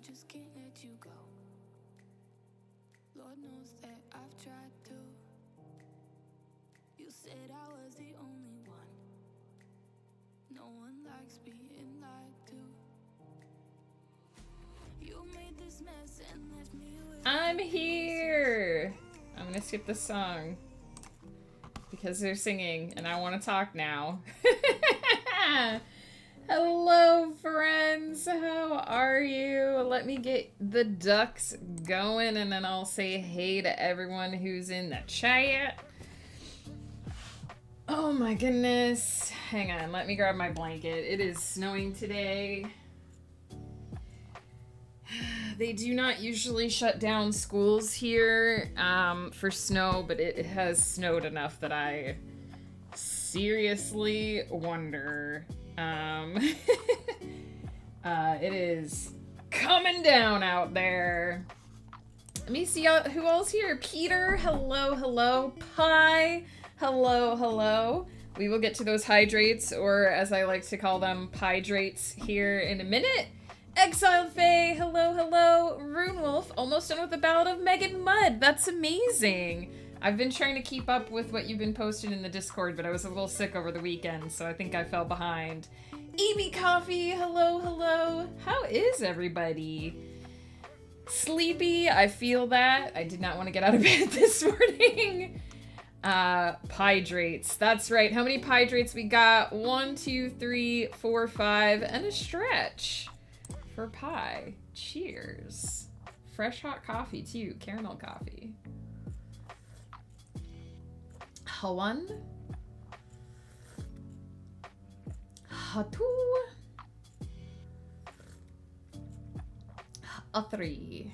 just can't let you go. Lord knows that I've tried to. You said I was the only one. No one likes being lied to. You made this mess and left me with. I'm here. I'm gonna skip this song because they're singing and I want to talk now. Hello, friends. How are you? Let me get the ducks going and then I'll say hey to everyone who's in the chat. Oh my goodness. Hang on, let me grab my blanket. It is snowing today. They do not usually shut down schools here for snow, but it has snowed enough that I seriously wonder. It is coming down out there. Let me see who else here. Peter, hello, hello. Pie, hello, hello. We will get to those hydrates, or as I like to call them, piedrates, here in a minute. Exiled Faye, hello, hello. Runewolf, almost done with the Ballad of Megan Mudd. That's amazing. I've been trying to keep up with what you've been posting in the Discord, but I was a little sick over the weekend, so I think I fell behind. EB Coffee, hello, hello. How is everybody? Sleepy, I feel that. I did not want to get out of bed this morning. Piedrates, that's right. How many piedrates we got? 1, 2, 3, 4, 5, and a stretch for pie. Cheers. Fresh hot coffee too, caramel coffee. A 1, a 2, a 3,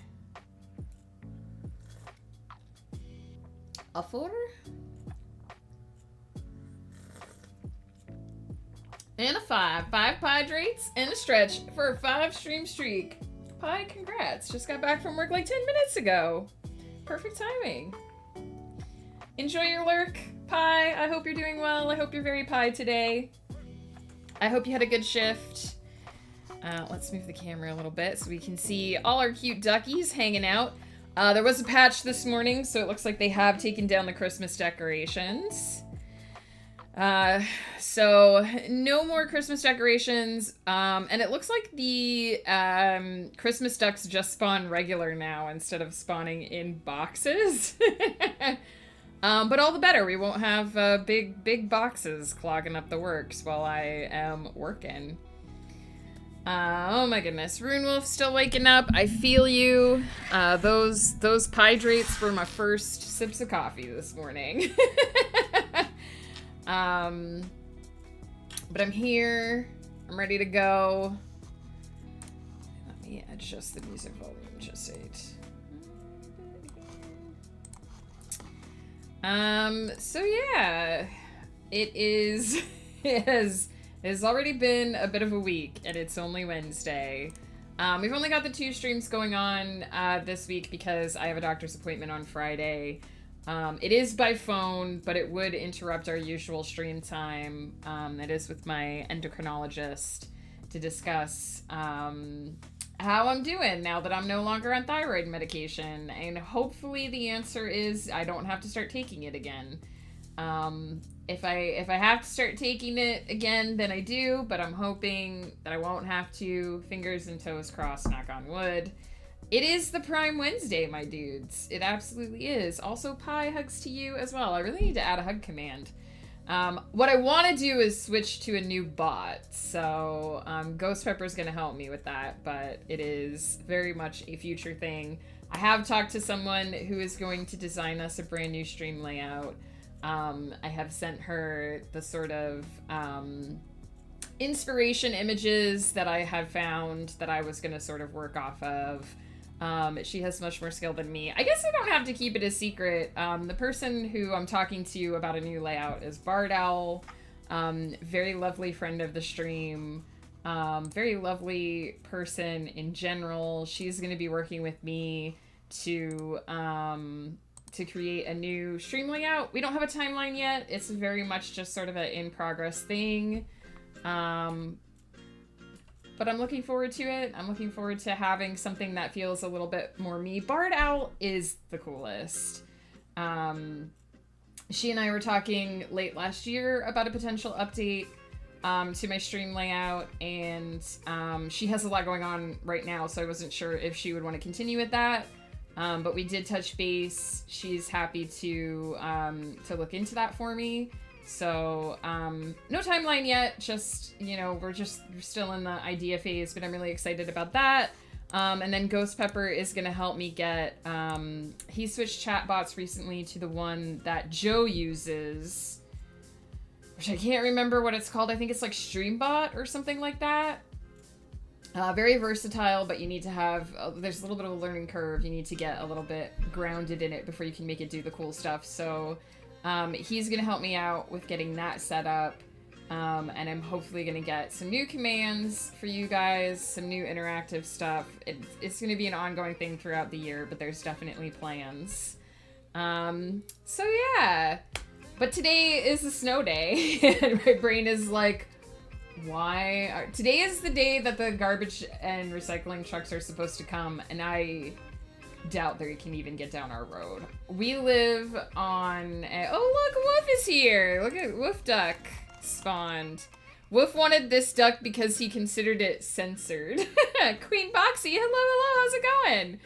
a 4, and a 5. 5 piedrates and a stretch for a 5 stream streak. Pie, congrats. Just got back from work like 10 minutes ago. Perfect timing. Enjoy your lurk, Pie. I hope you're doing well. I hope you're very pie today. I hope you had a good shift. Let's move the camera a little bit so we can see all our cute duckies hanging out. There was a patch this morning, so it looks like they have taken down the Christmas decorations. So no more Christmas decorations. And it looks like the Christmas ducks just spawn regular now instead of spawning in boxes. But all the better. We won't have big boxes clogging up the works while I am working. Oh my goodness. Runewolf still waking up. I feel you. Those piedrates were my first sips of coffee this morning. But I'm here. I'm ready to go. Let me adjust the music volume just 8. So yeah, it has already been a bit of a week and it's only Wednesday. We've only got the 2 streams going on, this week because I have a doctor's appointment on Friday. It is by phone, but it would interrupt our usual stream time. It is with my endocrinologist to discuss, how I'm doing now that I'm no longer on thyroid medication, and hopefully the answer is I don't have to start taking it again. If I have to start taking it again, then I do, but I'm hoping that I won't have to. Fingers and toes crossed, knock on wood. It is the Prime Wednesday, my dudes. It absolutely is. Also, Pie, hugs to you as well. I really need to add a hug command. What I want to do is switch to a new bot, so Ghost Pepper's going to help me with that, but it is very much a future thing. I have talked to someone who is going to design us a brand new stream layout. I have sent her the sort of inspiration images that I had found that I was going to sort of work off of. She has much more skill than me. I guess I don't have to keep it a secret. The person who I'm talking to about a new layout is Bard Owl. Very lovely friend of the stream. Very lovely person in general. She's going to be working with me to create a new stream layout. We don't have a timeline yet. It's very much just sort of an in-progress thing. but I'm looking forward to it. I'm looking forward to having something that feels a little bit more me. Barred Owl is the coolest. She and I were talking late last year about a potential update to my stream layout, and she has a lot going on right now, so I wasn't sure if she would want to continue with that. But we did touch base. She's happy to look into that for me. So no timeline yet. Just, you know, we're still in the idea phase, but I'm really excited about that. And then Ghost Pepper is going to help me get, he switched chatbots recently to the one that Joe uses, which I can't remember what it's called. I think it's like Streambot or something like that. Very versatile, but you need to have, there's a little bit of a learning curve. You need to get a little bit grounded in it before you can make it do the cool stuff. So he's going to help me out with getting that set up. And I'm hopefully going to get some new commands for you guys, some new interactive stuff. It's going to be an ongoing thing throughout the year, but there's definitely plans. So yeah. But today is a snow day, and my brain is like, why? Today is the day that the garbage and recycling trucks are supposed to come, and I doubt they can even get down our road. We live on oh look, Woof is here! Look at Woof Duck spawned. Woof wanted this duck because he considered it censored. Queen Boxy, hello, how's it going?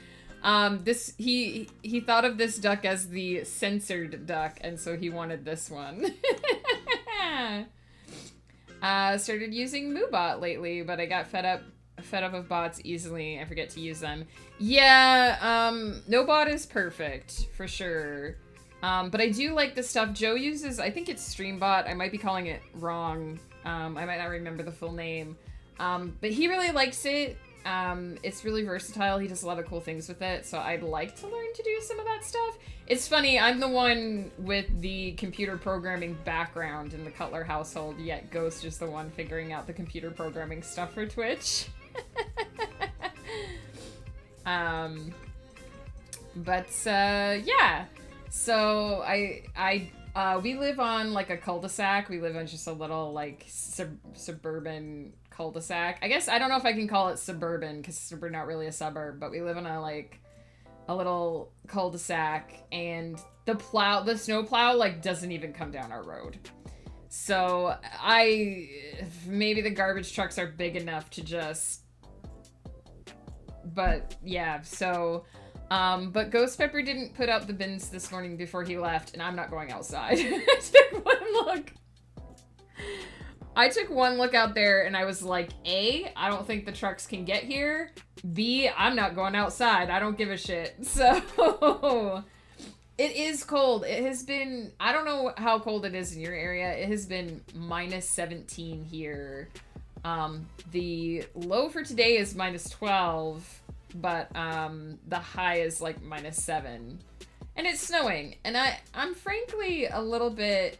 He thought of this duck as the censored duck, and so he wanted this one. Started using MooBot lately, but I got fed up of bots easily. I forget to use them. Yeah, no bot is perfect, for sure. But I do like the stuff Joe uses. I think it's Streambot. I might be calling it wrong. I might not remember the full name. But he really likes it. It's really versatile. He does a lot of cool things with it, so I'd like to learn to do some of that stuff. It's funny, I'm the one with the computer programming background in the Cutler household, yet Ghost is the one figuring out the computer programming stuff for Twitch. Yeah. So we live on like a cul-de-sac. We live on just a little like suburban cul-de-sac. I guess I don't know if I can call it suburban because we're not really a suburb, but we live in a little cul-de-sac, and the snow plow like doesn't even come down our road. So maybe the garbage trucks are big enough to just, but yeah, so but Ghost Pepper didn't put out the bins this morning before he left, and I'm not going outside. I took one look out there, and I was like, A, I don't think the trucks can get here. B, I'm not going outside. I don't give a shit. So, it is cold. It has been, I don't know how cold it is in your area. It has been minus 17 here. The low for today is minus 12. But the high is like minus 7, and it's snowing, and I'm frankly a little bit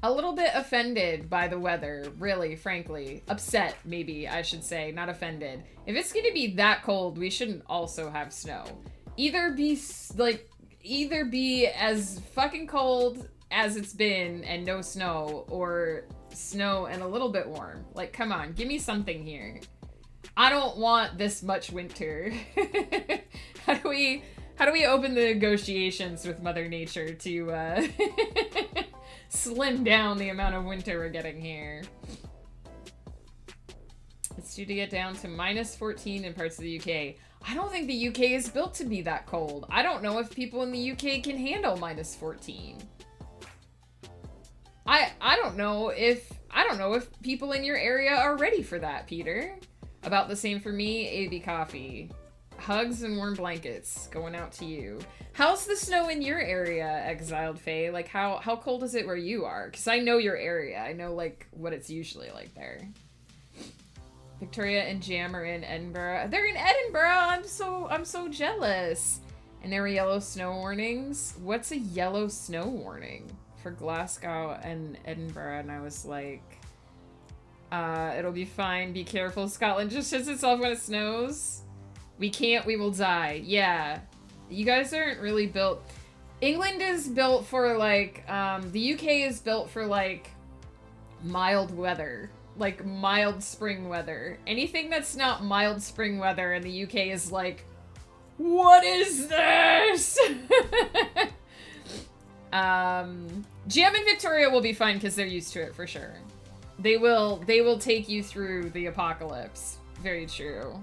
offended by the weather, really, frankly. Upset, maybe I should say, not offended. If it's gonna be that cold, we shouldn't also have snow. Either be as fucking cold as it's been and no snow, or snow and a little bit warm. Like, come on, give me something here. I don't want this much winter. How do we open the negotiations with Mother Nature to slim down the amount of winter we're getting here? It's due to get down to minus 14 in parts of the UK. I don't think the UK is built to be that cold. I don't know if people in the UK can handle minus 14. I don't know if people in your area are ready for that, Peter. About the same for me, AB Coffee. Hugs and warm blankets going out to you. How's the snow in your area, Exiled Faye? Like, how cold is it where you are? Because I know your area. I know, like, what it's usually like there. Victoria and Jam are in Edinburgh. They're in Edinburgh! I'm so jealous. And there were yellow snow warnings. What's a yellow snow warning? For Glasgow and Edinburgh, and I was like, it'll be fine, be careful. Scotland just shits itself when it snows. We can't, we will die. Yeah. You guys aren't really built. England is built for like, the UK is built for like mild weather. Like, mild spring weather. Anything that's not mild spring weather in the UK is like, what is this? Jam and Victoria will be fine because they're used to it for sure. They will take you through the apocalypse. Very true.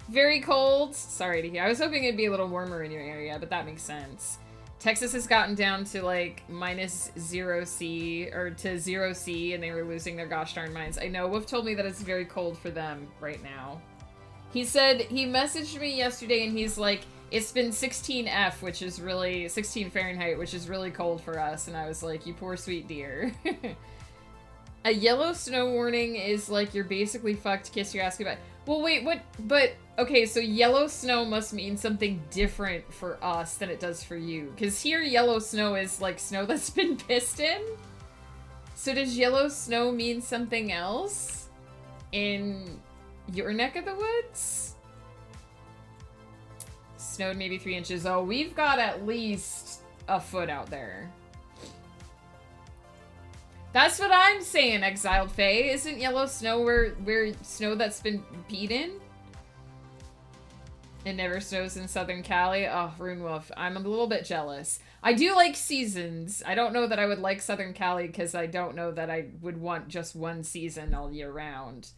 Very cold. Sorry to hear. I was hoping it'd be a little warmer in your area, but that makes sense. Texas has gotten down to like -0°C or to 0°C, and they were losing their gosh darn minds. I know. Wolf told me that it's very cold for them right now. He said, he messaged me yesterday and he's like, it's been 16 which is really, 16 Fahrenheit, which is really cold for us. And I was like, you poor sweet dear. A yellow snow warning is like, you're basically fucked, kiss your ass goodbye. Well, wait, what? But, okay, so yellow snow must mean something different for us than it does for you. Because here, yellow snow is like snow that's been pissed in. So does yellow snow mean something else in your neck of the woods? Snowed maybe 3 inches. Oh, we've got at least a foot out there. That's what I'm saying, Exiled Fae. Isn't yellow snow where snow that's been peed in? It never snows in Southern Cali. Oh, Rune Wolf. I'm a little bit jealous. I do like seasons. I don't know that I would like Southern Cali because I don't know that I would want just one season all year round.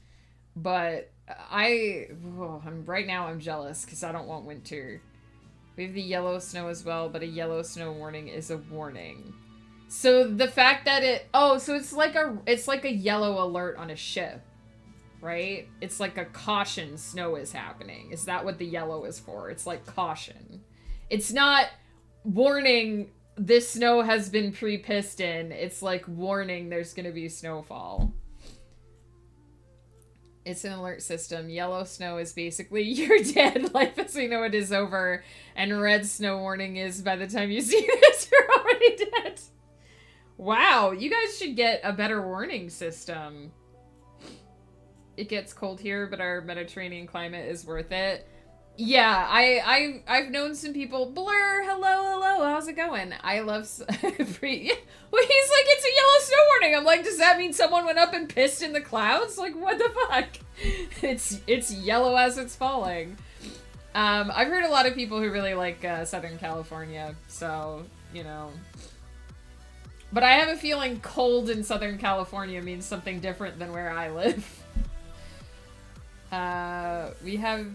But right now I'm jealous because I don't want winter. We have the yellow snow as well, but a yellow snow warning is a warning. So the fact that so it's like a yellow alert on a ship, right? It's like a caution, snow is happening. Is that what the yellow is for? It's like caution. It's not warning this snow has been pre-pissed in. It's like warning there's gonna be snowfall. It's an alert system. Yellow snow is basically you're dead. Life as we know it is over. And red snow warning is by the time you see this, you're already dead. Wow, you guys should get a better warning system. It gets cold here, but our Mediterranean climate is worth it. Yeah, I've known some people. Blur, hello, how's it going? I love well, he's like, it's a yellow snow warning. I'm like, does that mean someone went up and pissed in the clouds? Like, what the fuck? It's yellow as it's falling. I've heard a lot of people who really like Southern California, so you know. But I have a feeling cold in Southern California means something different than where I live. We have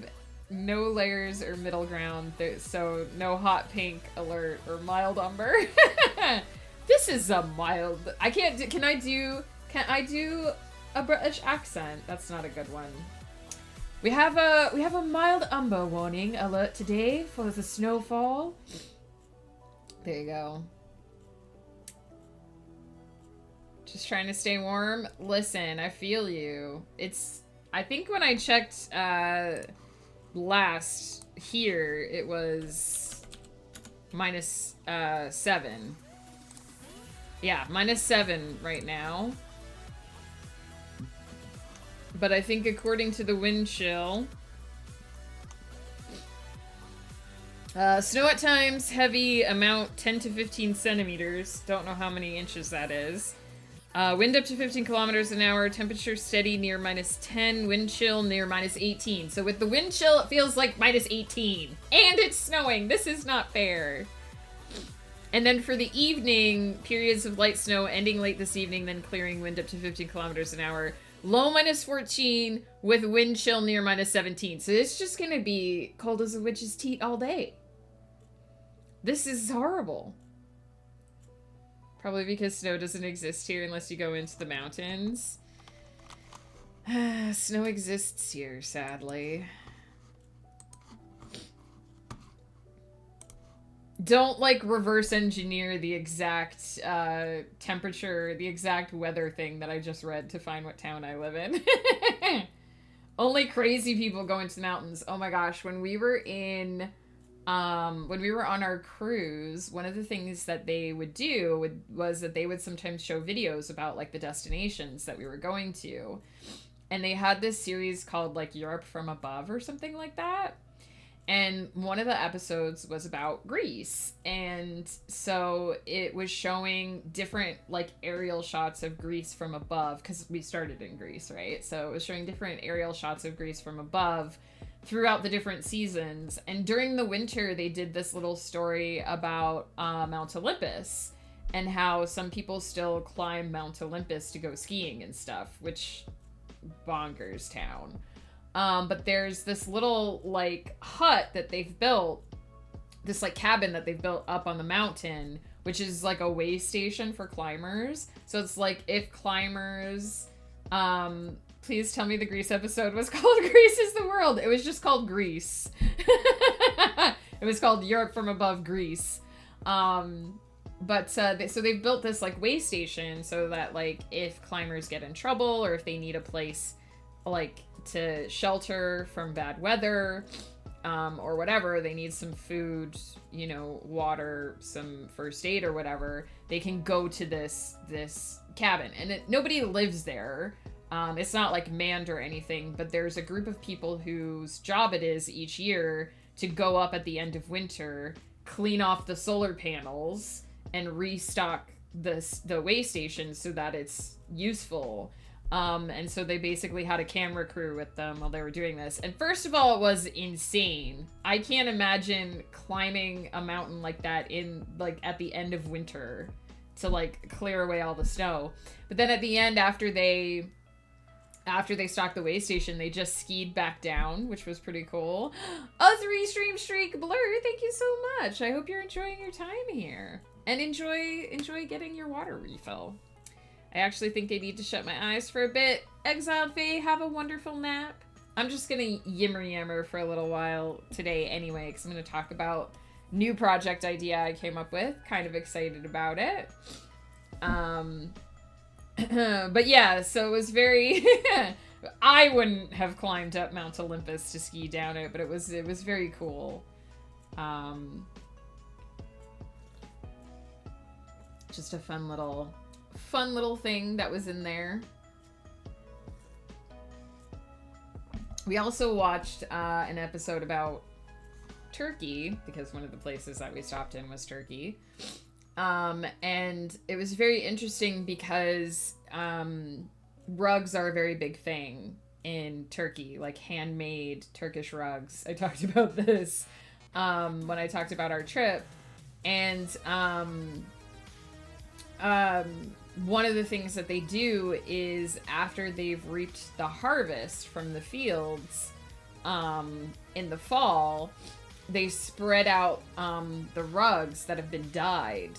no layers or middle ground, so no hot pink alert or mild umber. This is a mild. Can I do a British accent? That's not a good one. We have a mild umber warning alert today for the snowfall. There you go. Just trying to stay warm. Listen, I feel you. I think when I checked last here, it was -7. Yeah, -7 right now. But I think according to the wind chill, snow at times, heavy amount 10 to 15 centimeters. Don't know how many inches that is. Wind up to 15 kilometers an hour, temperature steady near -10, wind chill near -18. So with the wind chill, it feels like -18. And it's snowing. This is not fair. And then for the evening, periods of light snow ending late this evening, then clearing, wind up to 15 kilometers an hour. Low -14 with wind chill near -17. So it's just gonna be cold as a witch's teat all day. This is horrible. Probably because snow doesn't exist here unless you go into the mountains. Snow exists here, sadly. Don't, like, reverse engineer the exact temperature, the exact weather thing that I just read to find what town I live in. Only crazy people go into the mountains. Oh my gosh, when we were on our cruise, one of the things that they would do was that they would sometimes show videos about like the destinations that we were going to. And they had this series called like Europe from Above or something like that. And one of the episodes was about Greece. And so it was showing different like aerial shots of Greece from above, because we started in Greece, right? So it was showing different aerial shots of Greece from above throughout the different seasons. And during the winter, they did this little story about Mount Olympus and how some people still climb Mount Olympus to go skiing and stuff, which bonkers town. But there's this little like hut that they've built, this like cabin that they've built up on the mountain, which is like a way station for climbers. So it's like if climbers, please tell me the Greece episode was called Greece is the World. It was just called Greece. It was called Europe from Above Greece. So they've built this like way station so that like if climbers get in trouble or if they need a place like to shelter from bad weather, or whatever, they need some food, you know, water, some first aid or whatever, they can go to this cabin. And nobody lives there. It's not like manned or anything, but there's a group of people whose job it is each year to go up at the end of winter, clean off the solar panels, and restock the way station so that it's useful. And so they basically had a camera crew with them while they were doing this. And first of all, it was insane. I can't imagine climbing a mountain like that in like at the end of winter to like clear away all the snow. But then at the end, after they stocked the way station, they just skied back down, which was pretty cool. A 3-stream streak, Blur, thank you so much. I hope you're enjoying your time here. And enjoy getting your water refill. I actually think I need to shut my eyes for a bit. Exiled Faye, have a wonderful nap. I'm just gonna yammer for a little while today anyway, because I'm gonna talk about new project idea I came up with. Kind of excited about it. But yeah, so it was very... I wouldn't have climbed up Mount Olympus to ski down it, but it was very cool. Just a fun little thing that was in there. We also watched an episode about Turkey, because one of the places that we stopped in was Turkey. And it was very interesting because rugs are a very big thing in Turkey, like handmade Turkish rugs. I talked about this when I talked about our trip. And one of the things that they do is after they've reaped the harvest from the fields in the fall, they spread out the rugs that have been dyed,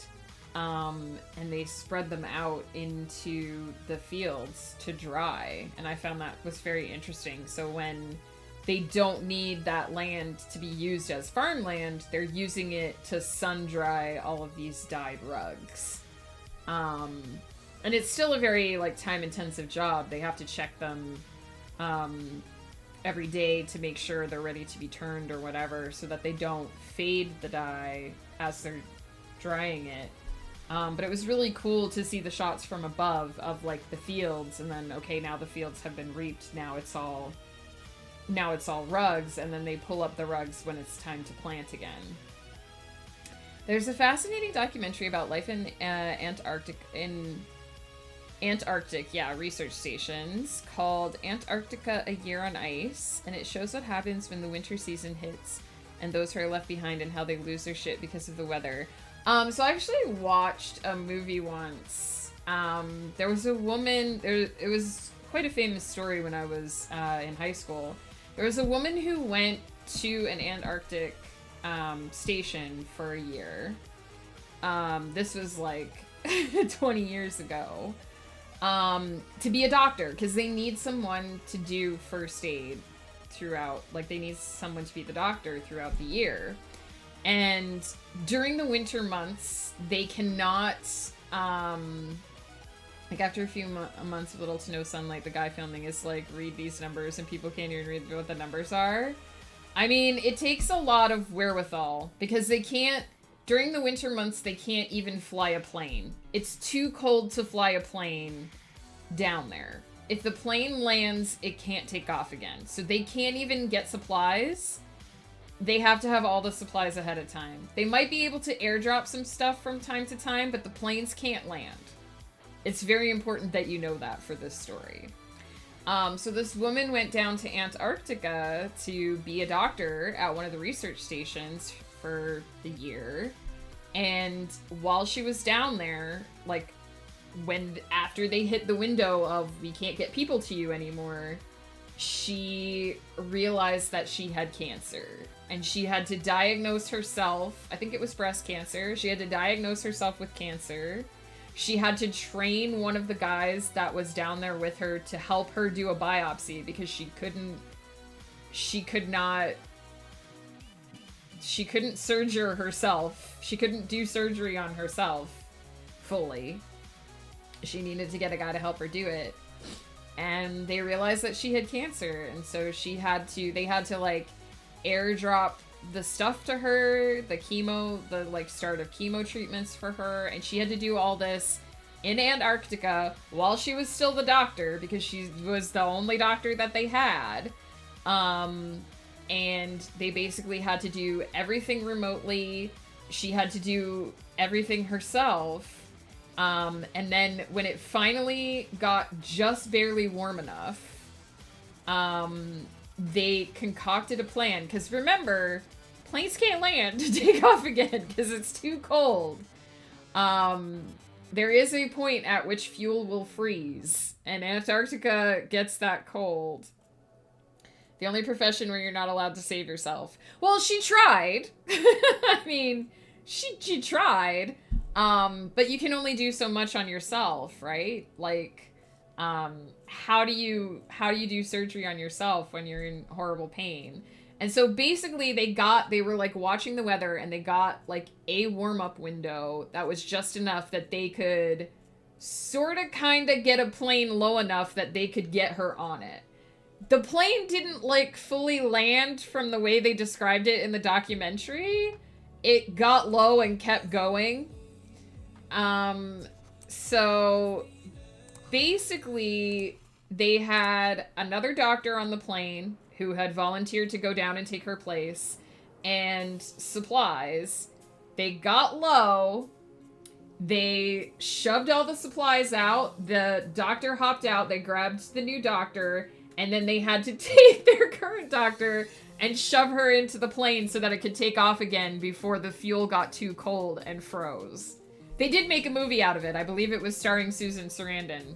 and they spread them out into the fields to dry. And I found that was very interesting. So when they don't need that land to be used as farmland, they're using it to sun dry all of these dyed rugs. And it's still a very like time intensive job. They have to check them every day to make sure they're ready to be turned or whatever, so that they don't fade the dye as they're drying it. But it was really cool to see the shots from above of like the fields, and then okay, now the fields have been reaped, now it's all rugs, and then they pull up the rugs when it's time to plant again. There's a fascinating documentary about life in Antarctic research stations called Antarctica: A Year on Ice, and it shows what happens when the winter season hits and those who are left behind and how they lose their shit because of the weather. So I actually watched a movie once. There was a woman, it was quite a famous story when I was in high school. There was a woman who went to an Antarctic station for a year. This was like 20 years ago. To be a doctor, because they need someone to do first aid throughout, like they need someone to be the doctor throughout the year. And during the winter months, they cannot, like after a few months of little to no sunlight, the guy filming is like, read these numbers, and people can't even read what the numbers are. I mean, it takes a lot of wherewithal, because they can't, during the winter months, they can't even fly a plane. It's too cold to fly a plane down there. If the plane lands, it can't take off again. So they can't even get supplies they have to have all the supplies ahead of time. They might be able to airdrop some stuff from time to time, but the planes can't land. It's very important that you know that for this story. So this woman went down to Antarctica to be a doctor at one of the research stations for the year. And while she was down there, like, after they hit the window of we can't get people to you anymore, she realized that she had cancer. And she had to diagnose herself. I think it was breast cancer. She had to diagnose herself with cancer. She had to train one of the guys that was down there with her to help her do a biopsy because she couldn't surgery herself. She couldn't do surgery on herself fully. She needed to get a guy to help her do it. And they realized that she had cancer. And so they had to like airdrop the stuff to her, the start of chemo treatments for her. And she had to do all this in Antarctica while she was still the doctor because she was the only doctor that they had. And they basically had to do everything remotely. She had to do everything herself. And then when it finally got just barely warm enough, they concocted a plan. Because remember, planes can't land to take off again because it's too cold. There is a point at which fuel will freeze, and Antarctica gets that cold. The only profession where you're not allowed to save yourself. Well, she tried. I mean, she tried. But you can only do so much on yourself, right? Like, how do you do surgery on yourself when you're in horrible pain? And so basically they were like watching the weather, and they got like a warm-up window that was just enough that they could sort of kind of get a plane low enough that they could get her on it. The plane didn't like fully land from the way they described it in the documentary. It got low and kept going. So basically they had another doctor on the plane who had volunteered to go down and take her place, and supplies. They got low. They shoved all the supplies out. The doctor hopped out. They grabbed the new doctor, and then they had to take their current doctor and shove her into the plane so that it could take off again before the fuel got too cold and froze. They did make a movie out of it. I believe it was starring Susan Sarandon.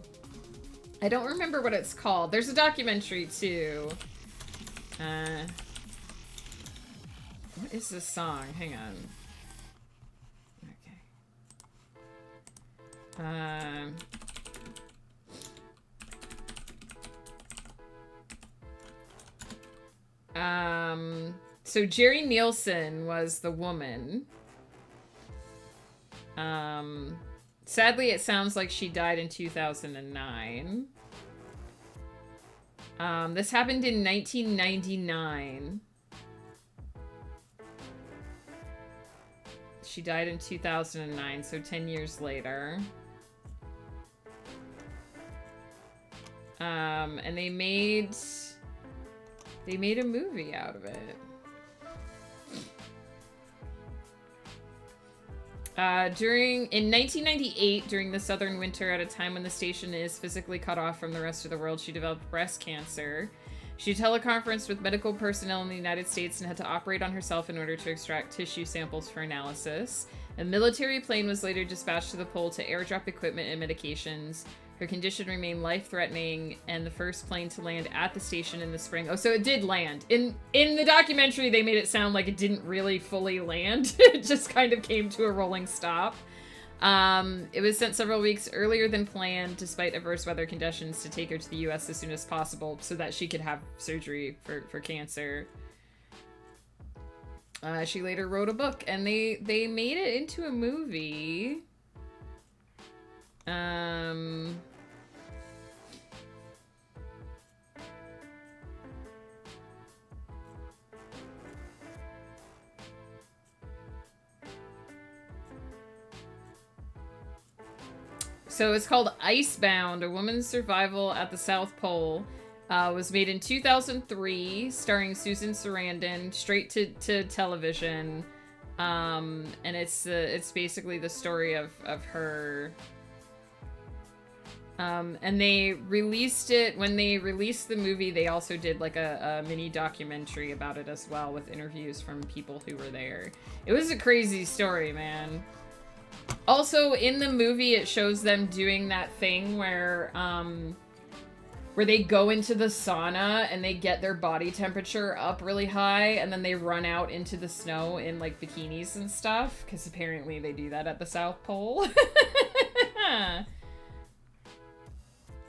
I don't remember what it's called. There's a documentary, too. What is this song? Hang on. Okay. So Jerry Nielsen was the woman. Sadly, it sounds like she died in 2009. This happened in 1999. She died in 2009, so 10 years later. And they made a movie out of it. In 1998, during the southern winter, at a time when the station is physically cut off from the rest of the world, she developed breast cancer. She teleconferenced with medical personnel in the United States and had to operate on herself in order to extract tissue samples for analysis. A military plane was later dispatched to the pole to airdrop equipment and medications. Her condition remained life-threatening, and the first plane to land at the station in the spring. Oh, so it did land. In the documentary, they made it sound like it didn't really fully land. It just kind of came to a rolling stop. It was sent several weeks earlier than planned, despite adverse weather conditions, to take her to the U.S. as soon as possible so that she could have surgery for cancer. She later wrote a book, and they made it into a movie. So it's called Icebound, a woman's survival at the South Pole. Was made in 2003, starring Susan Sarandon, straight to television. And it's basically the story of her. And they released it, when they released the movie, they also did like a mini documentary about it as well, with interviews from people who were there. It was a crazy story, man. Also, in the movie, it shows them doing that thing where they go into the sauna and they get their body temperature up really high, and then they run out into the snow in like bikinis and stuff, because apparently they do that at the South Pole.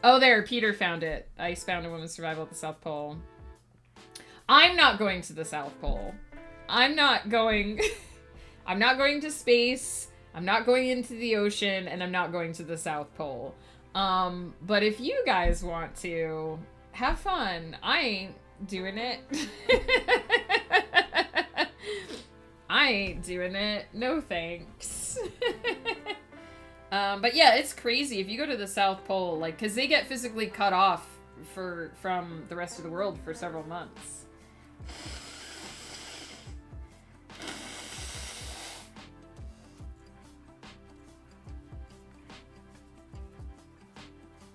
Oh, there, Peter found it. Icebound and Women's Survival at the South Pole. I'm not going to the South Pole. I'm not going to space. I'm not going into the ocean, and I'm not going to the South Pole. But if you guys want to have fun, I ain't doing it. I ain't doing it. No thanks. But yeah, it's crazy. If you go to the South Pole, like, because they get physically cut off from the rest of the world for several months.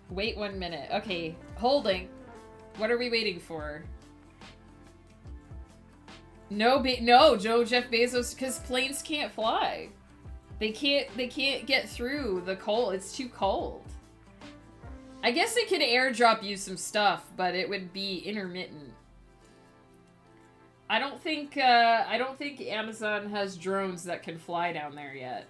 Wait 1 minute. Okay, holding. What are we waiting for? No, Jeff Bezos, because planes can't fly. They can't get through the cold. It's too cold. I guess they could airdrop you some stuff, but it would be intermittent. I don't think Amazon has drones that can fly down there yet.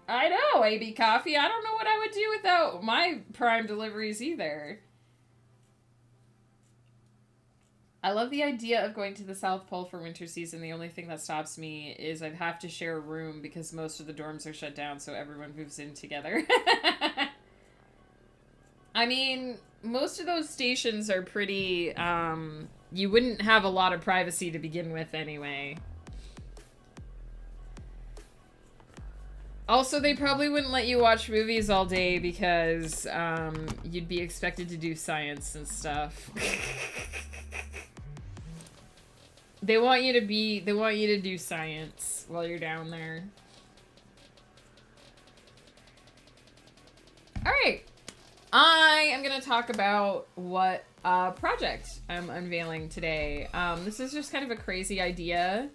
I know, AB Coffee. I don't know what I would do without my Prime deliveries either. I love the idea of going to the South Pole for winter season. The only thing that stops me is I'd have to share a room because most of the dorms are shut down, so everyone moves in together. I mean, most of those stations are pretty, you wouldn't have a lot of privacy to begin with anyway. Also, they probably wouldn't let you watch movies all day because, you'd be expected to do science and stuff. They want you to do science while you're down there. Alright. I am going to talk about what project I'm unveiling today. This is just kind of a crazy idea.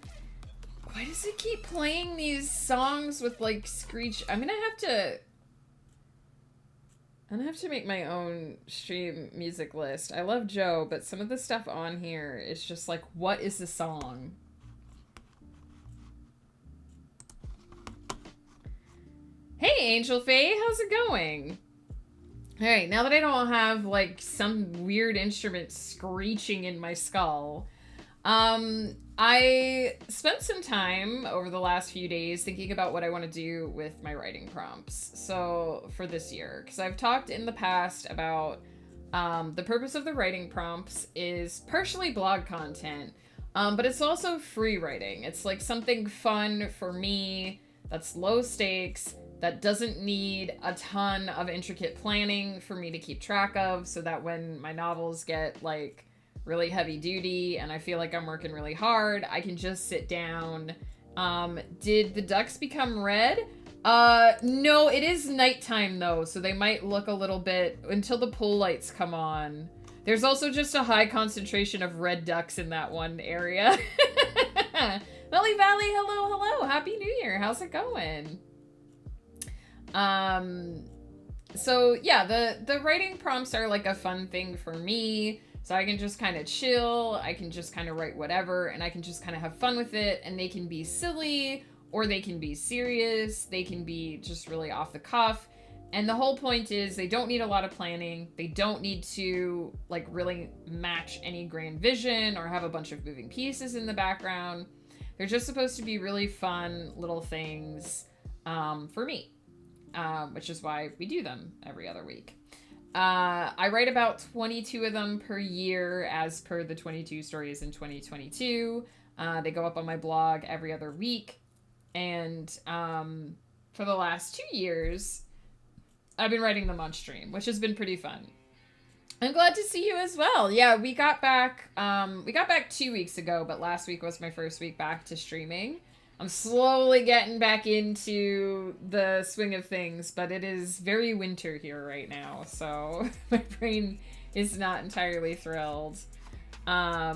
Why does it keep playing these songs with, like, screech? I'm gonna have to make my own stream music list. I love Joe, but some of the stuff on here is just like, what is the song? Hey, Angel Faye, how's it going? Alright, now that I don't have, like, some weird instrument screeching in my skull, I spent some time over the last few days thinking about what I want to do with my writing prompts. So for this year, because I've talked in the past about the purpose of the writing prompts is partially blog content, but it's also free writing. It's like something fun for me that's low stakes, that doesn't need a ton of intricate planning for me to keep track of, so that when my novels get like really heavy duty and I feel like I'm working really hard, I can just sit down. Did the ducks become red? No, it is nighttime though, so they might look a little bit until the pool lights come on. There's also just a high concentration of red ducks in that one area. Melly Valley, hello. Happy New Year. How's it going? So yeah, the writing prompts are like a fun thing for me. So I can just kind of chill, I can just kind of write whatever, and I can just kind of have fun with it, and they can be silly, or they can be serious, they can be just really off the cuff, and the whole point is they don't need a lot of planning, they don't need to, like, really match any grand vision, or have a bunch of moving pieces in the background. They're just supposed to be really fun little things, for me, which is why we do them every other week. I write about 22 of them per year as per the 22 stories in 2022. They go up on my blog every other week. And for the last 2 years, I've been writing them on stream, which has been pretty fun. I'm glad to see you as well. Yeah, we got back 2 weeks ago, but last week was my first week back to streaming. I'm slowly getting back into the swing of things, but it is very winter here right now, so my brain is not entirely thrilled. Yeah,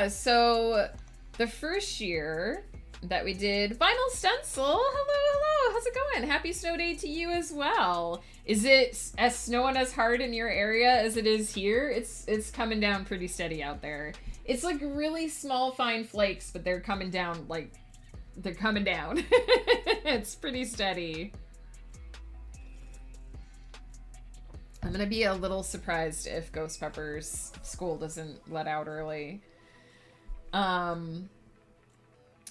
so the first year that we did Vinyl Stencil. Hello, how's it going? Happy snow day to you as well. Is it as snowing as hard in your area as it is here? It's coming down pretty steady out there. It's like really small, fine flakes, but they're coming down, like, they're coming down. It's pretty steady. I'm gonna be a little surprised if Ghost Pepper's school doesn't let out early.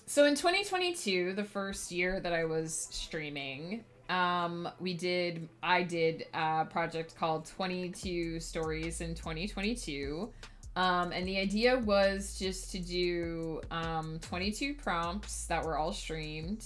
So in 2022, the first year that I was streaming, I did a project called 22 Stories in 2022. And the idea was just to do 22 prompts that were all streamed,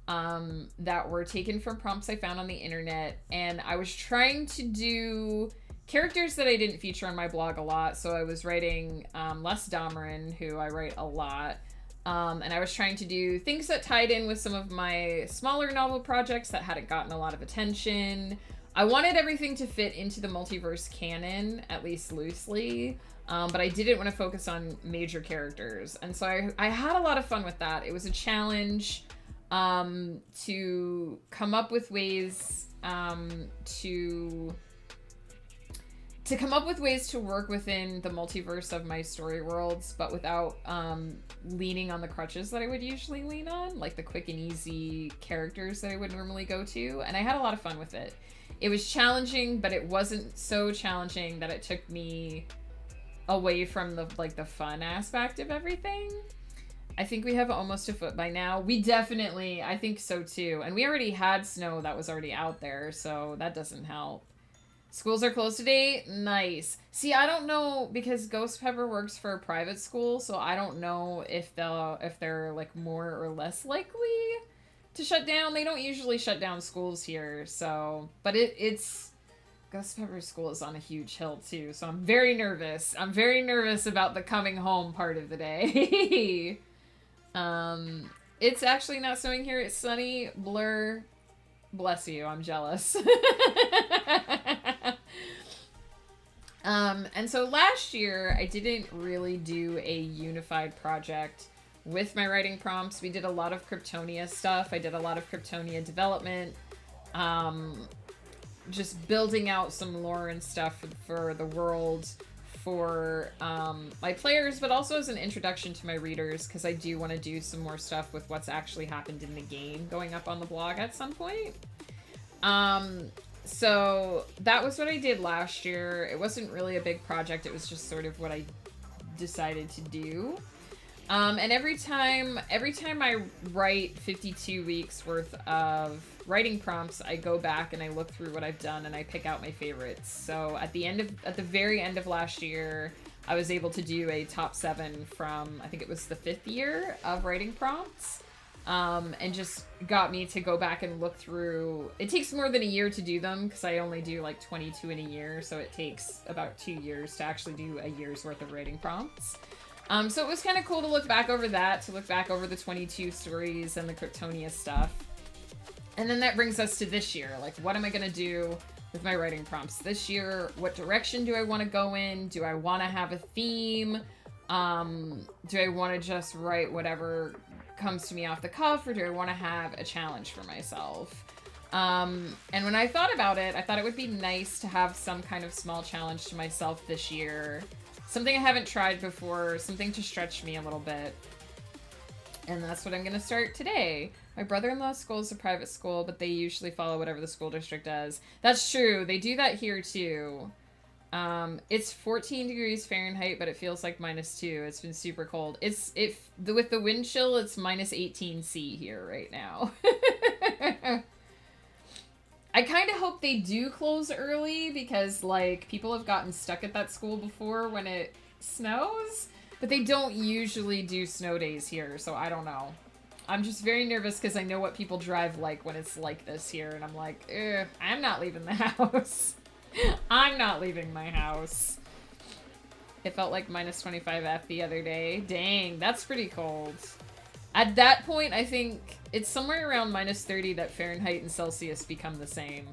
that were taken from prompts I found on the internet. And I was trying to do characters that I didn't feature on my blog a lot. So I was writing Les Dameron, who I write a lot. And I was trying to do things that tied in with some of my smaller novel projects that hadn't gotten a lot of attention. I wanted everything to fit into the multiverse canon, at least loosely, but I didn't want to focus on major characters. And so I had a lot of fun with that. It was a challenge to come up with ways to come up with ways to work within the multiverse of my story worlds, but without leaning on the crutches that I would usually lean on, like the quick and easy characters that I would normally go to. And I had a lot of fun with it. It was challenging, but it wasn't so challenging that it took me away from the fun aspect of everything. I think we have almost a foot by now. I think so too. And we already had snow that was already out there, so that doesn't help. Schools are closed today? Nice. See, I don't know, because Ghost Pepper works for a private school, so I don't know if they're like more or less likely to shut down. They don't usually shut down schools here, so, but it's Ghost Pepper school is on a huge hill too, so I'm very nervous. I'm very nervous about the coming home part of the day. It's actually not snowing here. It's sunny. Blur. Bless you. I'm jealous. And so last year I didn't really do a unified project with my writing prompts. We did a lot of Cryptonia stuff. I did a lot of Cryptonia development, just building out some lore and stuff for the world, for my players, but also as an introduction to my readers, because I do want to do some more stuff with what's actually happened in the game going up on the blog at some point. So that was what I did last year. It wasn't really a big project. It was just sort of what I decided to do. And every time I write 52 weeks worth of writing prompts, I go back and I look through what I've done and I pick out my favorites. So at the very end of last year, I was able to do a top 7 from, I think it was the 5th year of writing prompts. And just got me to go back and look through. It takes more than a year to do them, because I only do like 22 in a year, so it takes about 2 years to actually do a year's worth of writing prompts. So it was kind of cool to look back over that, to look back over the 22 stories and the Cryptonia stuff. And then that brings us to this year. Like, what am I going to do with my writing prompts this year? What direction do I want to go in? Do I want to have a theme? Do I want to just write whatever comes to me off the cuff, or do I want to have a challenge for myself? And when I thought about it, I thought it would be nice to have some kind of small challenge to myself this year. Something I haven't tried before, something to stretch me a little bit. And that's what I'm going to start today. My brother-in-law's school is a private school, but they usually follow whatever the school district does. That's true. They do that here too. It's 14 degrees Fahrenheit, but it feels like -2. It's been super cold. With the wind chill, it's -18 C here right now. I kind of hope they do close early, because like people have gotten stuck at that school before when it snows, but they don't usually do snow days here, so I don't know. I'm just very nervous because I know what people drive like when it's like this here, and I'm like, I'm not leaving the house. I'm not leaving my house. It felt like minus 25 F the other day. Dang, that's pretty cold. At that point, I think it's somewhere around minus 30 that Fahrenheit and Celsius become the same.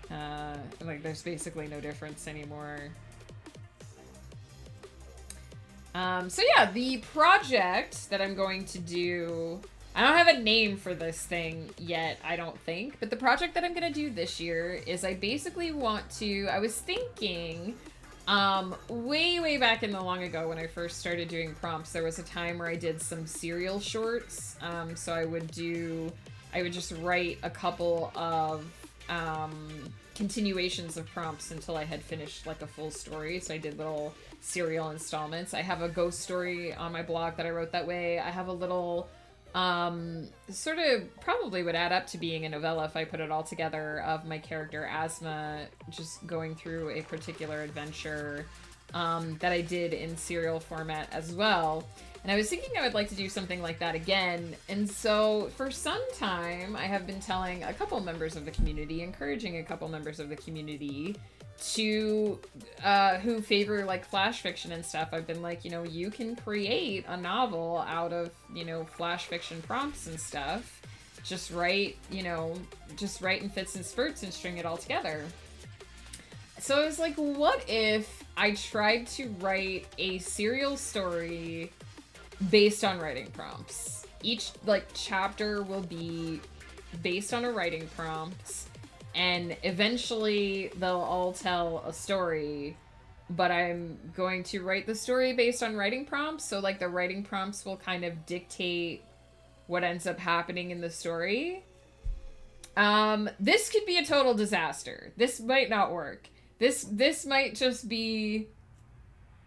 Like, there's basically no difference anymore. So yeah, the project that I'm going to do... I don't have a name for this thing yet, I don't think. But the project that I'm going to do this year is I basically want to... I was thinking... way back in the long ago when I first started doing prompts, there was a time where I did some serial shorts. So I would just write a couple of continuations of prompts until I had finished like a full story. So I did little serial installments. I have a ghost story on my blog that I wrote that way. I have a little sort of probably would add up to being a novella if I put it all together, of my character Asma just going through a particular adventure that I did in serial format as well. And I was thinking I would like to do something like that again. And so for some time, I have been telling a couple members of the community, encouraging a couple members of the community to, who favor like flash fiction and stuff. I've been like, you know, you can create a novel out of, you know, flash fiction prompts and stuff. Just write, you know, just write in fits and spurts and string it all together. So I was like, what if I tried to write a serial story based on writing prompts? Each like chapter will be based on a writing prompt, and eventually they'll all tell a story, but I'm going to write the story based on writing prompts. So like the writing prompts will kind of dictate what ends up happening in the story. This could be a total disaster. This might not work. This might just be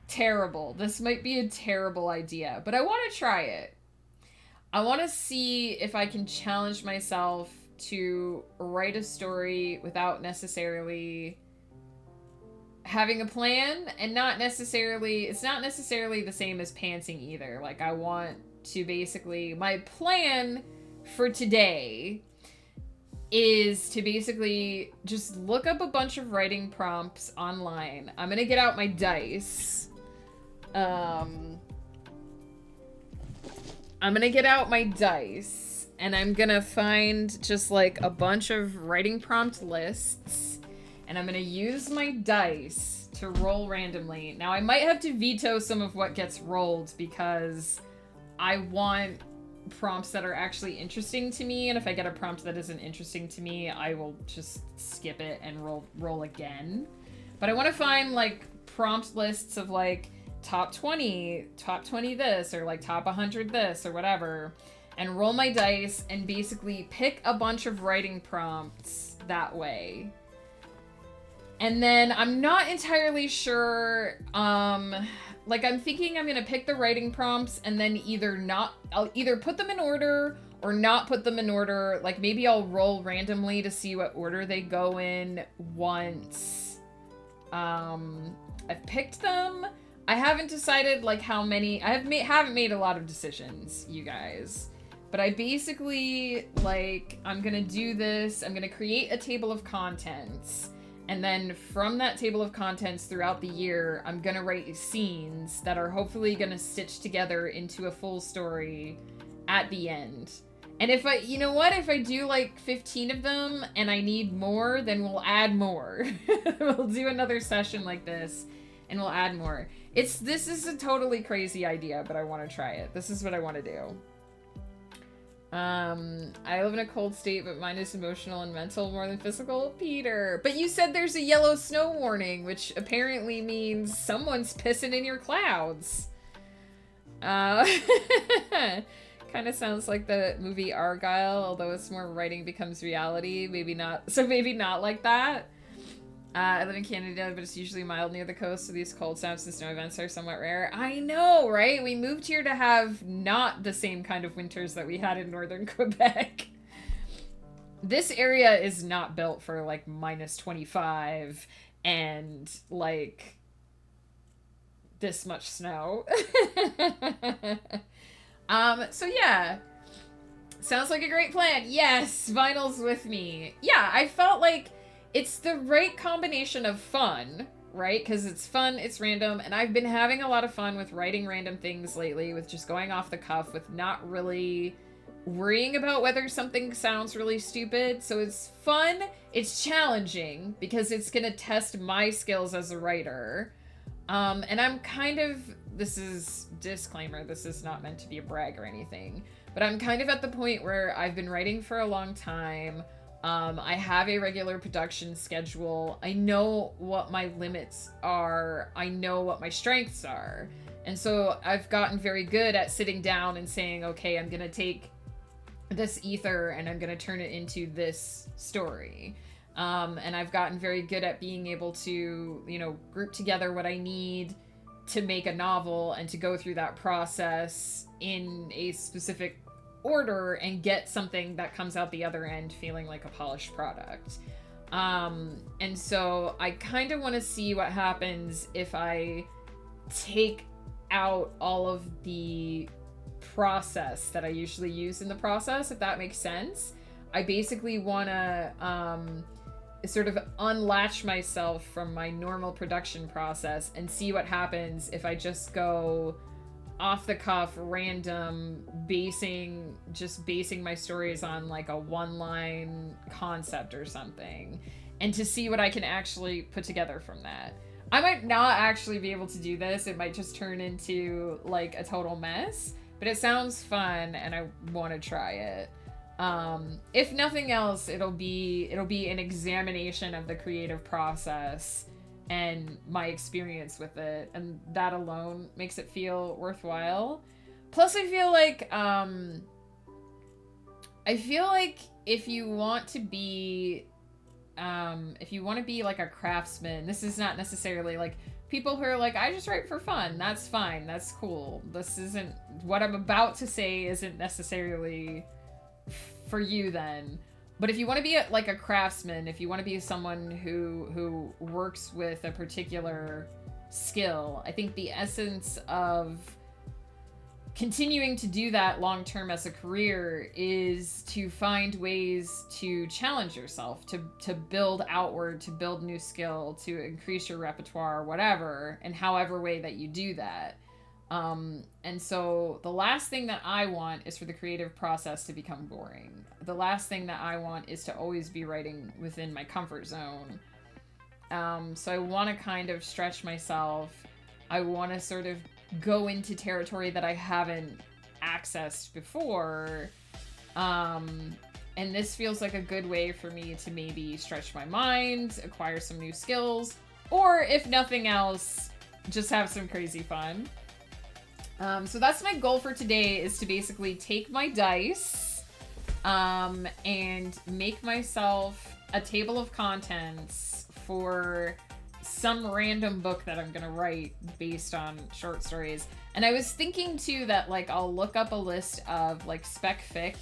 terrible. This might be a terrible idea, but I want to try it. I want to see if I can challenge myself to write a story without necessarily having a plan, and it's not necessarily the same as pantsing either. Like, I want to basically, my plan for today is to basically just look up a bunch of writing prompts online. I'm gonna get out my dice. I'm gonna get out my dice, and I'm gonna find just like a bunch of writing prompt lists, and I'm gonna use my dice to roll randomly. Now, I might have to veto some of what gets rolled because I want prompts that are actually interesting to me, and if I get a prompt that isn't interesting to me, I will just skip it and roll again. But I want to find like prompt lists of like top 20 this, or like top 100 this, or whatever, and roll my dice and basically pick a bunch of writing prompts that way. And then I'm not entirely sure, like I'm thinking I'm gonna pick the writing prompts and then I'll either put them in order or not put them in order. Like maybe I'll roll randomly to see what order they go in once I've picked them. I haven't decided like how many. Haven't made a lot of decisions, you guys. But I basically, like, I'm gonna do this. I'm gonna create a table of contents. And then from that table of contents throughout the year, I'm gonna write scenes that are hopefully gonna stitch together into a full story at the end. And if you know what, if I do like 15 of them and I need more, then we'll add more. We'll do another session like this and we'll add more. This is a totally crazy idea, but I want to try it. This is what I want to do. I live in a cold state, but mine is emotional and mental more than physical. Peter, but you said there's a yellow snow warning, which apparently means someone's pissing in your clouds. Kind of sounds like the movie Argyle, although it's more writing becomes reality. Maybe not. So maybe not like that. I live in Canada, but it's usually mild near the coast, so these cold snaps and snow events are somewhat rare. I know, right? We moved here to have not the same kind of winters that we had in northern Quebec. This area is not built for, like, minus 25 and, like, this much snow. So yeah. Sounds like a great plan. Yes, vinyl's with me. Yeah, I felt like it's the right combination of fun, right? Because it's fun, it's random, and I've been having a lot of fun with writing random things lately, with just going off the cuff, with not really worrying about whether something sounds really stupid. So it's fun, it's challenging, because it's gonna test my skills as a writer. And I'm kind of, this is disclaimer, this is not meant to be a brag or anything, but I'm kind of at the point where I've been writing for a long time. I have a regular production schedule. I know what my limits are. I know what my strengths are. And so I've gotten very good at sitting down and saying, okay, I'm going to take this ether and I'm going to turn it into this story. And I've gotten very good at being able to, you know, group together what I need to make a novel and to go through that process in a specific order and get something that comes out the other end feeling like a polished product. And so I kind of want to see what happens if I take out all of the process that I usually use in the process, if that makes sense. I basically want to sort of unlatch myself from my normal production process and see what happens if I just go off the cuff, random, basing my stories on like a one-line concept or something, and to see what I can actually put together from that. I might not actually be able to do this. It might just turn into like a total mess, but it sounds fun and I want to try it. If nothing else, it'll be an examination of the creative process and my experience with it, and that alone makes it feel worthwhile. Plus, I feel like if you want to be like a craftsman, this is not necessarily like people who are like, I just write for fun. That's fine. That's cool. This isn't what I'm about to say. Isn't necessarily for you then. But if you want to be like a craftsman, if you want to be someone who works with a particular skill, I think the essence of continuing to do that long term as a career is to find ways to challenge yourself, to build outward, to build new skill, to increase your repertoire, whatever, and however way that you do that. And so the last thing that I want is for the creative process to become boring. The last thing that I want is to always be writing within my comfort zone. So I want to kind of stretch myself. I want to sort of go into territory that I haven't accessed before. And this feels like a good way for me to maybe stretch my mind, acquire some new skills, or if nothing else, just have some crazy fun. So that's my goal for today, is to basically take my dice and make myself a table of contents for some random book that I'm gonna write based on short stories. And I was thinking too that like I'll look up a list of like spec fic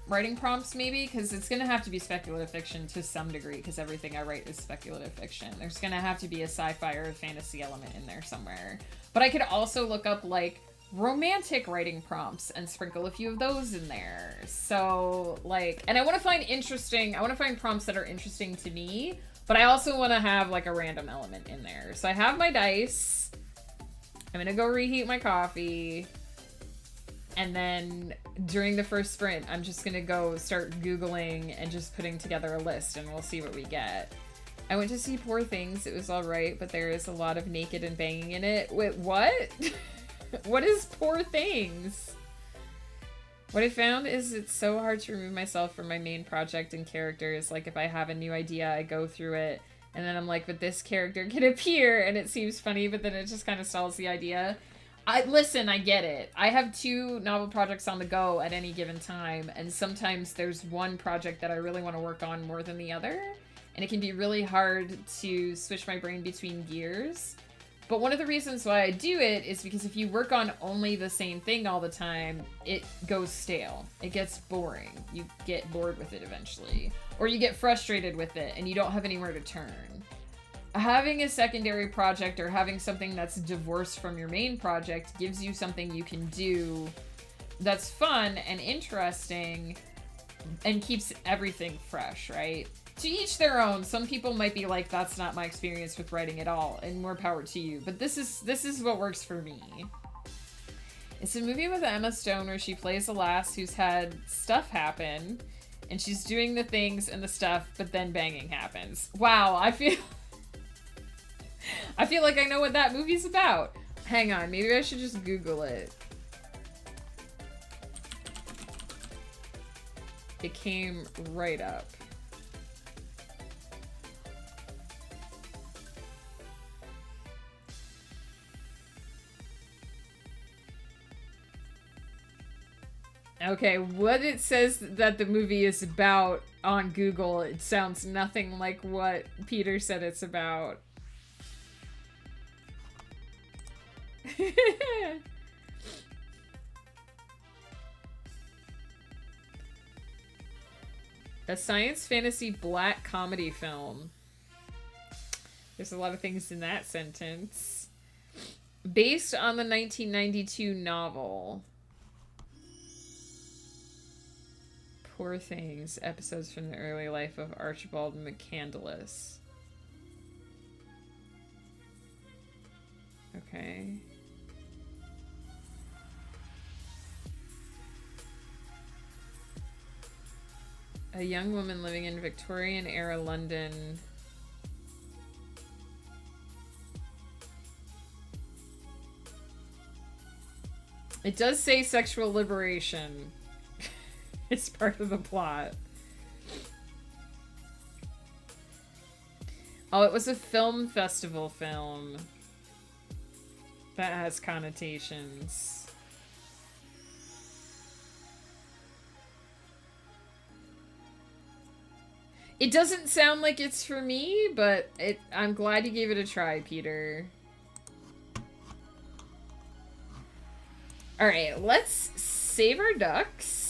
writing prompts maybe, because it's gonna have to be speculative fiction to some degree, because everything I write is speculative fiction. There's gonna have to be a sci-fi or a fantasy element in there somewhere. But I could also look up like romantic writing prompts and sprinkle a few of those in there. So like, and I want to find prompts that are interesting to me, but I also want to have like a random element in there. So I have my dice. I'm gonna go reheat my coffee. And then during the first sprint, I'm just gonna go start Googling and just putting together a list, and we'll see what we get. I went to see Poor Things. It was alright, but there is a lot of naked and banging in it. Wait, what? What is Poor Things? What I found is it's so hard to remove myself from my main project and characters. Like, if I have a new idea, I go through it, and then I'm like, but this character can appear, and it seems funny, but then it just kind of stalls the idea. Listen, I get it. I have 2 novel projects on the go at any given time, and sometimes there's one project that I really want to work on more than the other, and it can be really hard to switch my brain between gears. But one of the reasons why I do it is because if you work on only the same thing all the time, it goes stale. It gets boring. You get bored with it eventually. Or you get frustrated with it and you don't have anywhere to turn. having a secondary project or having something that's divorced from your main project gives you something you can do that's fun and interesting and keeps everything fresh, right? To each their own. Some people might be like, that's not my experience with writing at all, and more power to you. But this is what works for me. It's a movie with Emma Stone where she plays a lass who's had stuff happen, and she's doing the things and the stuff, but then banging happens. Wow, I feel like I know what that movie's about. Hang on, maybe I should just Google it. It came right up. Okay, what it says that the movie is about on Google, it sounds nothing like what Peter said it's about. A science fantasy black comedy film. There's a lot of things in that sentence. Based on the 1992 novel. Poor Things, episodes from the early life of Archibald McCandless. Okay. A young woman living in Victorian-era London. It does say sexual liberation. It's part of the plot. Oh, it was a film festival film. That has connotations. It doesn't sound like it's for me, but I'm glad you gave it a try, Peter. Alright, let's save our ducks.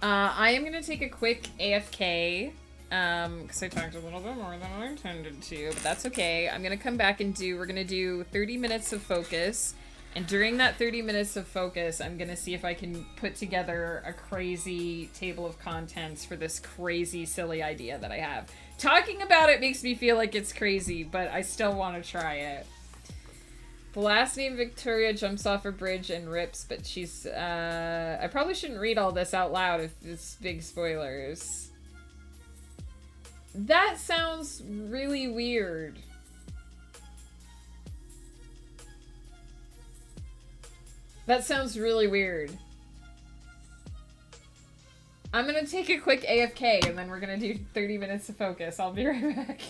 I am going to take a quick AFK, because I talked a little bit more than I intended to, but that's okay. I'm going to come back and we're going to do 30 minutes of focus, and during that 30 minutes of focus, I'm going to see if I can put together a crazy table of contents for this crazy, silly idea that I have. Talking about it makes me feel like it's crazy, but I still want to try it. The last name Victoria jumps off a bridge and rips, but she's, I probably shouldn't read all this out loud if it's big spoilers. That sounds really weird. That sounds really weird. I'm gonna take a quick AFK and then we're gonna do 30 minutes of focus. I'll be right back.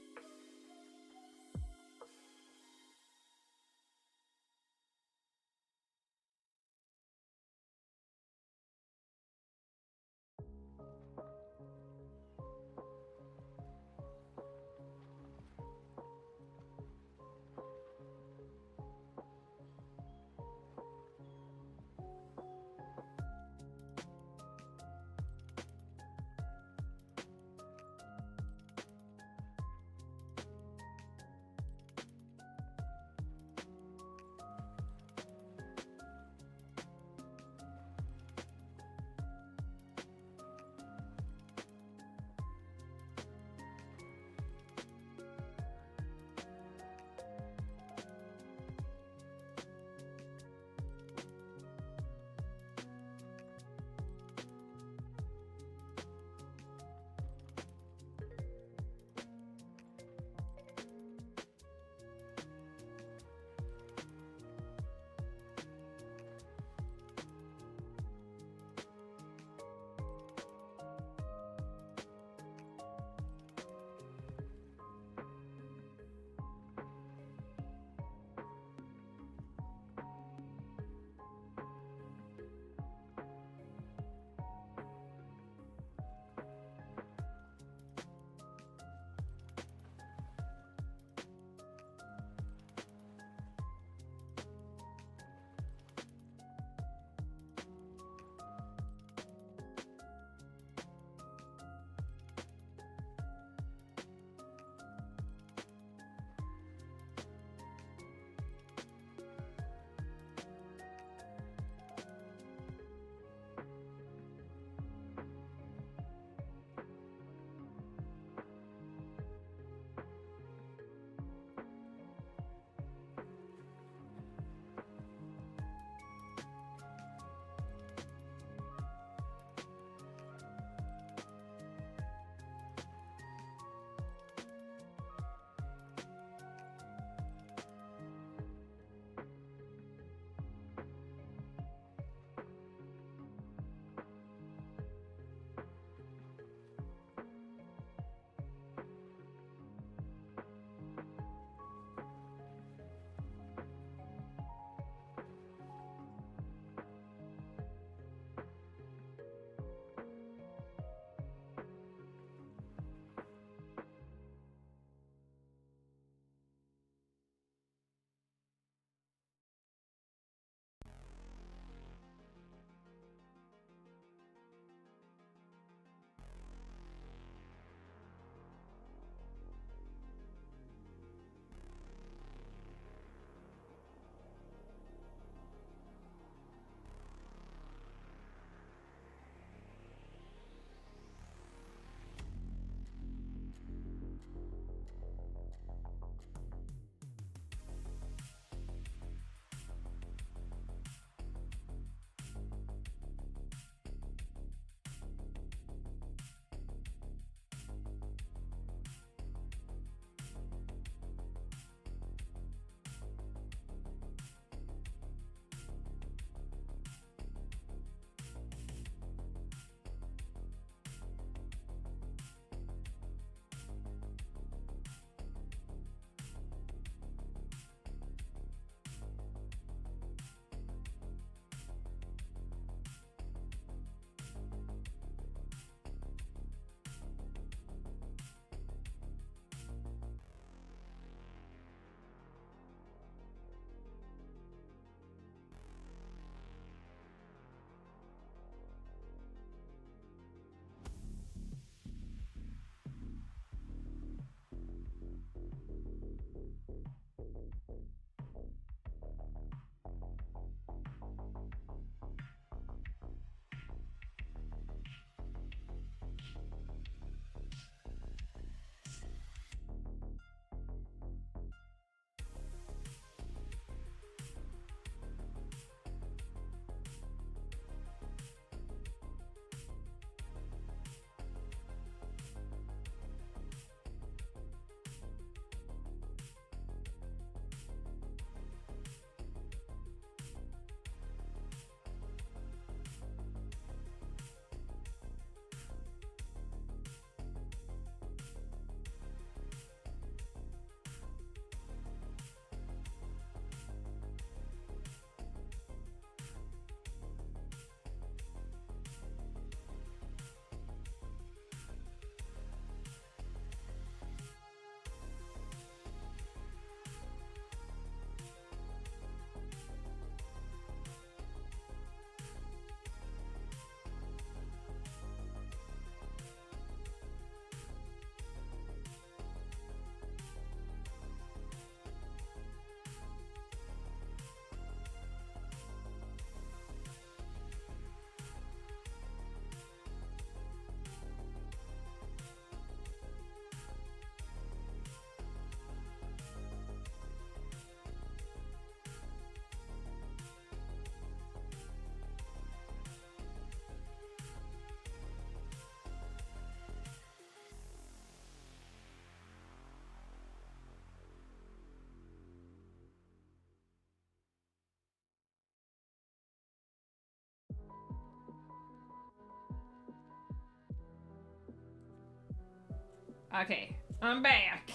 Okay, I'm back.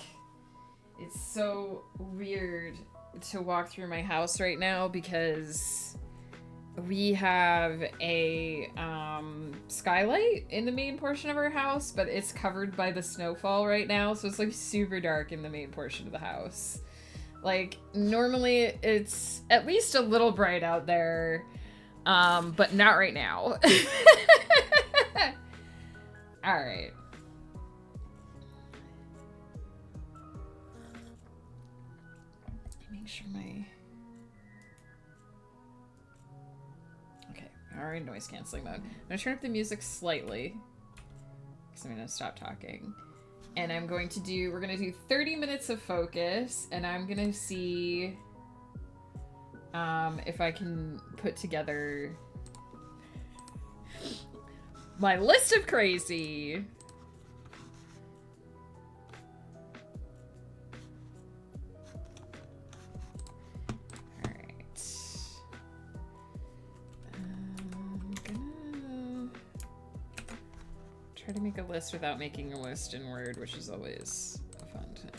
It's so weird to walk through my house right now because we have a skylight in the main portion of our house, but it's covered by the snowfall right now, so it's like super dark in the main portion of the house. Like, normally it's at least a little bright out there, but not right now. Alright. Make sure my... Okay, we're in noise canceling mode. I'm gonna turn up the music slightly, because I'm gonna stop talking. And I'm going to do, we're gonna do 30 minutes of focus, and I'm gonna see if I can put together my list of crazy. Alright. I'm gonna try to make a list without making a list in Word, which is always a fun time.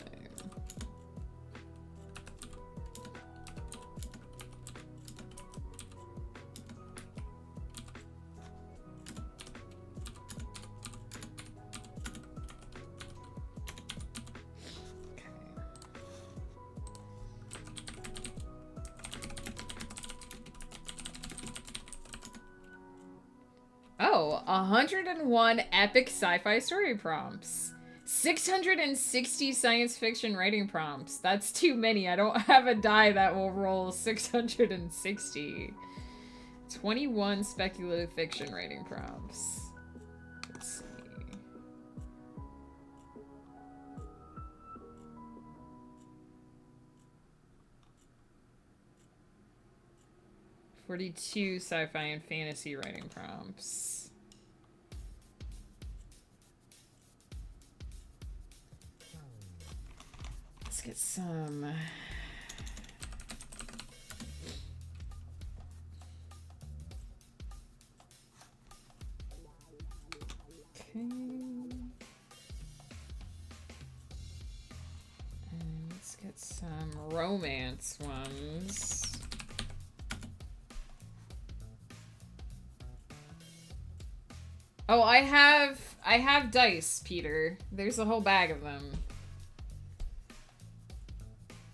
Oh, 101 epic sci-fi story prompts. 660 science fiction writing prompts. That's too many. I don't have a die that will roll 660. 21 speculative fiction writing prompts. Let's see. "42 sci-fi and fantasy writing prompts. Let's get some. Okay. And let's get some romance ones. Oh, I have dice, Peter. There's a whole bag of them.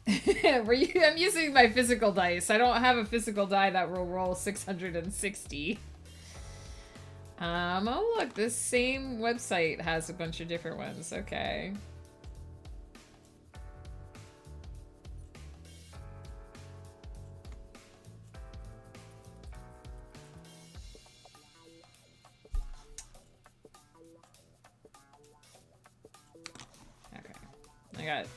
I'm using my physical dice. I don't have a physical die that will roll 660. Oh look, this same website has a bunch of different ones. Okay. I got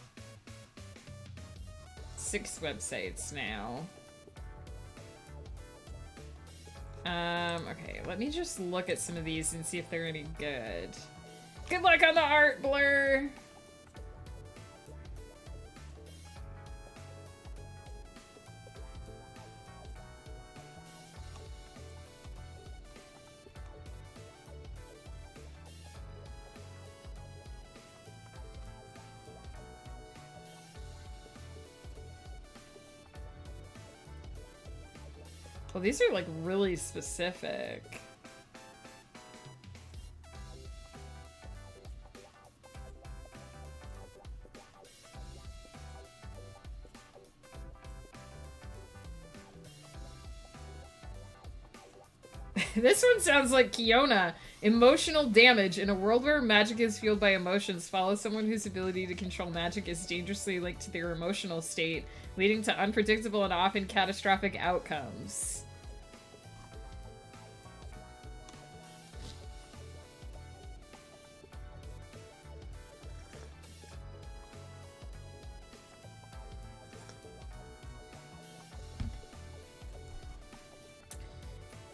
6 websites now. Okay, let me just look at some of these and see if they're any good. Good luck on the art, Blur! Well, these are like really specific. This one sounds like Kiona. Emotional damage. In a world where magic is fueled by emotions, follow someone whose ability to control magic is dangerously linked to their emotional state, leading to unpredictable and often catastrophic outcomes.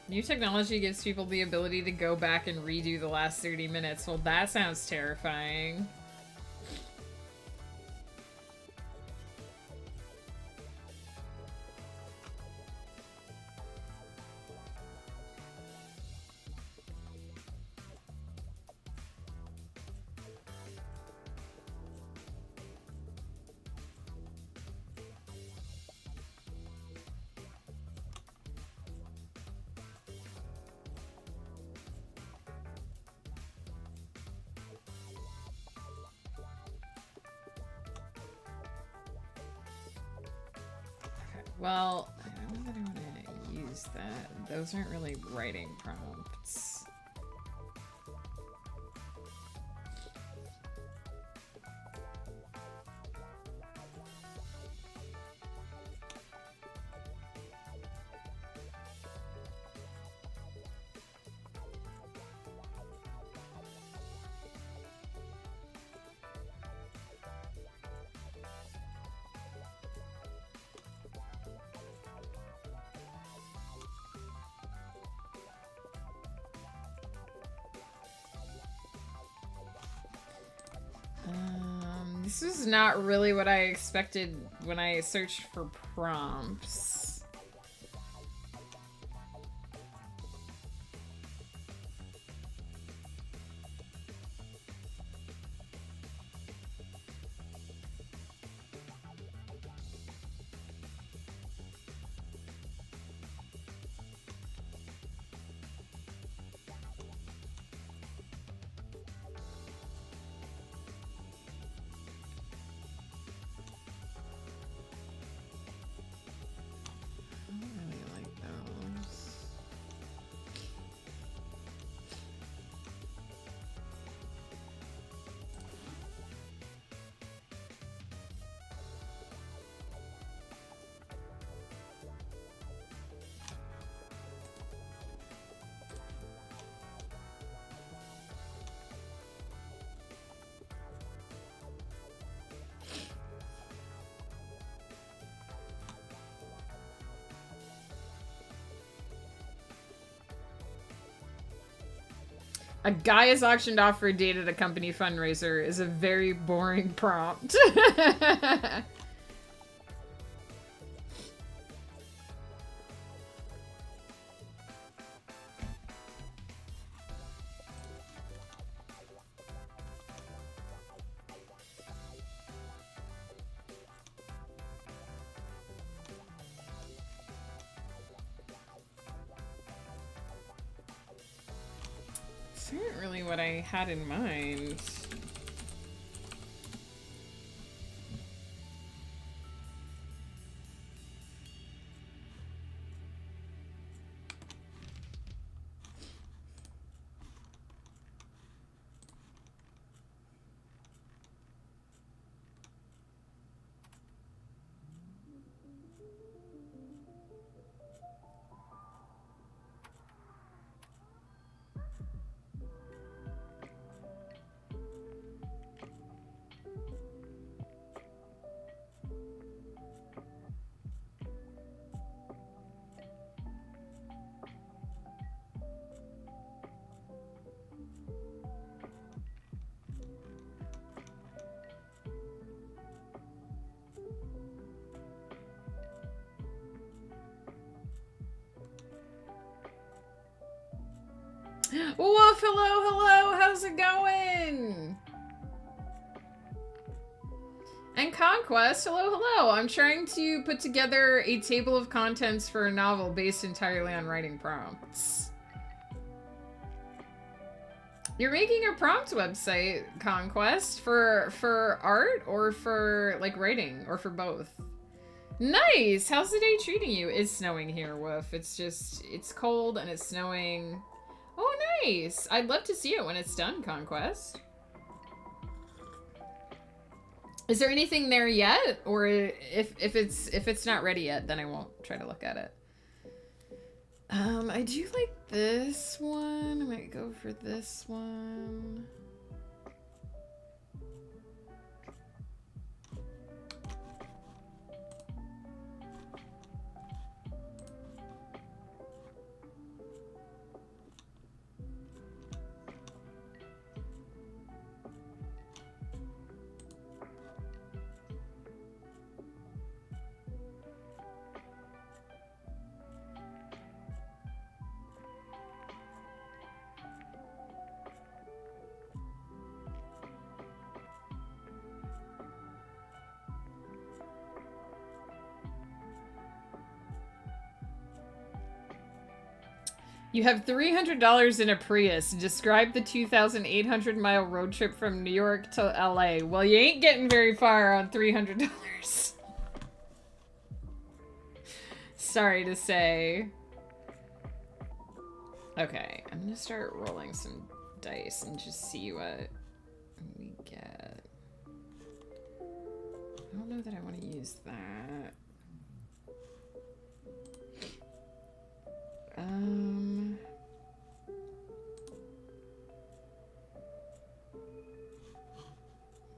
New technology gives people the ability to go back and redo the last 30 minutes. Well, that sounds terrifying. Well, I don't know that I want to use that. Those aren't really writing prompts. This is not really what I expected when I searched for prompts. A guy is auctioned off for a date at a company fundraiser is a very boring prompt. This isn't really what I had in mind. Woof, hello, how's it going? And Conquest, hello. I'm trying to put together a table of contents for a novel based entirely on writing prompts. You're making a prompt website, Conquest, for art or for, like, writing, or for both? Nice! How's the day treating you? It's snowing here, Woof. It's cold and it's snowing. Oh, nice! I'd love to see it when it's done, Conquest. Is there anything there yet? Or if it's not ready yet, then I won't try to look at it. I do like this one. I might go for this one. You have $300 in a Prius. Describe the 2,800-mile road trip from New York to LA. Well, you ain't getting very far on $300. sorry to say. Okay, I'm gonna start rolling some dice and just see what we get. I don't know that I want to use that.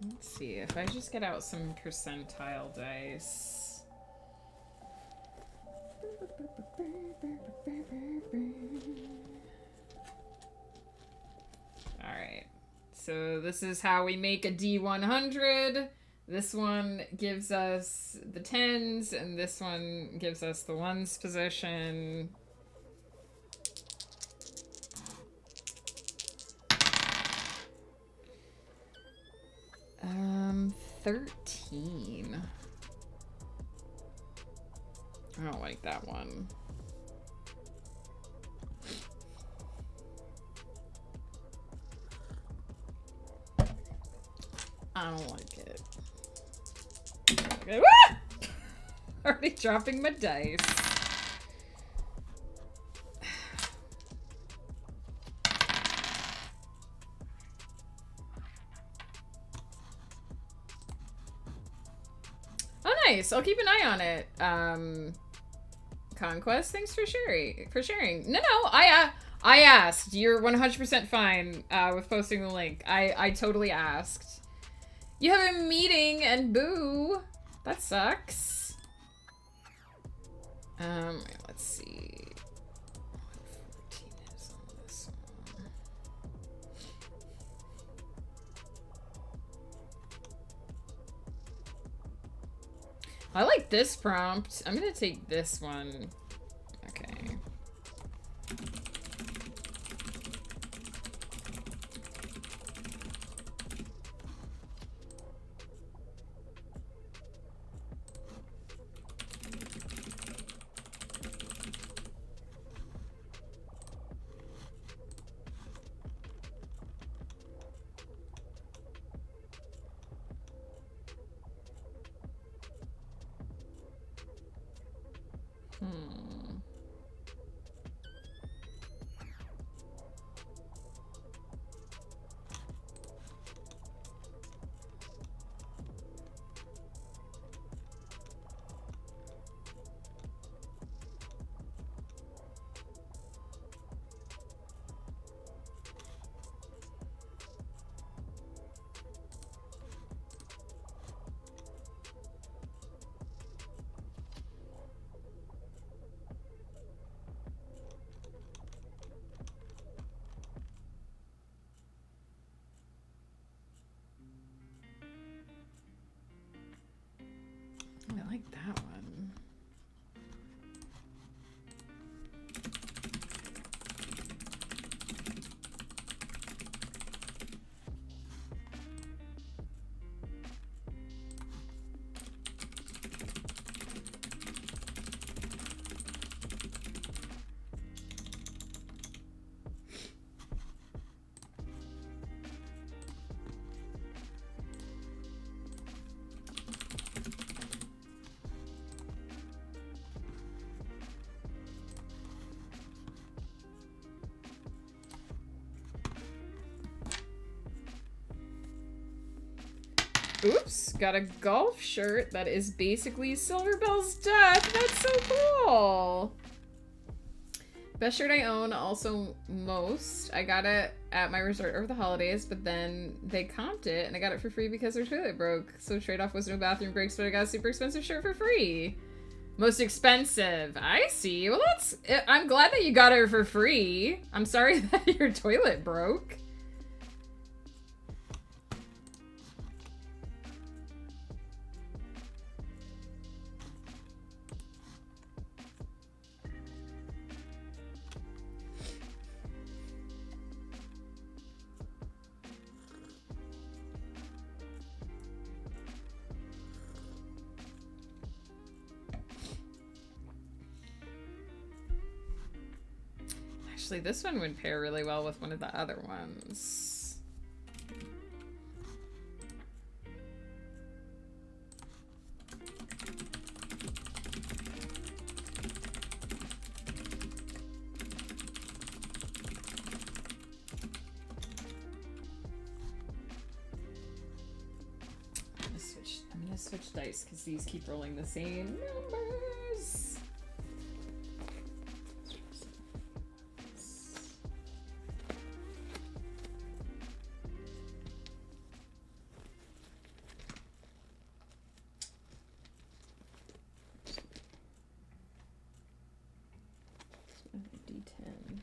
Let's see, if I just get out some percentile dice. Alright, so this is how we make a D100. This one gives us the tens, and this one gives us the ones position. 13. I don't like that one. I don't like it. Okay. Already dropping my dice. Oh, nice. I'll keep an eye on it. Conquest, thanks for sharing. No, I asked. You're 100% fine with posting the link. I totally asked. You have a meeting and boo. That sucks. Let's see. What 14 is on this one. I like this prompt. I'm gonna take this one. Okay. I like that one. Oops, got a golf shirt that is basically Silverbell's death. That's so cool. Best shirt I own, also most. I got it at my resort over the holidays, but then they comped it and I got it for free because their toilet broke. So trade-off was no bathroom breaks, but I got a super expensive shirt for free. Most expensive. I see. Well, I'm glad that you got it for free. I'm sorry that your toilet broke. Actually, this one would pair really well with one of the other ones. gonna switch dice because these keep rolling the same numbers. D10.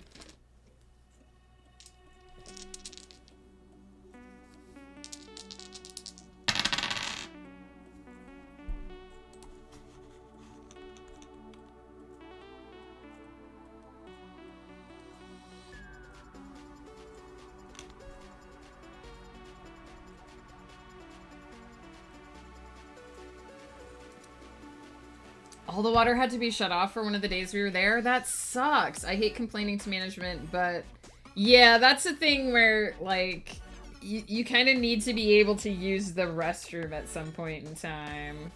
All the water had to be shut off for one of the days we were there. That sucks. I hate complaining to management, but yeah, that's a thing where, like, you kind of need to be able to use the restroom at some point in time.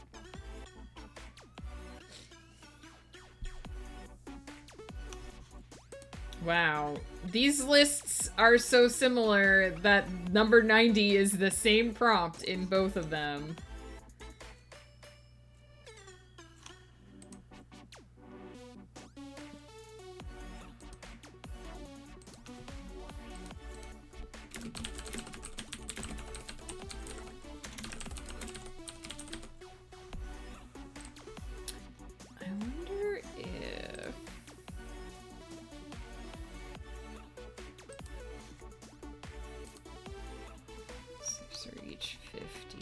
Wow. These lists are so similar that number 90 is the same prompt in both of them. I wonder if... Six are each 50.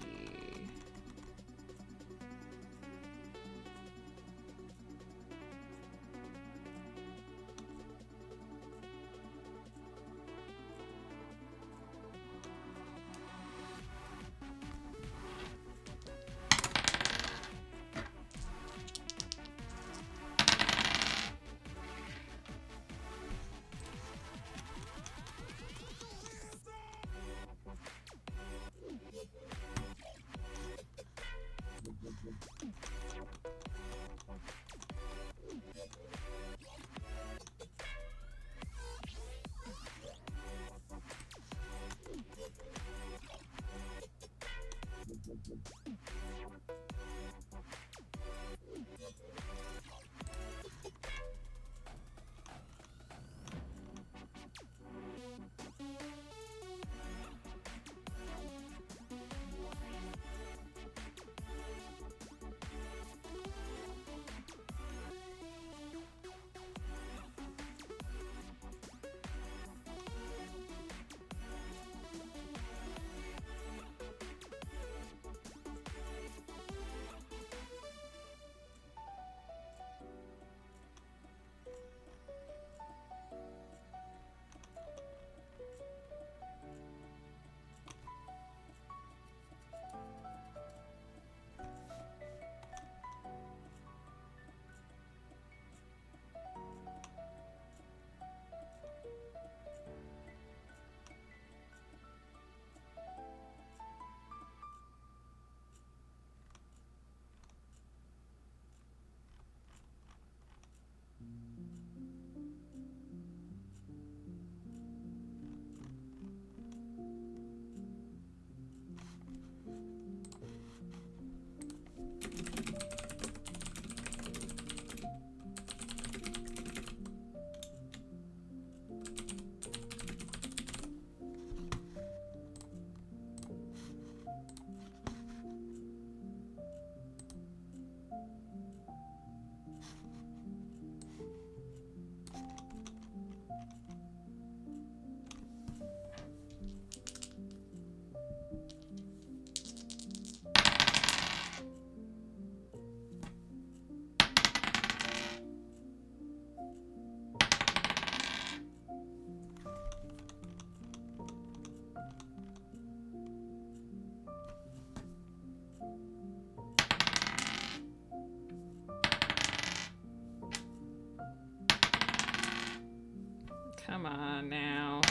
Come on now.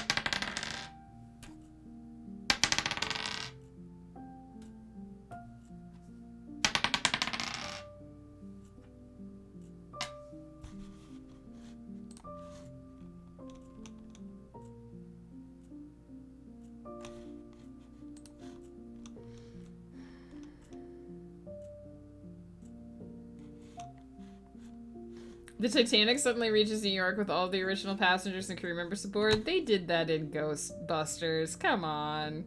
The Titanic suddenly reaches New York with all the original passengers and crew members aboard. They did that in Ghostbusters. Come on.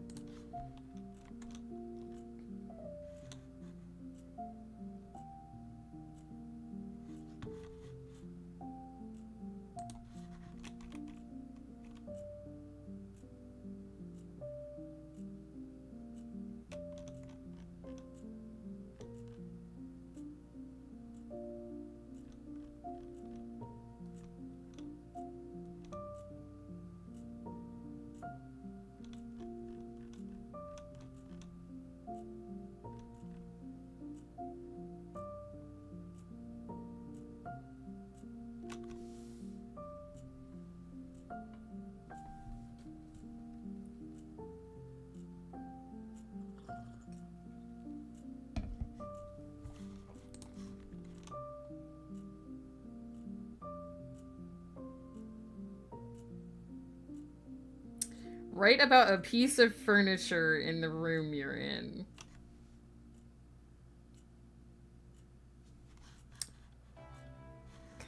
Write about a piece of furniture in the room you're in.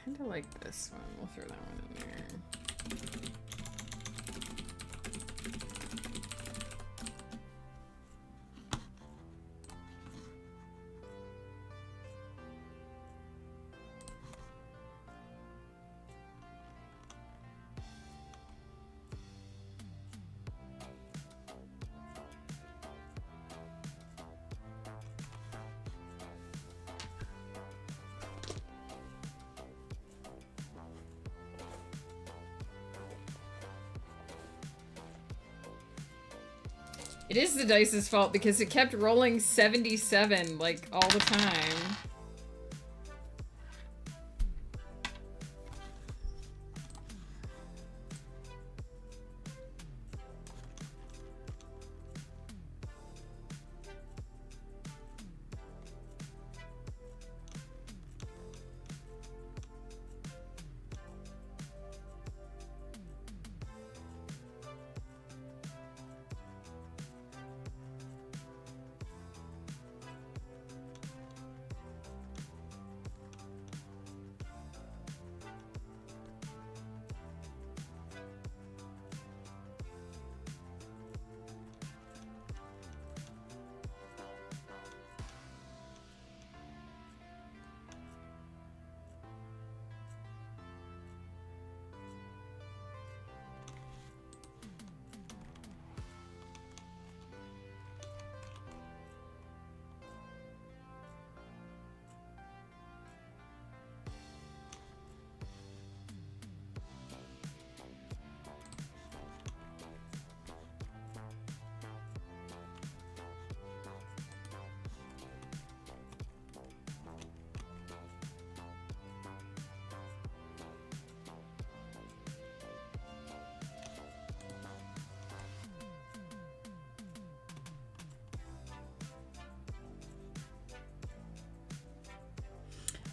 Kind of like this one. We'll throw that one in there. It is the dice's fault because it kept rolling 77, like, all the time.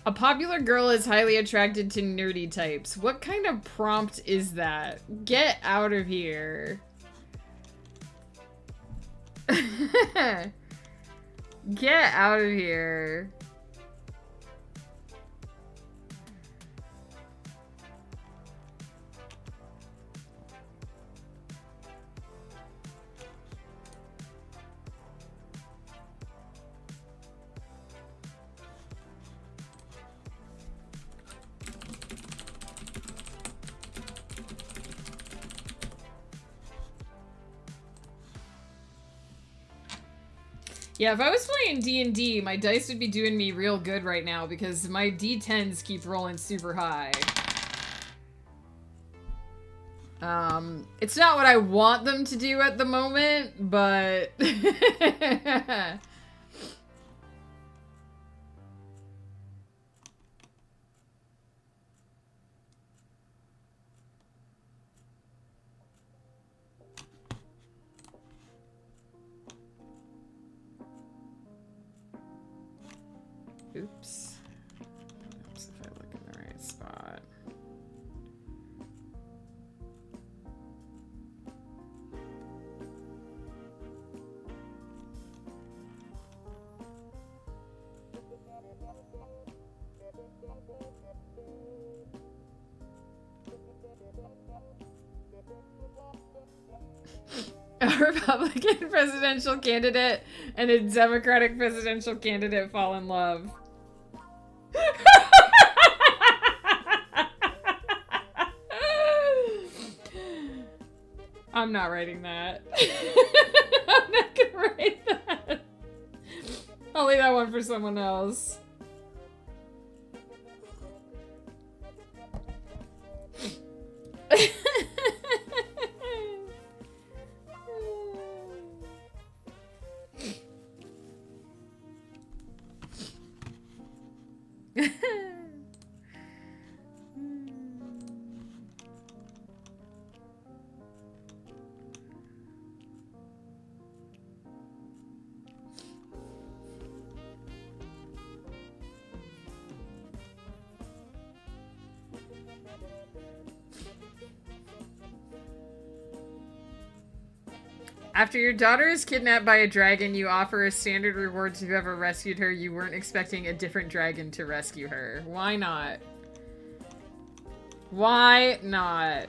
A popular girl is highly attracted to nerdy types. What kind of prompt is that? Get out of here. Get out of here. Yeah, if I was playing D&D, my dice would be doing me real good right now because my D10s keep rolling super high. It's not what I want them to do at the moment, but... Oops. Oops, if I look in the right spot. A Republican presidential candidate and a Democratic presidential candidate fall in love. I'm not writing that. I'm not gonna write that. I'll leave that one for someone else. After your daughter is kidnapped by a dragon, you offer a standard reward to whoever rescued her. You weren't expecting a different dragon to rescue her. Why not? Why not?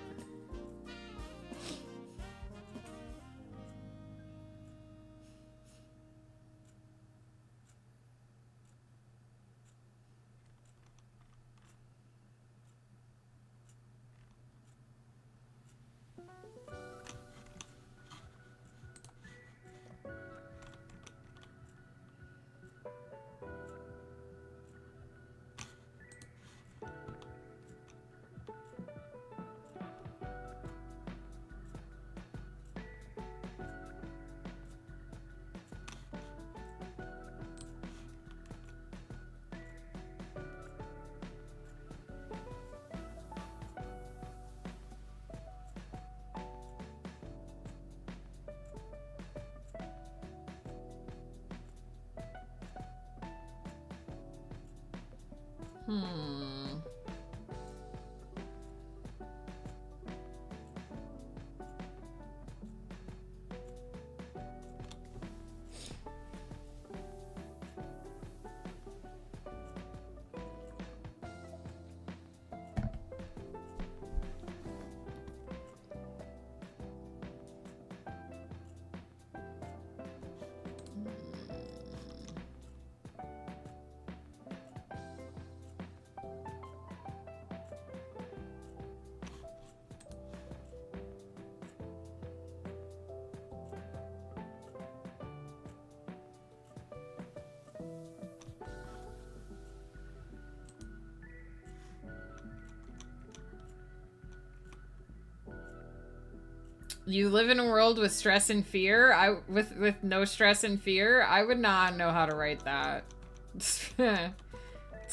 You live in a world with stress and fear. With no stress and fear, I would not know how to write that.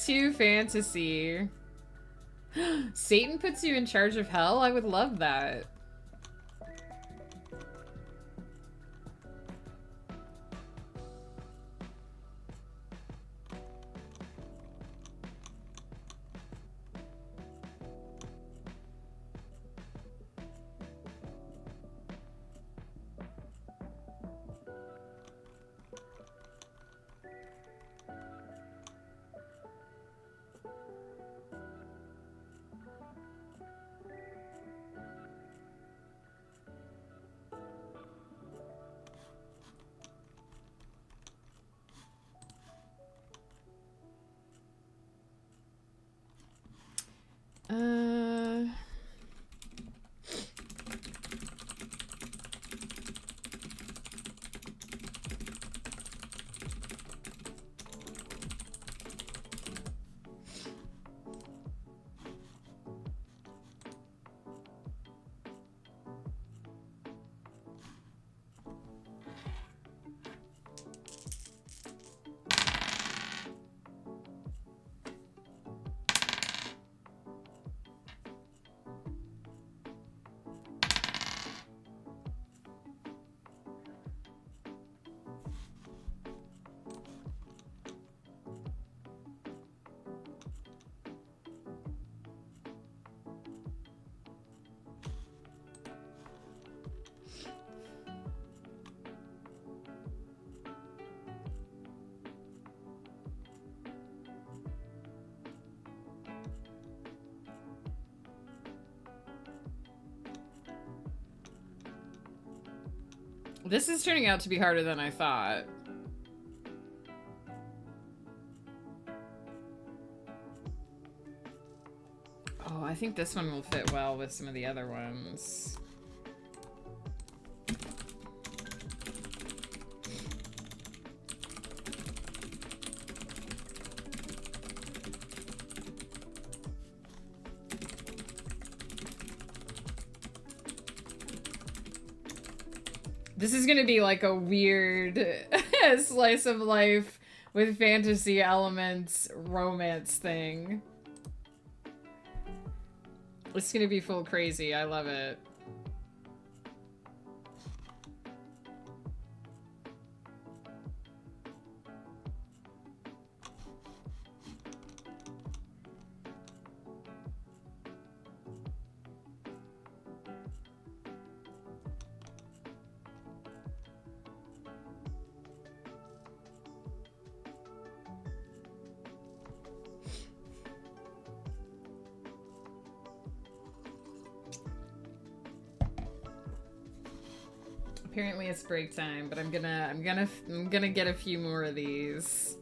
Too fantasy. Satan puts you in charge of hell? I would love that. This is turning out to be harder than I thought. Oh, I think this one will fit well with some of the other ones. This is gonna be like a weird slice of life with fantasy elements romance thing. It's gonna be full crazy. I love it. Apparently it's break time, but I'm gonna get a few more of these.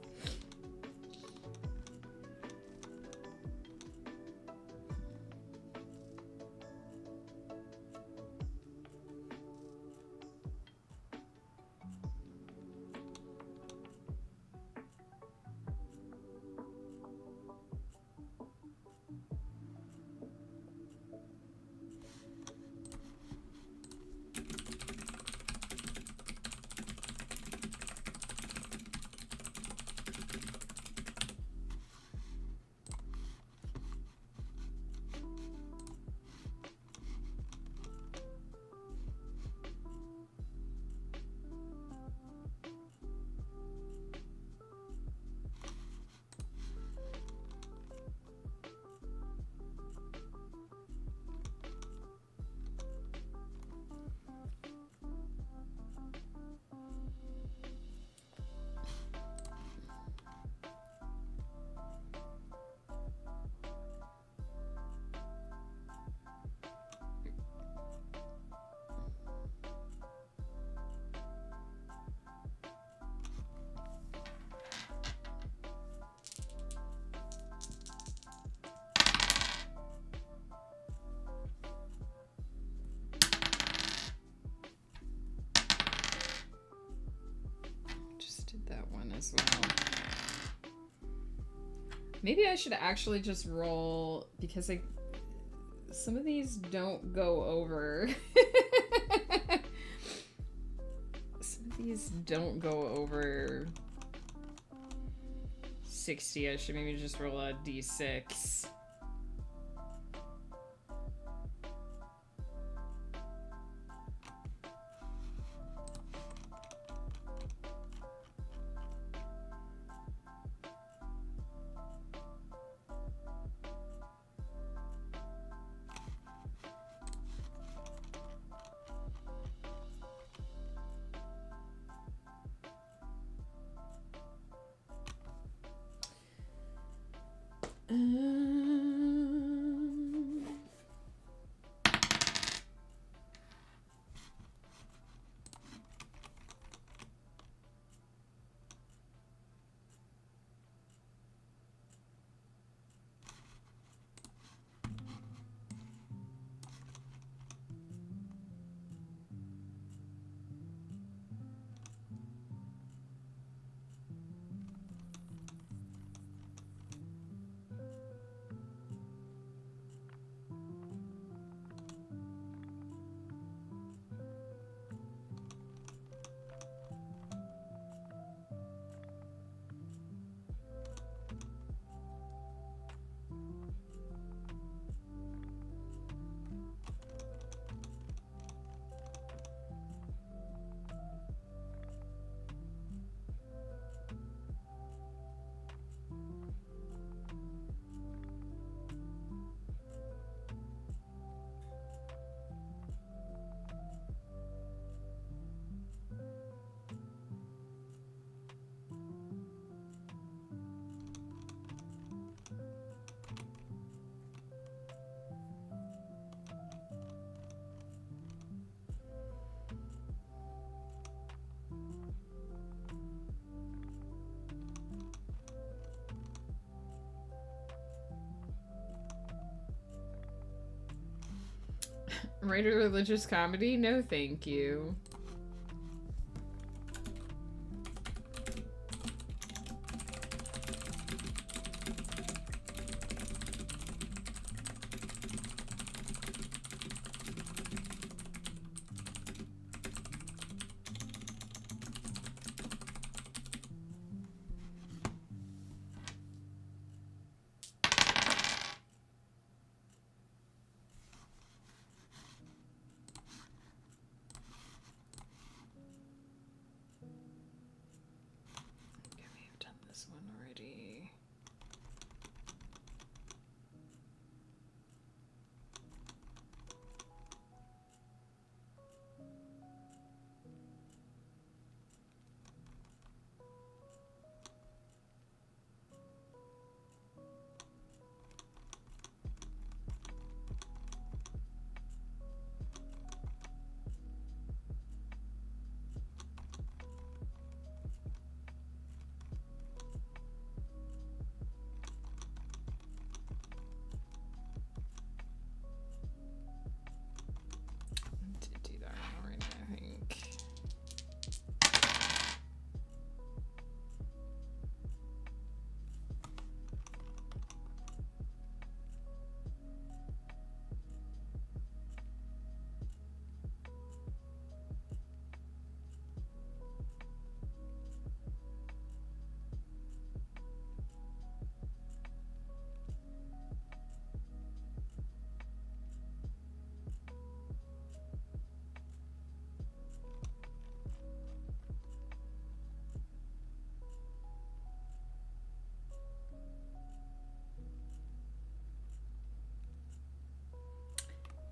That one as well. Maybe I should actually just roll because some of these don't go over. Some of these don't go over 60. I should maybe just roll a d6. Write a religious comedy? No, thank you.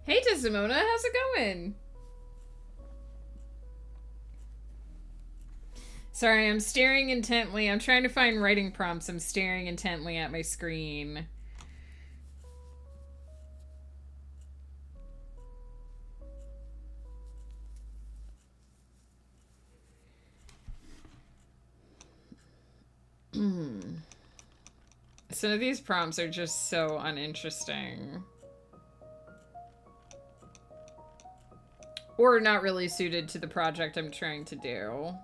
Hey, Desdemona, how's it going? Sorry, I'm staring intently. I'm trying to find writing prompts. I'm staring intently at my screen. Some of these prompts are just so uninteresting. Or not really suited to the project I'm trying to do.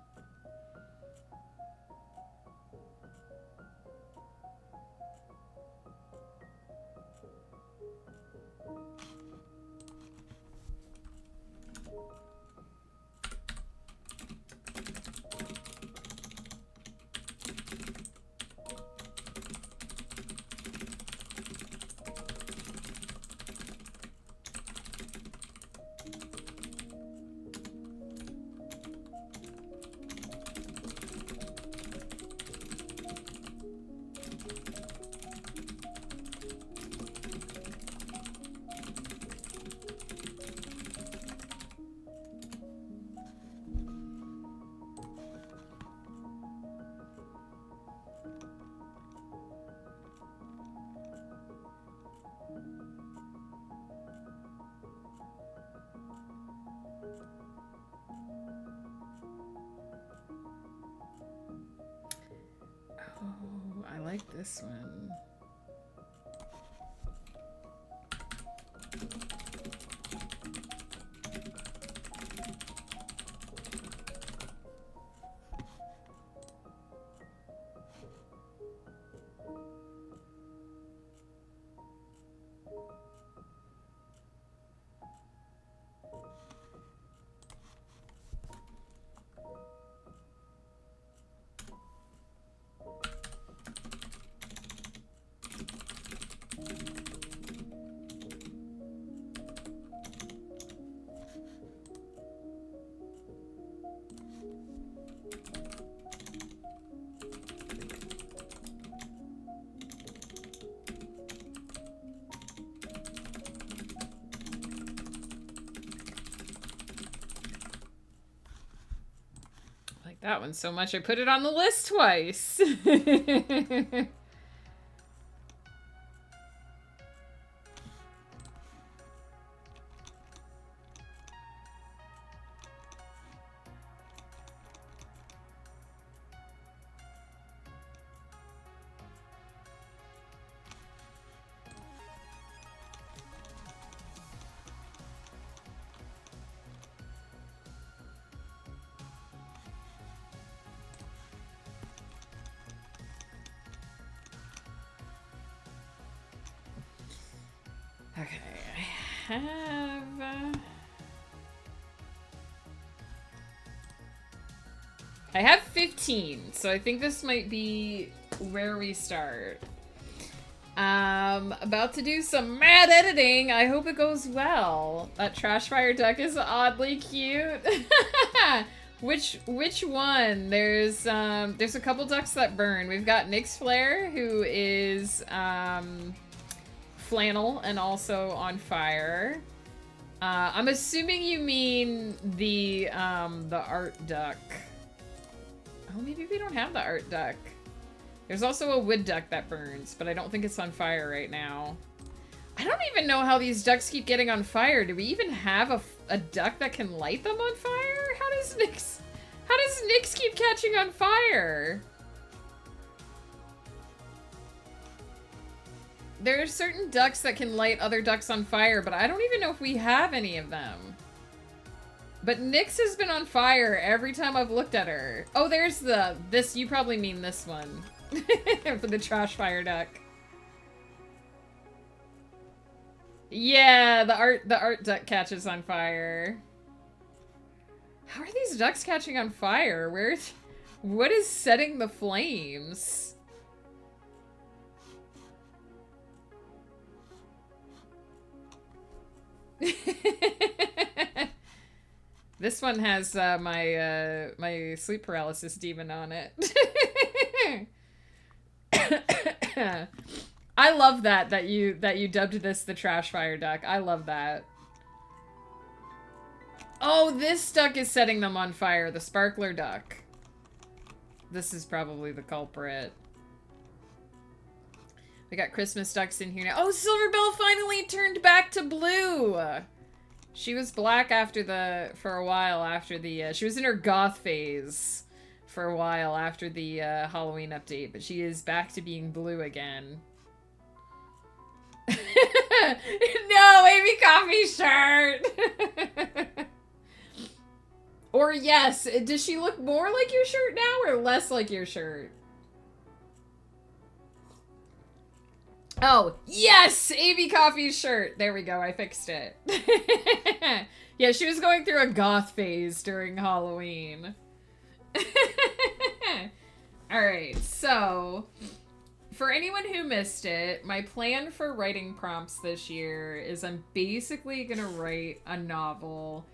Oh, I like this one. That one so much I put it on the list twice. I have 15, so I think this might be where we start. About to do some mad editing. I hope it goes well. That trash fire duck is oddly cute. Which one? There's a couple ducks that burn. We've got Nyx Flare, who is flannel and also on fire. I'm assuming you mean the art duck. Oh, maybe we don't have the art duck. There's also a wood duck that burns, but I don't think it's on fire right now. I don't even know how these ducks keep getting on fire. Do we even have a duck that can light them on fire? How does Nyx keep catching on fire? There are certain ducks that can light other ducks on fire, but I don't even know if we have any of them. But Nyx has been on fire every time I've looked at her. Oh, there's this, you probably mean this one. For the trash fire duck. Yeah, the art duck catches on fire. How are these ducks catching on fire? What is setting the flames? This one has my sleep paralysis demon on it. I love that you dubbed this the trash fire duck. I love that. Oh, this duck is setting them on fire. The sparkler duck. This is probably the culprit. We got Christmas ducks in here now. Oh, Silverbell finally turned back to blue. She was black for a while after the, she was in her goth phase for a while after the Halloween update, but she is back to being blue again. No, Amy Coffee shirt! Or yes, does she look more like your shirt now or less like your shirt? Oh, yes! Amy Coffee's shirt. There we go, I fixed it. Yeah, she was going through a goth phase during Halloween. Alright, so for anyone who missed it, my plan for writing prompts this year is I'm basically gonna write a novel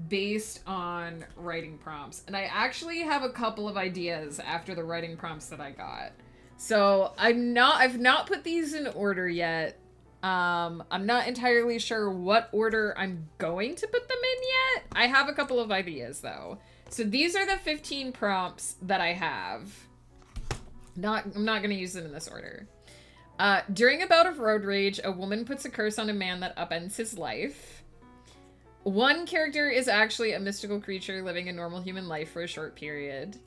based on writing prompts. And I actually have a couple of ideas after the writing prompts that I got. So I've not put these in order yet. I'm not entirely sure what order I'm going to put them in yet. I have a couple of ideas though. So these are the 15 prompts that I have. I'm not going to use them in this order. During a bout of road rage, a woman puts a curse on a man that upends his life. One character is actually a mystical creature living a normal human life for a short period.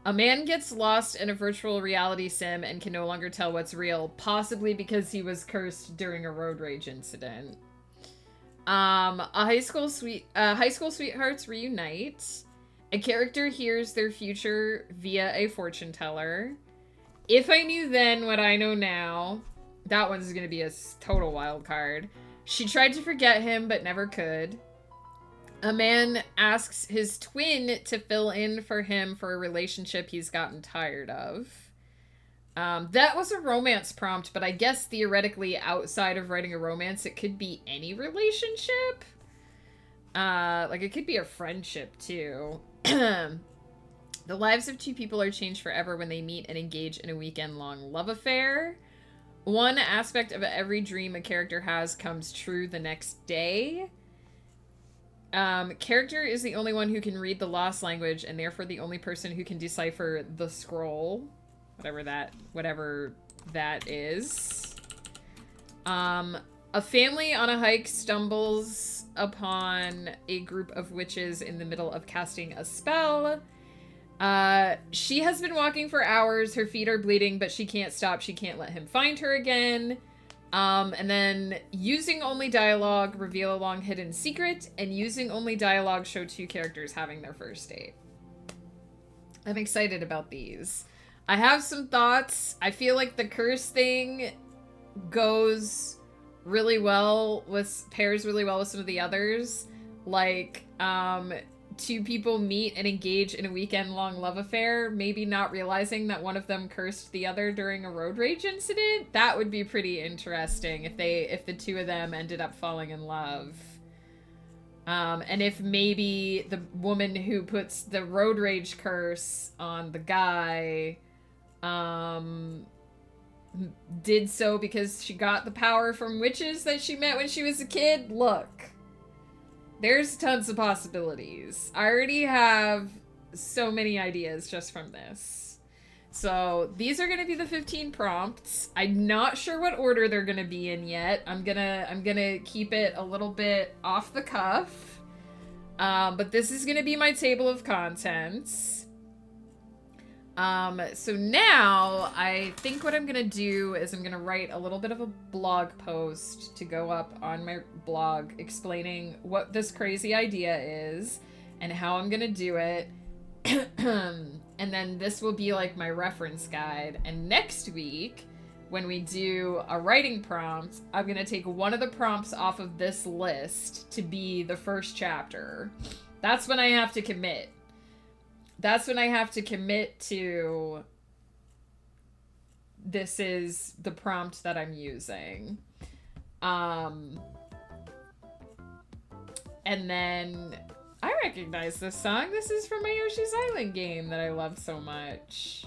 A man gets lost in a virtual reality sim and can no longer tell what's real, possibly because he was cursed during a road rage incident. High school sweethearts reunite. A character hears their future via a fortune teller. If I knew then what I know now, that one's gonna be a total wild card. She tried to forget him, but never could. A man asks his twin to fill in for him for a relationship he's gotten tired of. That was a romance prompt, but I guess theoretically outside of writing a romance, it could be any relationship. Like it could be a friendship too. The lives of two people are changed forever when they meet and engage in a weekend-long love affair. One aspect of every dream a character has comes true the next day. Character is the only one who can read the lost language and therefore the only person who can decipher the scroll. Whatever that is. A family on a hike stumbles upon a group of witches in the middle of casting a spell. She has been walking for hours. Her feet are bleeding, but she can't stop. She can't let him find her again. And then using only dialogue, reveal a long hidden secret, and using only dialogue, show two characters having their first date. I'm excited about these. I have some thoughts. I feel like the curse thing goes really well with, pairs really well with some of the others. Like, two people meet and engage in a weekend-long love affair, maybe not realizing that one of them cursed the other during a road rage incident. That would be pretty interesting if the two of them ended up falling in love. And if maybe the woman who puts the road rage curse on the guy, did so because she got the power from witches that she met when she was a kid. Look. There's tons of possibilities. I already have so many ideas just from this. So these are going to be the 15 prompts. I'm not sure what order they're going to be in yet. I'm gonna keep it a little bit off the cuff. But this is going to be my table of contents. So now I think what I'm gonna do is I'm gonna write a little bit of a blog post to go up on my blog explaining what this crazy idea is and how I'm gonna do it. And then this will be like my reference guide. And next week, when we do a writing prompt, I'm gonna take one of the prompts off of this list to be the first chapter. That's when I have to commit. That's when I have to commit to this is the prompt that I'm using. And then I recognize this song. This is from my Yoshi's Island game that I love so much.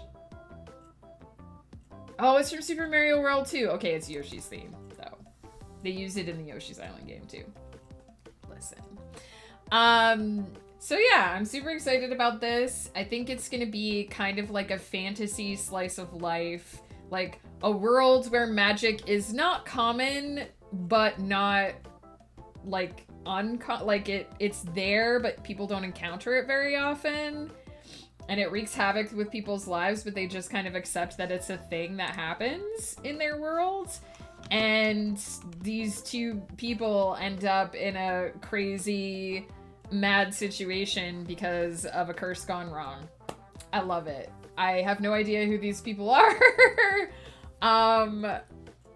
Oh, it's from Super Mario World 2. Okay, it's Yoshi's theme, though. They use it in the Yoshi's Island game, too. Listen. So yeah, I'm super excited about this. I think it's gonna be kind of like a fantasy slice of life. Like a world where magic is not common, but not like it's there, but people don't encounter it very often. And it wreaks havoc with people's lives, but they just kind of accept that it's a thing that happens in their world. And these two people end up in a crazy mad situation because of a curse gone wrong. I love it. I have no idea who these people are.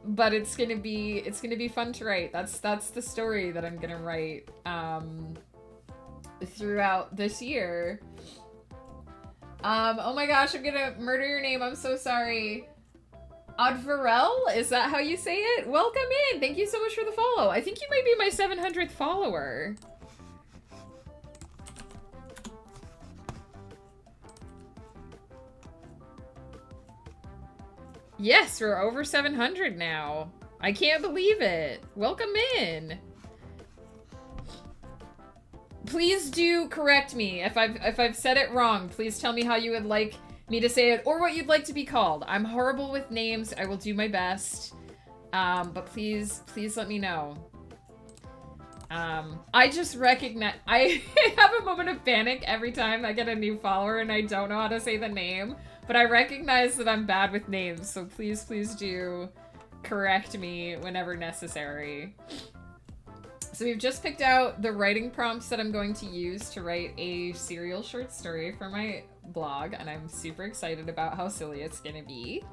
But it's gonna be fun to write. That's the story that I'm gonna write throughout this year. Oh my gosh, I'm gonna murder your name. I'm so sorry. Odvarel, is that how you say it? Welcome in. Thank you so much for the follow. I think you might be my 700th follower. Yes, we're over 700 now. I can't believe it. Welcome in. Please do correct me if I've said it wrong. Please tell me how you would like me to say it or what you'd like to be called. I'm horrible with names. I will do my best. But please let me know. I just recognize I have a moment of panic every time I get a new follower and I don't know how to say the name. But I recognize that I'm bad with names, so please do correct me whenever necessary. So we've just picked out the writing prompts that I'm going to use to write a serial short story for my blog, and I'm super excited about how silly it's gonna be.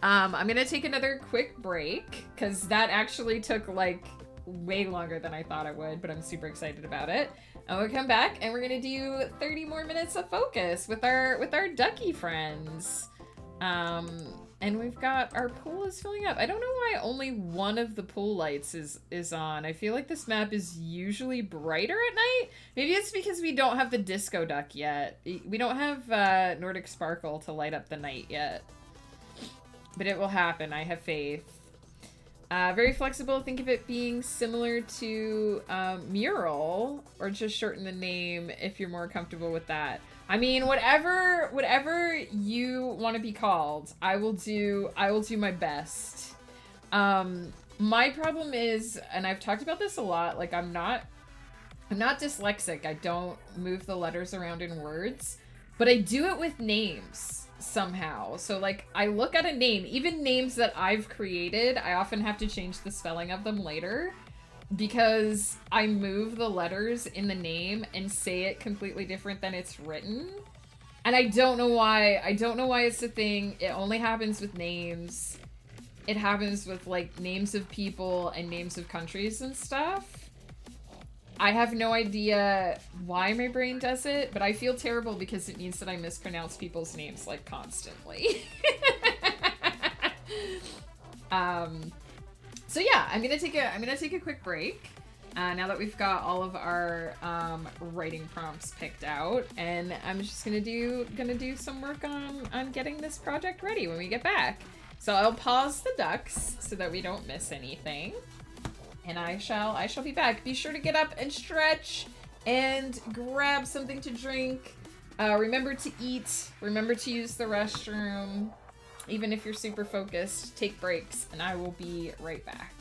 I'm gonna take another quick break, because that actually took like way longer than I thought it would, but I'm super excited about it. And we'll come back and we're gonna do 30 more minutes of focus with our ducky friends. And we've got our pool is filling up. I don't know why only one of the pool lights is on. I feel like this map is usually brighter at night. Maybe it's because we don't have the disco duck yet. We don't have Nordic Sparkle to light up the night yet. But it will happen. I have faith. Very flexible. Think of it being similar to Mural, or just shorten the name if you're more comfortable with that. I mean, whatever you want to be called, I will do my best. My problem is, and I've talked about this a lot, like I'm not dyslexic. I don't move the letters around in words, but I do it with names somehow. So like I look at a name, even names that I've created, I often have to change the spelling of them later because I move the letters in the name and say it completely different than it's written. And I don't know why. I don't know why it's a thing. It only happens with names. it happens with like names of people and names of countries and stuff. I have no idea why my brain does it, but I feel terrible because it means that I mispronounce people's names like constantly. So yeah, I'm gonna take a quick break now that we've got all of our writing prompts picked out, and I'm just gonna do some work on getting this project ready when we get back. So I'll pause the ducks so that we don't miss anything. And I shall be back. Be sure to get up and stretch and grab something to drink. Remember to eat. Remember to use the restroom. Even if you're super focused, take breaks, and I will be right back.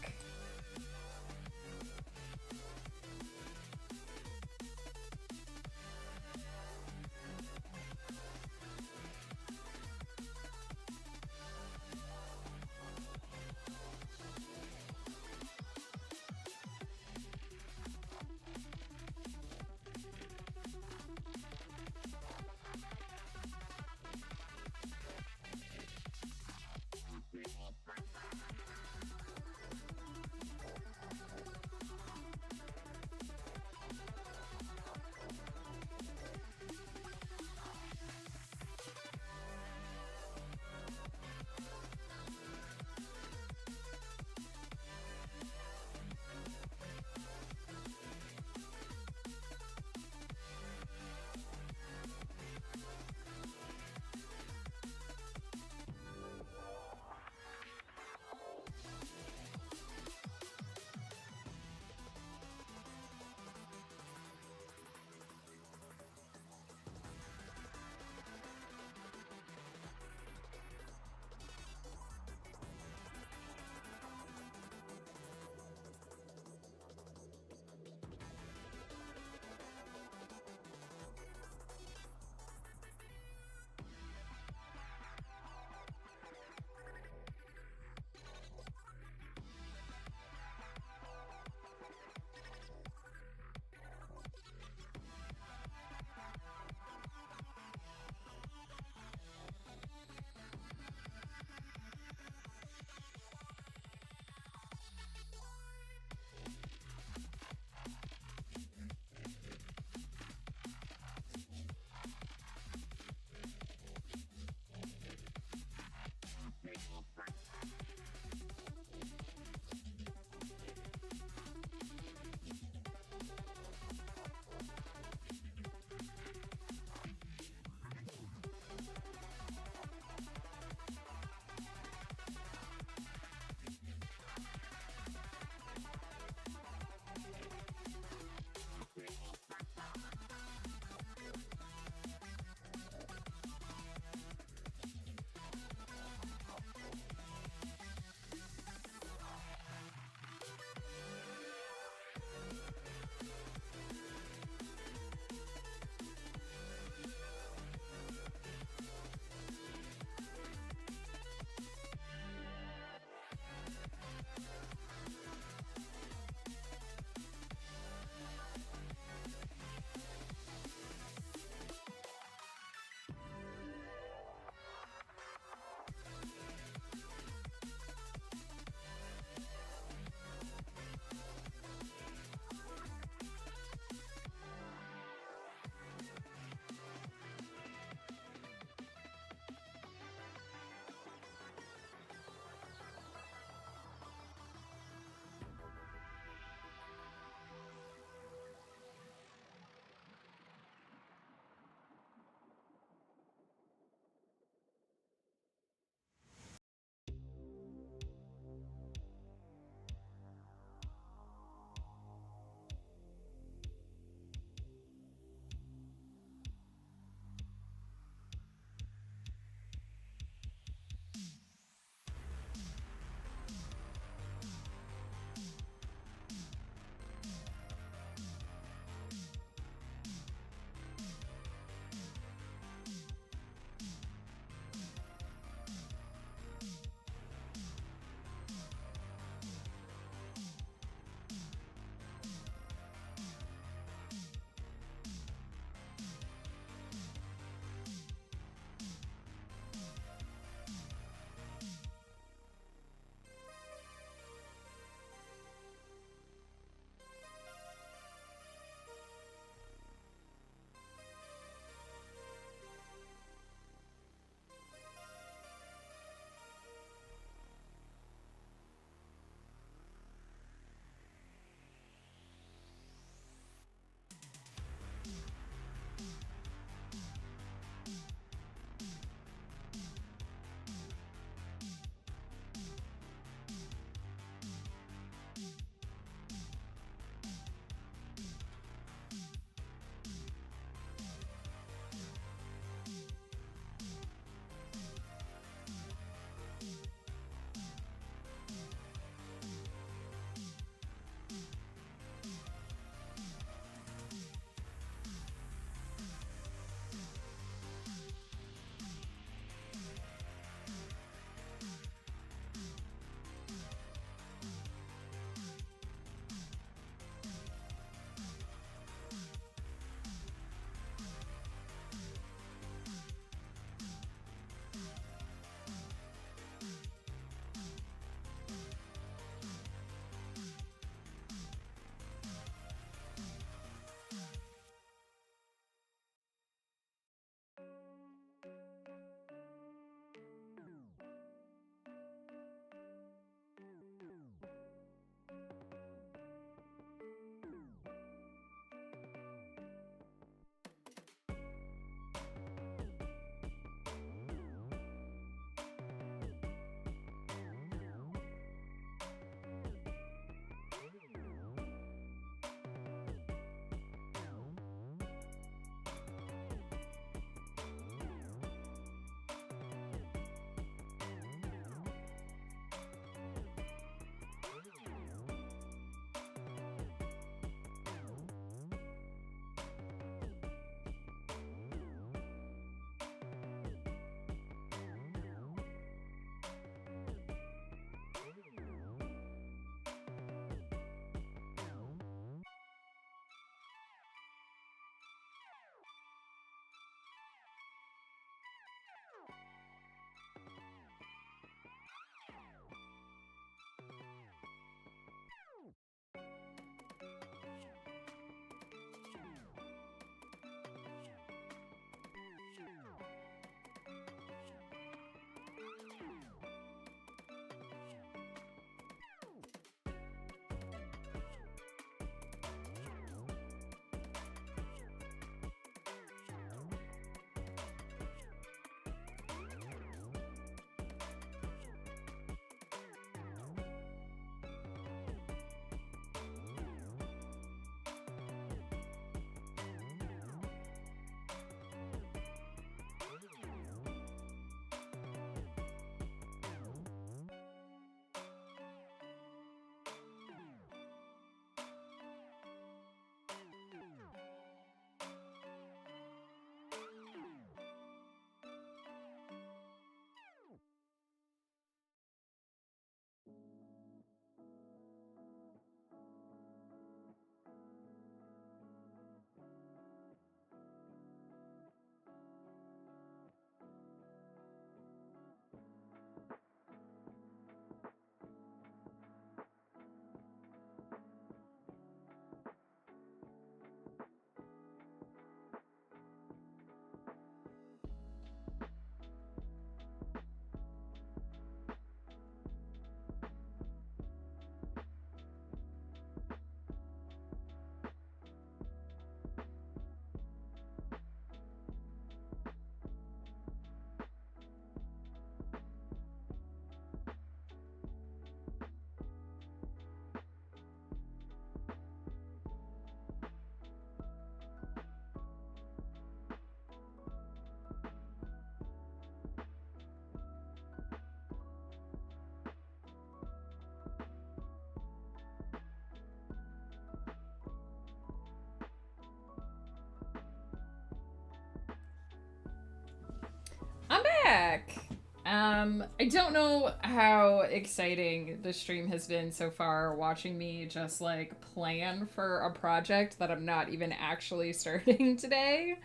I don't know how exciting the stream has been so far, watching me just like plan for a project that I'm not even actually starting today.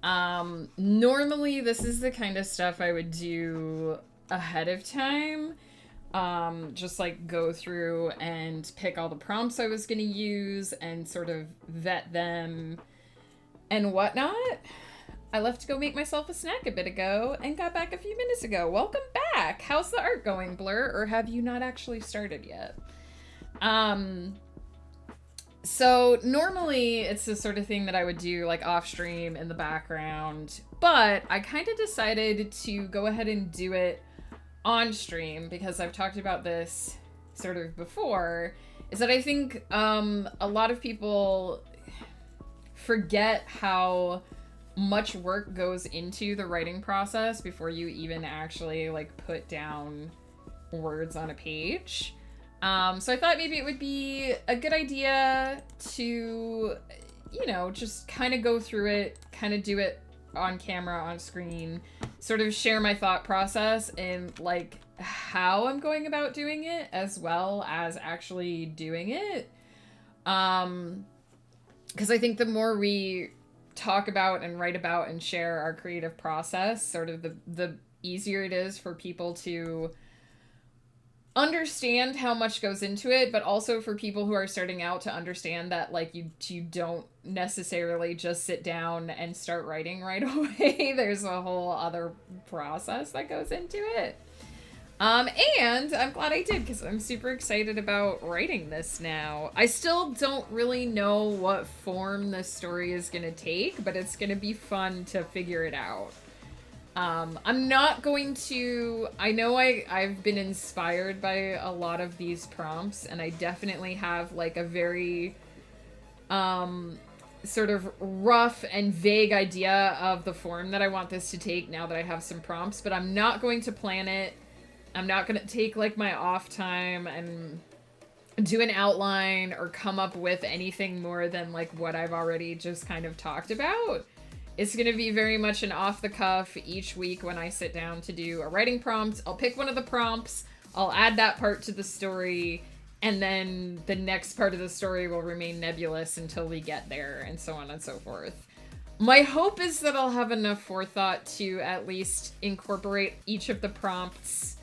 Normally this is the kind of stuff I would do ahead of time. Just like go through and pick all the prompts I was gonna use and sort of vet them and whatnot. I left to go make myself a snack a bit ago and got back a few minutes ago. Welcome back! How's the art going, Blur? Or have you not actually started yet? So normally it's the sort of thing that I would do like off stream in the background, but I kind of decided to go ahead and do it on stream because I've talked about this sort of before, is that I think a lot of people forget how much work goes into the writing process before you even actually like put down words on a page. So I thought maybe it would be a good idea to, you know, just kind of go through it, kind of do it on camera, on screen, sort of share my thought process and like how I'm going about doing it as well as actually doing it. Because I think the more we talk about and write about and share our creative process, sort of the easier it is for people to understand how much goes into it, but also for people who are starting out to understand that like you don't necessarily just sit down and start writing right away. There's a whole other process that goes into it. And I'm glad I did because I'm super excited about writing this now. I still don't really know what form this story is gonna take, but it's gonna be fun to figure it out. I'm not going to, I know I've been inspired by a lot of these prompts, and I definitely have like a very, sort of rough and vague idea of the form that I want this to take now that I have some prompts, but I'm not going to plan it. I'm not going to take like my off time and do an outline or come up with anything more than like what I've already just kind of talked about. It's going to be very much an off the cuff each week when I sit down to do a writing prompt. I'll pick one of the prompts, I'll add that part to the story, and then the next part of the story will remain nebulous until we get there, and so on and so forth. My hope is that I'll have enough forethought to at least incorporate each of the prompts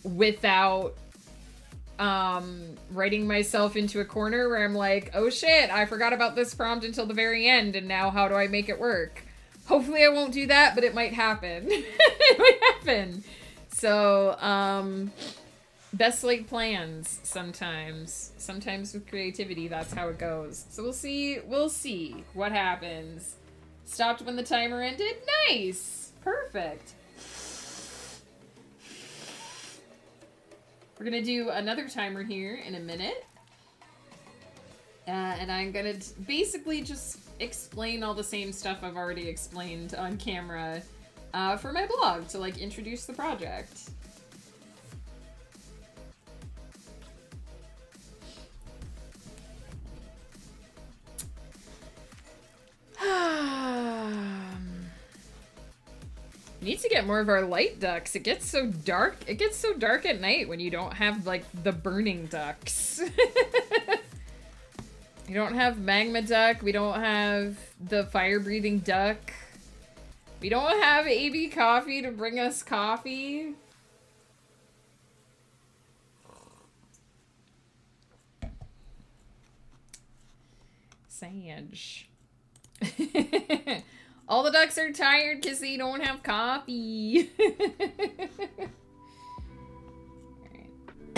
without writing myself into a corner where I'm like, oh shit, I forgot about this prompt until the very end, and now how do I make it work? Hopefully I won't do that, but it might happen. It might happen. So, best laid plans sometimes. Sometimes with creativity, that's how it goes. So we'll see what happens. Stopped when the timer ended? Nice! Perfect. We're gonna do another timer here in a minute. And I'm gonna basically just explain all the same stuff I've already explained on camera for my blog to like introduce the project. Need to get more of our light ducks. It gets so dark. It gets so dark at night when you don't have like the burning ducks. We don't have magma duck. We don't have the fire-breathing duck. We don't have AB Coffee to bring us coffee. Sage. All the ducks are tired because they don't have coffee.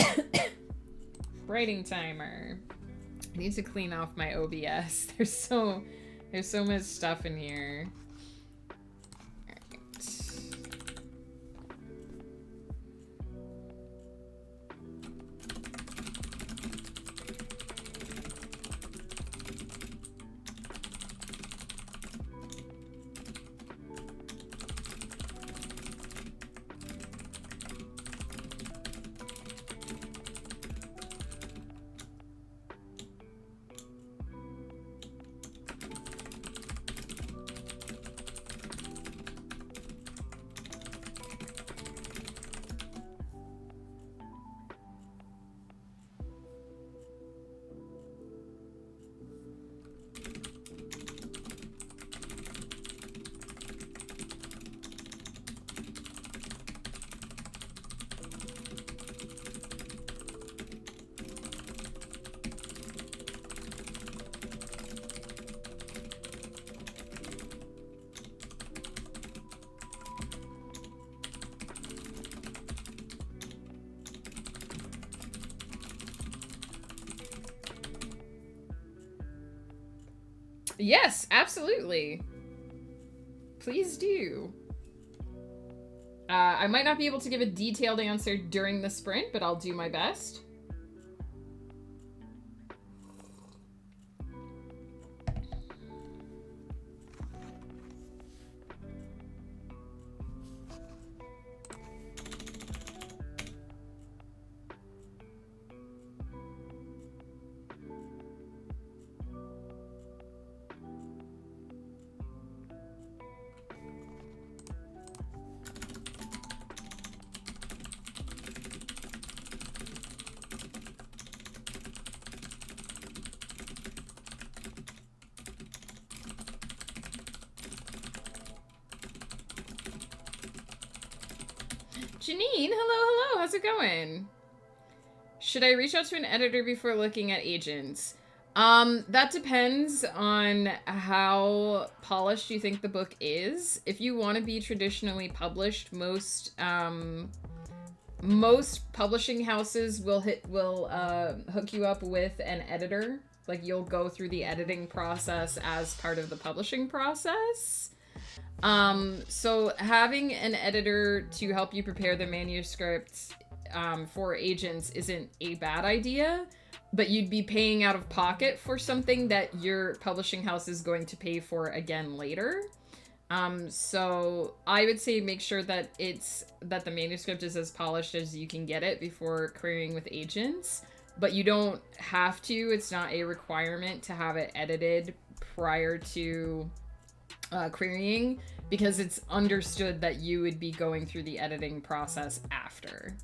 Alright. Writing timer. I need to clean off my OBS. There's so much stuff in here. Yes, absolutely. Please do. I might not be able to give a detailed answer during the sprint, but I'll do my best. Janine, hello, how's it going? Should I reach out to an editor before looking at agents? That depends on how polished you think the book is. If you want to be traditionally published, most publishing houses will hook you up with an editor. Like, you'll go through the editing process as part of the publishing process. So having an editor to help you prepare the manuscript for agents isn't a bad idea, but you'd be paying out of pocket for something that your publishing house is going to pay for again later. So I would say make sure that the manuscript is as polished as you can get it before querying with agents, but you don't have to. It's not a requirement to have it edited prior to querying, because it's understood that you would be going through the editing process after.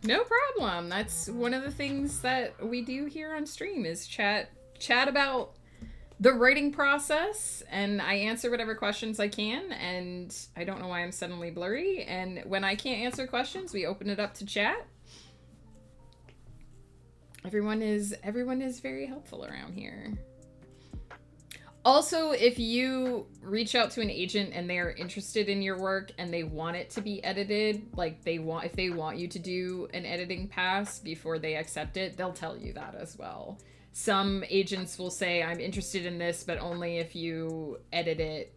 No problem. That's one of the things that we do here on stream is chat about the writing process, and I answer whatever questions I can, and I don't know why I'm suddenly blurry, and when I can't answer questions, we open it up to chat. Everyone is very helpful around here. Also, if you reach out to an agent and they are interested in your work and they want it to be edited, like if they want you to do an editing pass before they accept it, they'll tell you that as well. Some agents will say, I'm interested in this, but only if you edit it,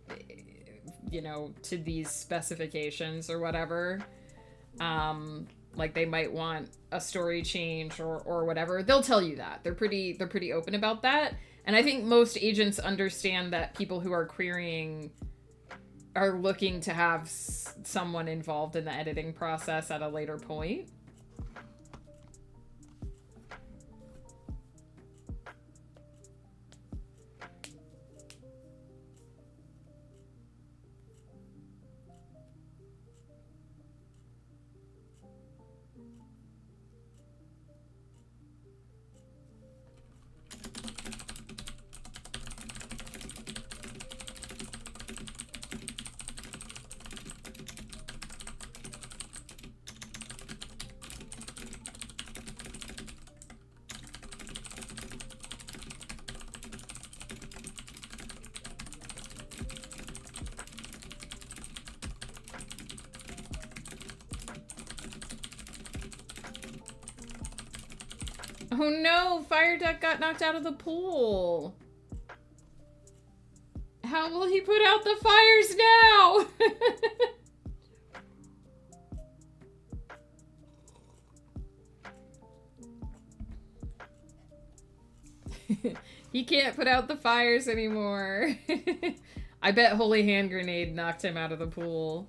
you know, to these specifications or whatever. Like they might want a story change or whatever. They'll tell you that. They're pretty open about that. And I think most agents understand that people who are querying are looking to have someone involved in the editing process at a later point. Oh no, Fire Duck got knocked out of the pool. How will he put out the fires now? He can't put out the fires anymore. I bet Holy Hand Grenade knocked him out of the pool.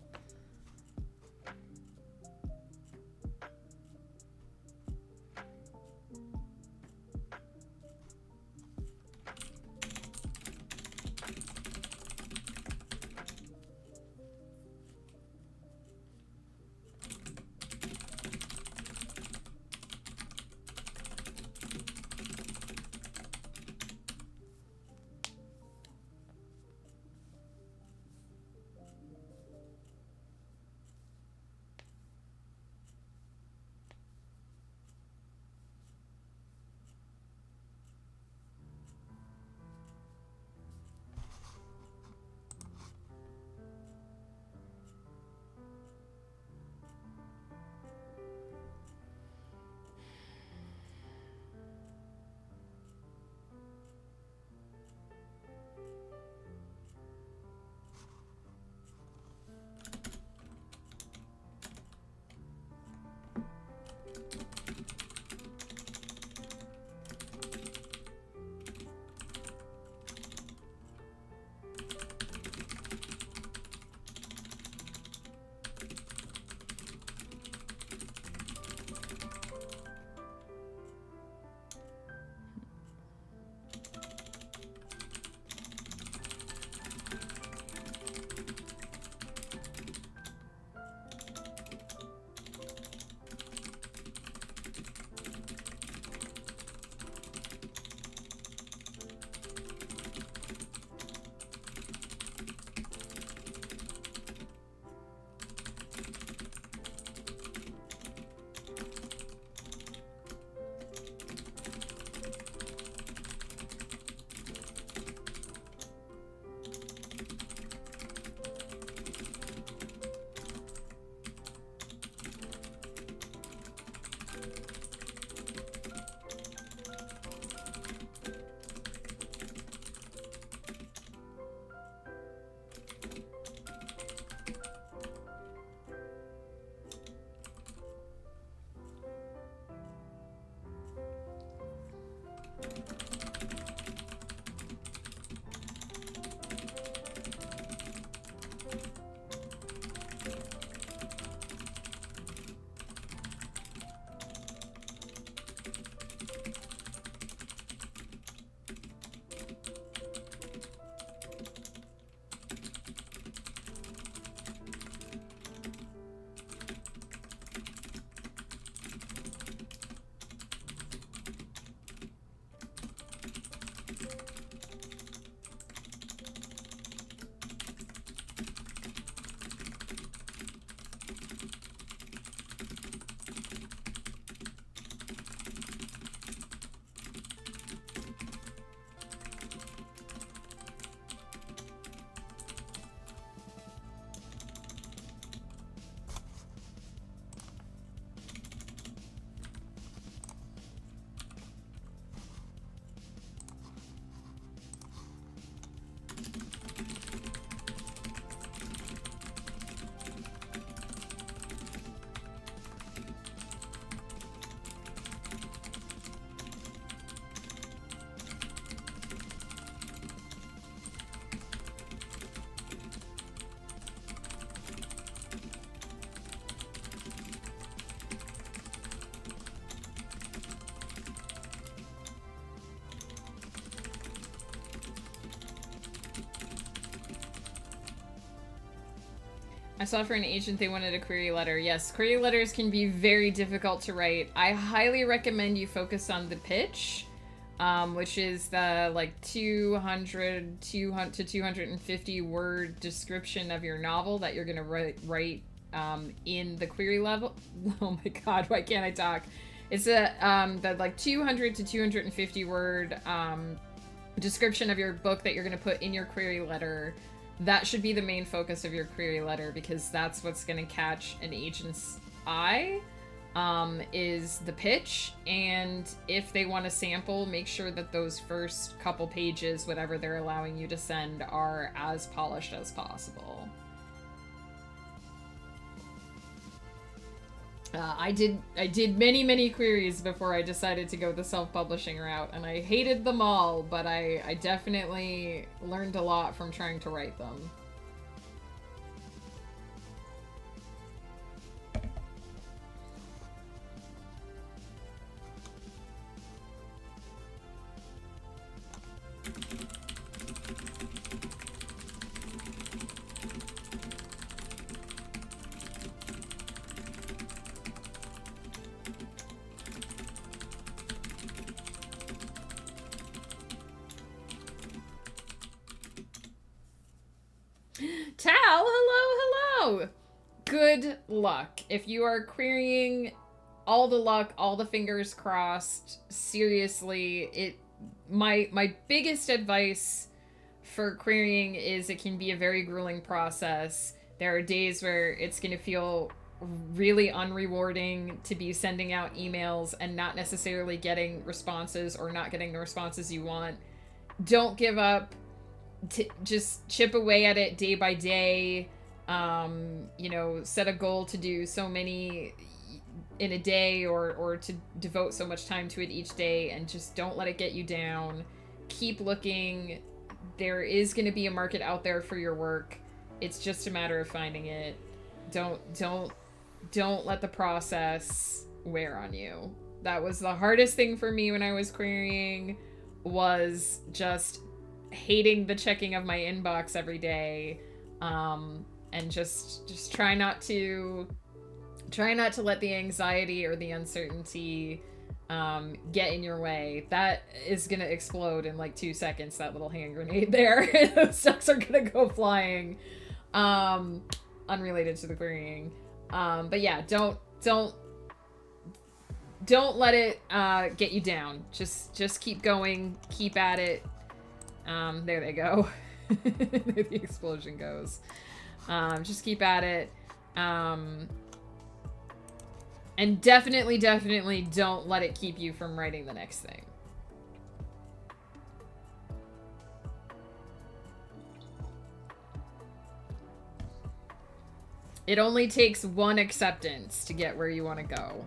I saw for an agent they wanted a query letter. Yes, query letters can be very difficult to write. I highly recommend you focus on the pitch, which is the like 200 to 250 word description of your novel that you're gonna write in the query level. Oh my god, why can't I talk? It's a the like 200 to 250 word description of your book that you're gonna put in your query letter. That should be the main focus of your query letter, because that's what's going to catch an agent's eye, is the pitch. And if they want a sample, make sure that those first couple pages, whatever they're allowing you to send, are as polished as possible. I did many queries before I decided to go the self-publishing route, and I hated them all, but I definitely learned a lot from trying to write them. Tal, hello. Good luck. If you are querying, all the luck, all the fingers crossed. Seriously, my biggest advice for querying is it can be a very grueling process. There are days where it's going to feel really unrewarding to be sending out emails and not necessarily getting responses, or not getting the responses you want. Don't give up. Just chip away at it day by day. You know, set a goal to do so many in a day, or to devote so much time to it each day, and just don't let it get you down. Keep looking. There is going to be a market out there for your work. It's just a matter of finding it. Don't let the process wear on you. That was the hardest thing for me when I was querying, was just hating the checking of my inbox every day, and just try not to let the anxiety or the uncertainty get in your way. That is gonna explode in like 2 seconds, that little hand grenade there. Those ducks are gonna go flying, unrelated to the querying. But yeah, don't let it get you down. Just keep going, keep at it. There they go. There the explosion goes. Just keep at it. And definitely don't let it keep you from writing the next thing. It only takes one acceptance to get where you want to go.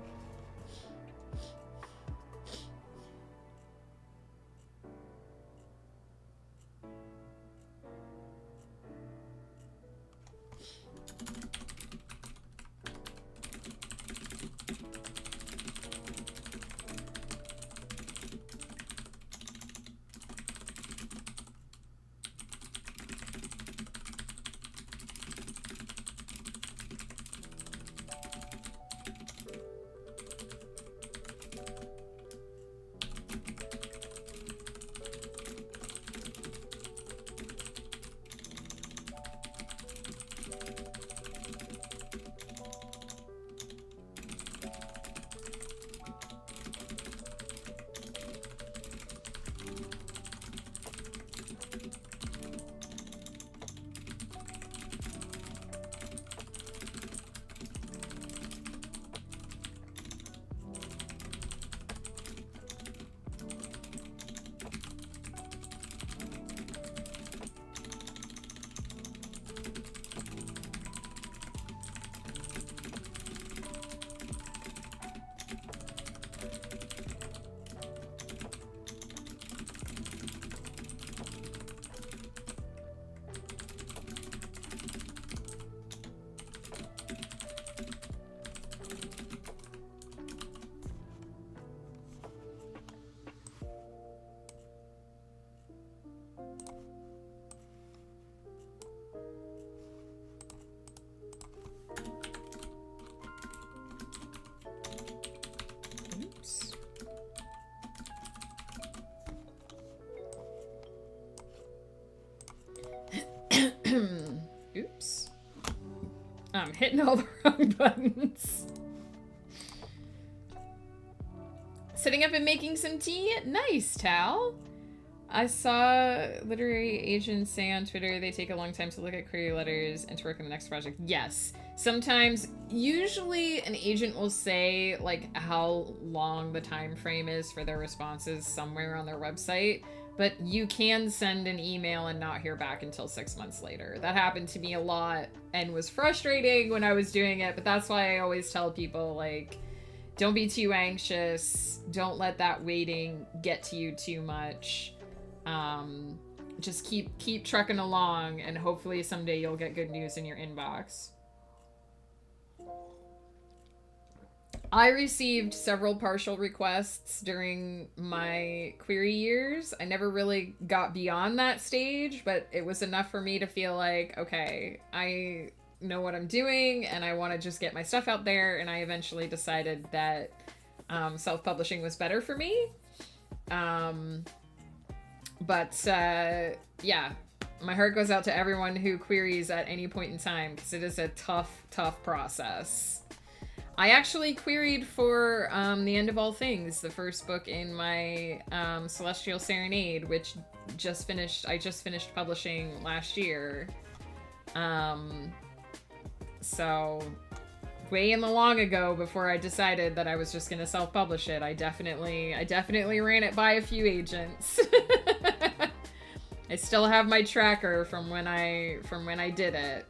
hitting all the wrong buttons. Sitting up and making some tea? Nice, Tal. I saw literary agents say on Twitter they take a long time to look at query letters and to work on the next project. Yes. Sometimes, usually an agent will say like how long the time frame is for their responses somewhere on their website, but you can send an email and not hear back until 6 months later. That happened to me a lot and was frustrating when I was doing it, but that's why I always tell people, like, don't be too anxious. Don't let that waiting get to you too much. Just keep trucking along, and hopefully someday you'll get good news in your inbox. I received several partial requests during my query years. I never really got beyond that stage, but it was enough for me to feel like, okay, I know what I'm doing and I want to just get my stuff out there, and I eventually decided that self-publishing was better for me. Yeah, my heart goes out to everyone who queries at any point in time, because it is a tough process. I actually queried for The End of All Things, the first book in my Celestial Serenade, which I just finished publishing last year. So way in the long ago, before I decided that I was just gonna self-publish it, I definitely ran it by a few agents. I still have my tracker from when I did it.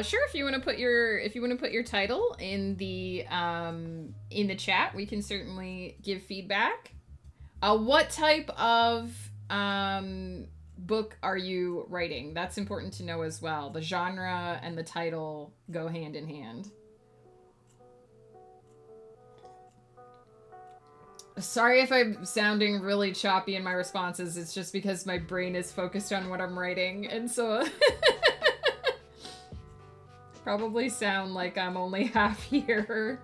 Sure. If you want to put your title in the chat, we can certainly give feedback. What type of book are you writing? That's important to know as well. The genre and the title go hand in hand. Sorry if I'm sounding really choppy in my responses. It's just because my brain is focused on what I'm writing, and so probably sound like I'm only half here.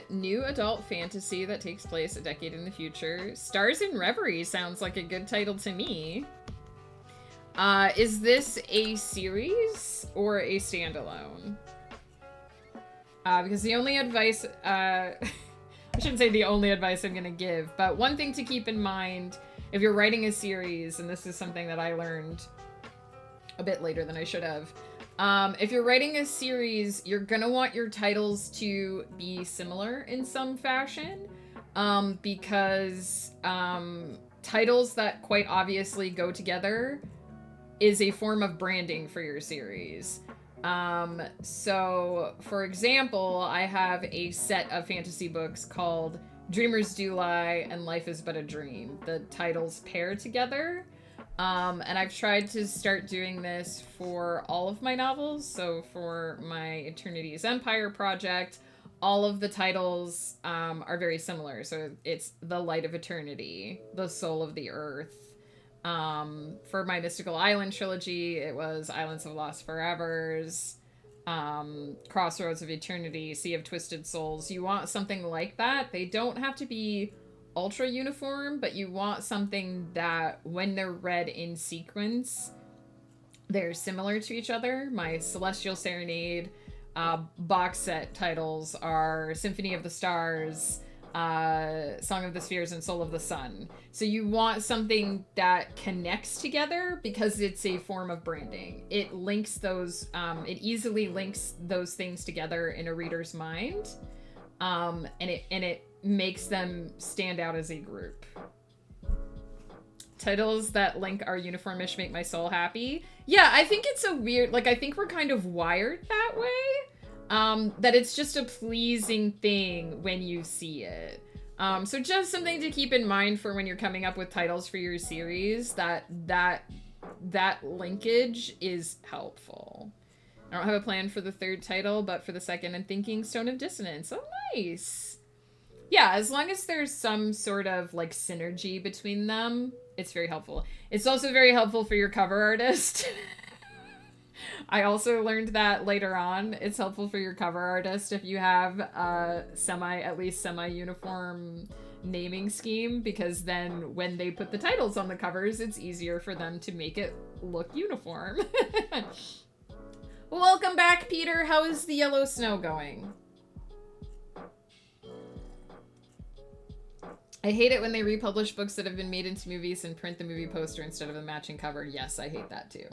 New adult fantasy that takes place a decade in the future. Stars in Reverie sounds like a good title to me. Is this a series or a standalone? Because the only advice, I shouldn't say the only advice I'm gonna give, but one thing to keep in mind if you're writing a series, and this is something that I learned a bit later than I should have, if you're writing a series, you're gonna want your titles to be similar in some fashion, because titles that quite obviously go together is a form of branding for your series. So, for example, I have a set of fantasy books called Dreamers Do Lie and Life is But a Dream. The titles pair together. And I've tried to start doing this for all of my novels. So for my Eternity's Empire project, all of the titles are very similar. So it's The Light of Eternity, The Soul of the Earth. For my Mystical Island trilogy, it was Islands of Lost Forevers, Crossroads of Eternity, Sea of Twisted Souls. You want something like that. They don't have to be ultra uniform, but you want something that when they're read in sequence, they're similar to each other. My Celestial Serenade box set titles are Symphony of the Stars, Song of the Spheres, and Soul of the Sun. So you want something that connects together because it's a form of branding. It links those, it easily links those things together in a reader's mind, and it makes them stand out as a group. Titles that link are uniformish make my soul happy. Yeah, I think it's a weird, like, I think we're kind of wired that way. That it's just a pleasing thing when you see it. So just something to keep in mind for when you're coming up with titles for your series, that linkage is helpful. I don't have a plan for the third title, but for the second, I'm thinking Stone of Dissonance. Oh, nice. Yeah, as long as there's some sort of, like, synergy between them, it's very helpful. It's also very helpful for your cover artist. I also learned that later on. It's helpful for your cover artist if you have a at least semi-uniform naming scheme, because then when they put the titles on the covers, it's easier for them to make it look uniform. Welcome back, Peter. How is the Yellow Snow going? I hate it when they republish books that have been made into movies and print the movie poster instead of a matching cover. Yes, I hate that too.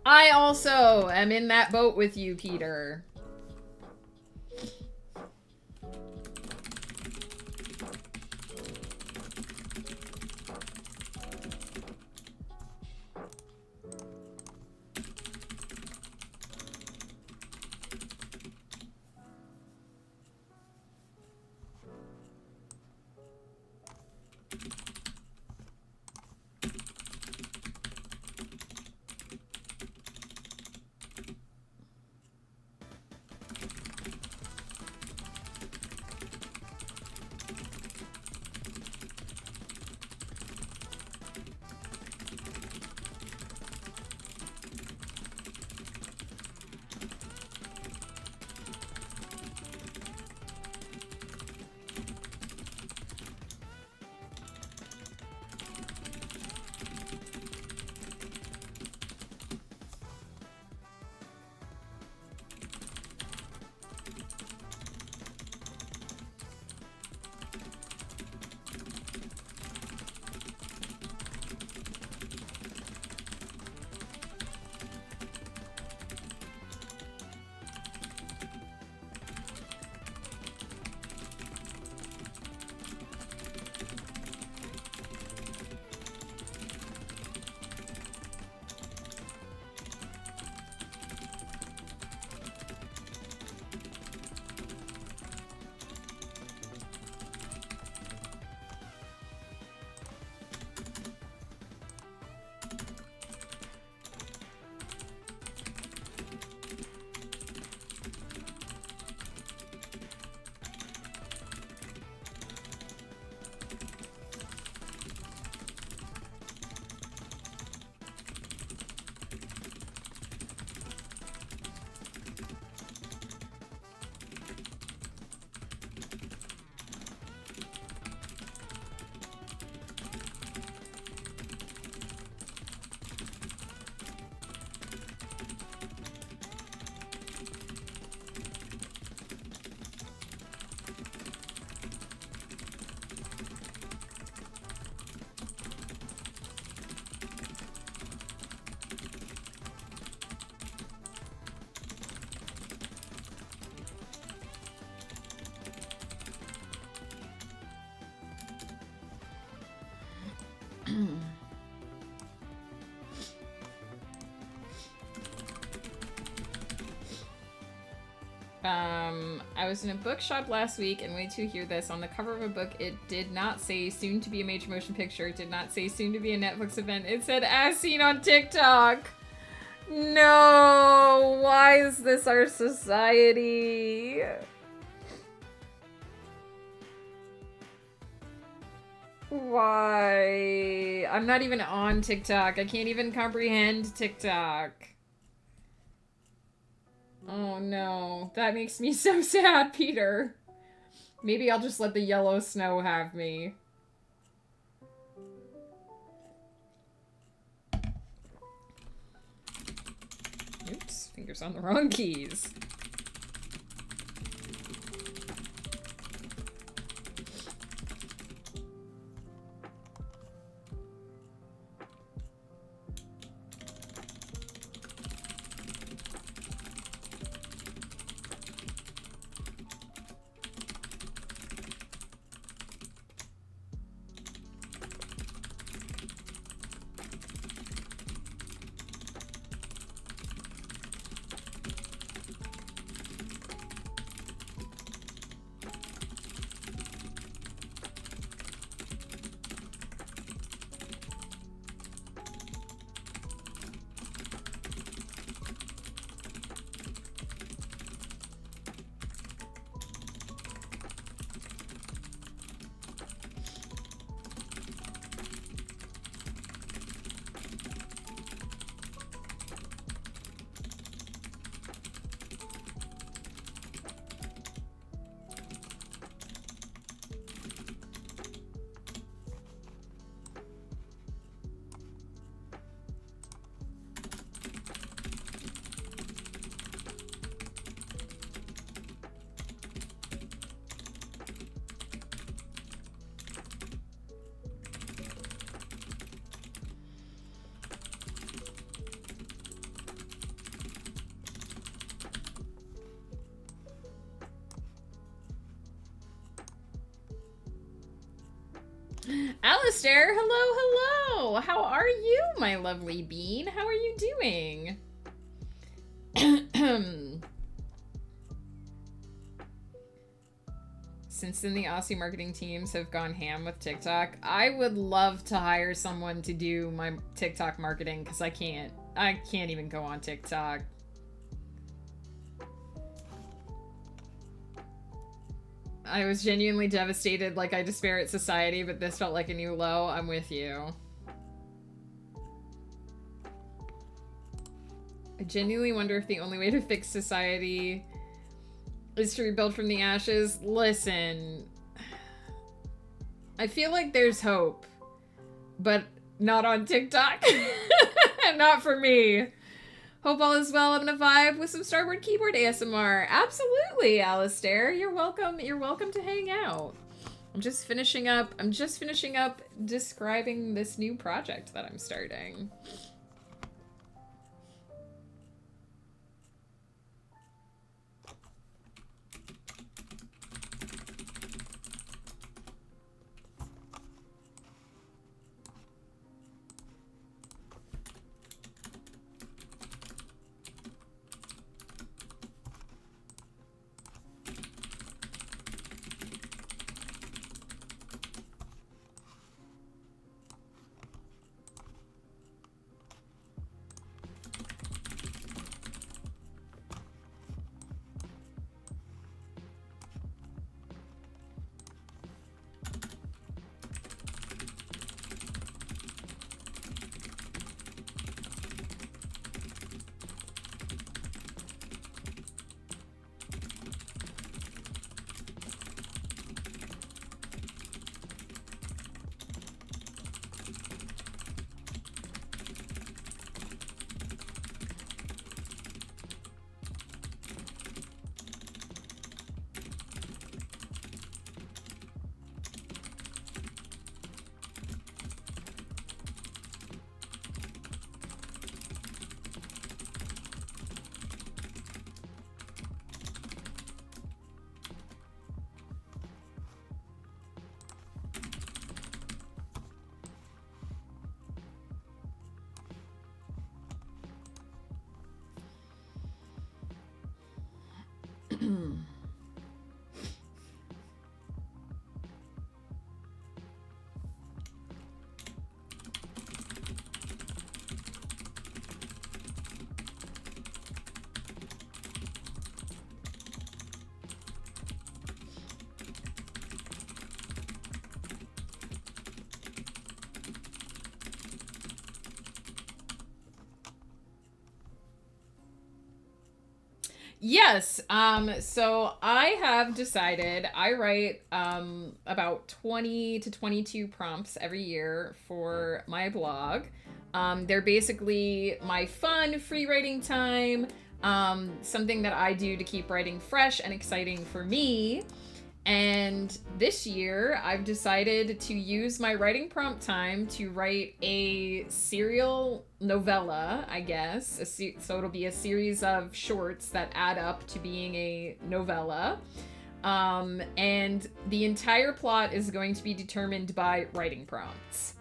I also am in that boat with you, Peter. I was in a bookshop last week, and wait to hear this. On the cover of a book, it did not say soon to be a major motion picture. It did not say soon to be a Netflix event. It said as seen on TikTok. No! Why is this our society? Why? I'm not even on TikTok. I can't even comprehend TikTok. Oh no. That makes me so sad, Peter. Maybe I'll just let the yellow snow have me. Oops, fingers on the wrong keys. Alistair, hello, hello. How are you, my lovely bean? How are you doing? Since then, the Aussie marketing teams have gone ham with TikTok. I would love to hire someone to do my TikTok marketing because I can't even go on TikTok. I was genuinely devastated, like I despair at society, but this felt like a new low. I'm with you. I genuinely wonder if the only way to fix society is to rebuild from the ashes. Listen, I feel like there's hope, but not on TikTok. Not for me. Hope all is well. I'm gonna vibe with some Starboard Keyboard ASMR. Absolutely, Alistair. You're welcome. You're welcome to hang out. I'm just finishing up describing this new project that I'm starting. Yes. So I have decided I write about 20 to 22 prompts every year for my blog. They're basically my fun free writing time, something that I do to keep writing fresh and exciting for me. And this year, I've decided to use my writing prompt time to write a serial novella, I guess. So it'll be a series of shorts that add up to being a novella. And the entire plot is going to be determined by writing prompts.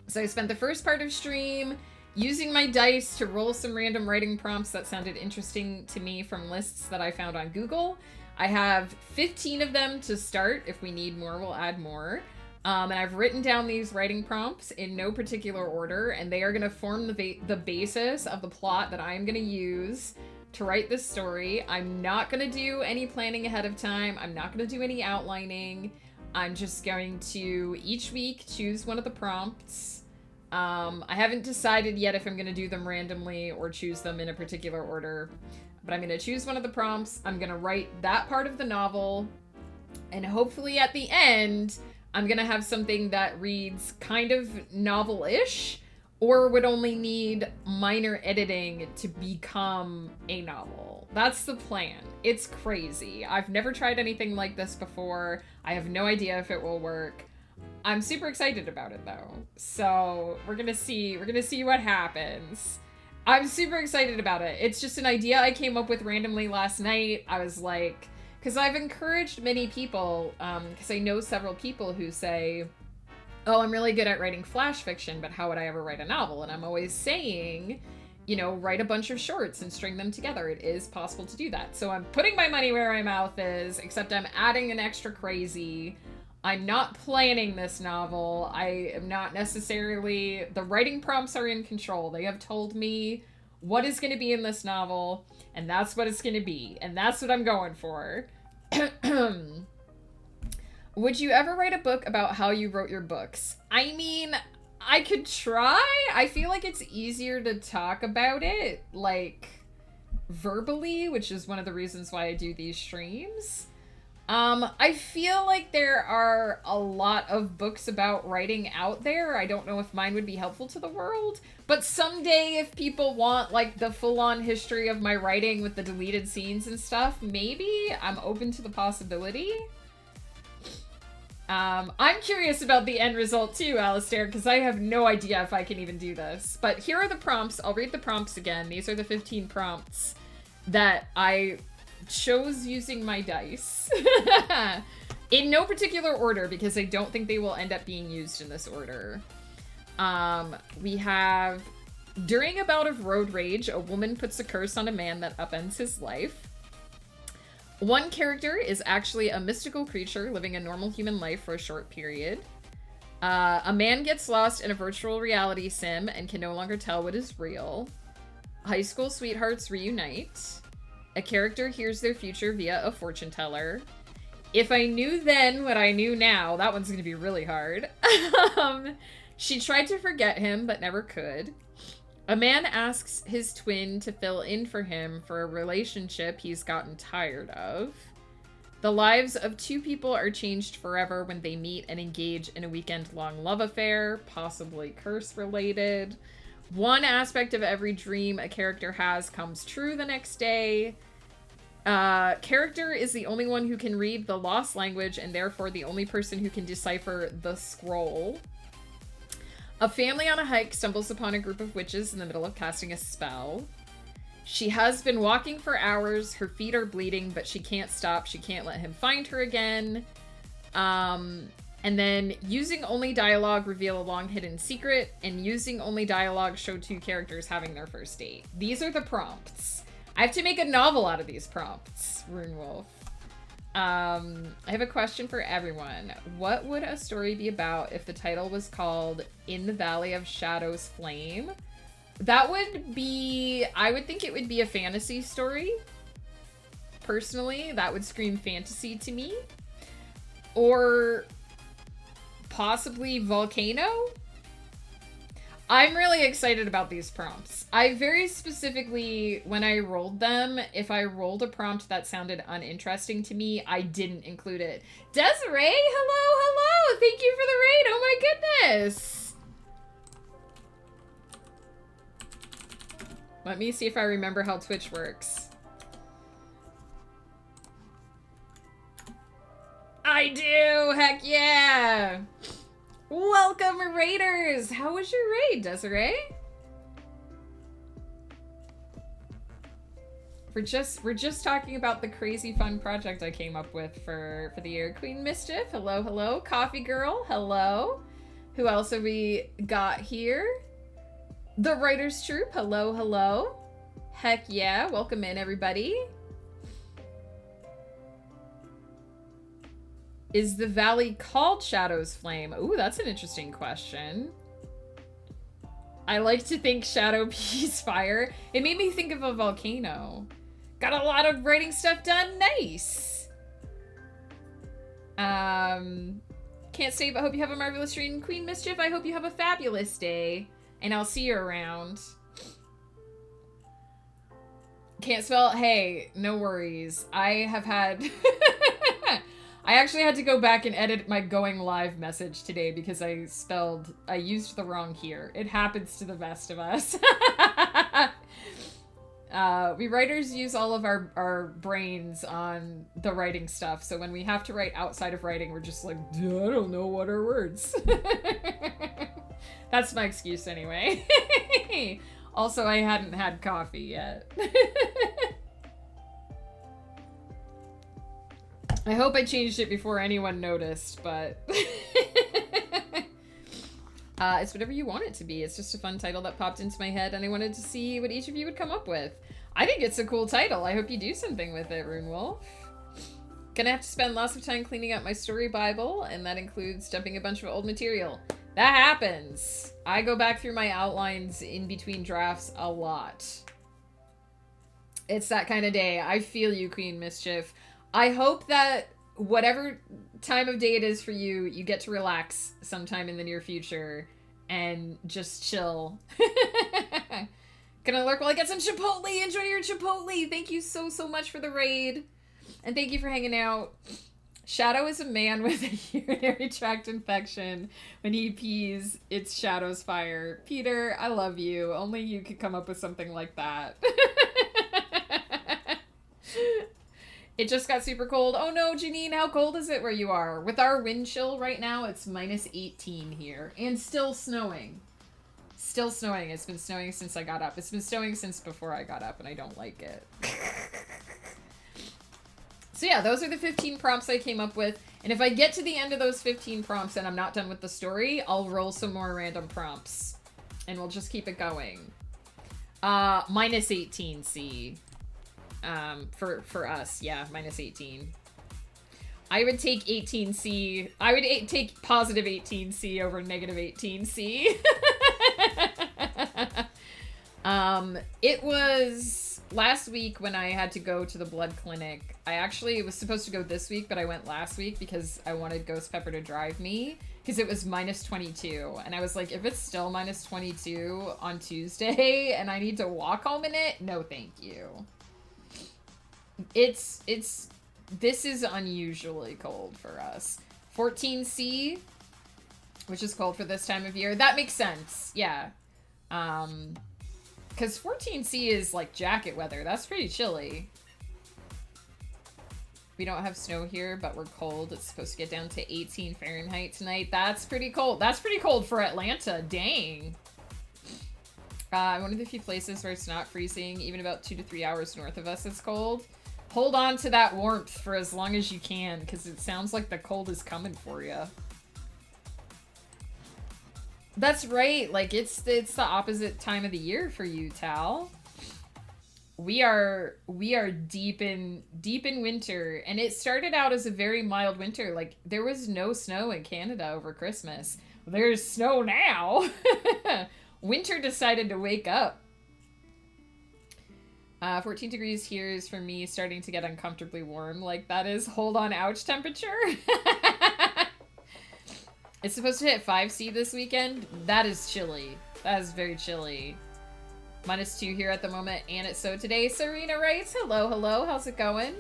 So I spent the first part of stream using my dice to roll some random writing prompts that sounded interesting to me from lists that I found on Google. I have 15 of them to start. If we need more, we'll add more. And I've written down these writing prompts in no particular order, and they are going to form the basis of the plot that I'm going to use to write this story. I'm not going to do any planning ahead of time. I'm not going to do any outlining. I'm just going to each week choose one of the prompts. I haven't decided yet if I'm going to do them randomly or choose them in a particular order. But I'm going to choose one of the prompts. I'm going to write that part of the novel. And hopefully at the end, I'm going to have something that reads kind of novel-ish or would only need minor editing to become a novel. That's the plan. It's crazy. I've never tried anything like this before. I have no idea if it will work. I'm super excited about it though. So we're going to see what happens. I'm super excited about it. It's just an idea I came up with randomly last night. I was like, because I've encouraged many people, because I know several people who say, oh, I'm really good at writing flash fiction, but how would I ever write a novel? And I'm always saying, you know, write a bunch of shorts and string them together. It is possible to do that. So I'm putting my money where my mouth is, except I'm adding an extra crazy. I'm not planning this novel. I am not necessarily... The writing prompts are in control. They have told me what is going to be in this novel, and that's what it's going to be. And that's what I'm going for. Would you ever write a book about how you wrote your books? I mean, I could try. I feel like it's easier to talk about it, like, verbally, which is one of the reasons why I do these streams. I feel like there are a lot of books about writing out there. I don't know if mine would be helpful to the world, but someday if people want like the full-on history of my writing with the deleted scenes and stuff, maybe I'm open to the possibility. I'm curious about the end result too, Alistair, because I have no idea if I can even do this. But here are the prompts. I'll read the prompts again. These are the 15 prompts that I chose using my dice. In no particular order, because I don't think they will end up being used in this order. We have, during a bout of road rage, a woman puts a curse on a man that upends his life. One character is actually a mystical creature living a normal human life for a short period. A man gets lost in a virtual reality sim and can no longer tell what is real. High school sweethearts reunite. A character hears their future via a fortune teller. If I knew then what I knew now, that one's gonna be really hard. She tried to forget him, but never could. A man asks his twin to fill in for him for a relationship he's gotten tired of. The lives of two people are changed forever when they meet and engage in a weekend-long love affair, possibly curse-related. One aspect of every dream a character has comes true the next day. Character is the only one who can read the lost language and therefore the only person who can decipher the scroll. A family on a hike stumbles upon a group of witches in the middle of casting a spell. She has been walking for hours. Her feet are bleeding, but she can't stop. She can't let him find her again. And then using only dialogue reveal a long hidden secret, and using only dialogue show two characters having their first date. These are the prompts. I have to make a novel out of these prompts. Rune Wolf. I have a question for everyone. What would a story be about if the title was called In the Valley of Shadows Flame? That would be... I would think it would be a fantasy story. Personally, that would scream fantasy to me. Or possibly Volcano? I'm really excited about these prompts. I very specifically, when I rolled them, if I rolled a prompt that sounded uninteresting to me, I didn't include it. Desiree, hello! Thank you for the raid! Oh my goodness! Let me see if I remember how Twitch works. I do! Heck yeah! Welcome, raiders! How was your raid, Desiree? We're just talking about the crazy fun project I came up with for the year. Queen Mischief, hello. Coffee Girl, hello. Who else have we got here? The Writers Troop, hello. Heck yeah, welcome in, everybody. Is the valley called Shadow's Flame? Ooh, that's an interesting question. I like to think Shadow Peace Fire. It made me think of a volcano. Got a lot of writing stuff done. Nice. Can't stay, but hope you have a marvelous stream. Queen Mischief, I hope you have a fabulous day. And I'll see you around. Can't spell? Hey, no worries. I have had... I actually had to go back and edit my going live message today because I used the wrong here. It happens to the best of us. We writers use all of our brains on the writing stuff. So when we have to write outside of writing, we're just like, I don't know what are words. That's my excuse anyway. Also, I hadn't had coffee yet. I hope I changed it before anyone noticed, but it's whatever you want it to be. It's just a fun title that popped into my head, and I wanted to see what each of you would come up with. I think it's a cool title. I hope you do something with it, Rune Wolf. Gonna have to spend lots of time cleaning up my story Bible, and that includes dumping a bunch of old material. That happens. I go back through my outlines in between drafts a lot. It's that kind of day. I feel you, Queen Mischief. I hope that whatever time of day it is for you, you get to relax sometime in the near future and just chill. Gonna lurk while I get some Chipotle. Enjoy your Chipotle. Thank you so much for the raid. And thank you for hanging out. Shadow is a man with a urinary tract infection. When he pees, it's Shadow's fire. Peter, I love you. Only you could come up with something like that. It just got super cold. Oh no, Janine, how cold is it where you are? With our wind chill right now, it's minus 18 here. And still snowing. Still snowing. It's been snowing since I got up. It's been snowing since before I got up, and I don't like it. So yeah, those are the 15 prompts I came up with. And if I get to the end of those 15 prompts and I'm not done with the story, I'll roll some more random prompts. And we'll just keep it going. Minus 18C. For us, yeah, minus 18. I would take 18C. I would take positive 18C over negative 18C. It was last week when I had to go to the blood clinic. I actually was supposed to go this week, but I went last week because I wanted Ghost Pepper to drive me because it was minus 22. And I was like, if it's still minus 22 on Tuesday and I need to walk home in it, no thank you. This is unusually cold for us. 14C, which is cold for this time of year. That makes sense. Yeah. Because 14C is like jacket weather. That's pretty chilly. We don't have snow here, but we're cold. It's supposed to get down to 18 Fahrenheit tonight. That's pretty cold. That's pretty cold for Atlanta. Dang. One of the few places where it's not freezing, even about 2 to 3 hours north of us, it's cold. Hold on to that warmth for as long as you can, because it sounds like the cold is coming for you. That's right. Like, it's the opposite time of the year for you, Tal. we are deep in winter, and it started out as a very mild winter. Like there was no snow in Canada over Christmas. There's snow now. Winter decided to wake up. 14 degrees here is for me starting to get uncomfortably warm. Like that is hold on ouch temperature. It's supposed to hit 5C this weekend. That is chilly. That is very chilly. -2 here at the moment, and it's so today. Serena writes, hello, hello, how's it going?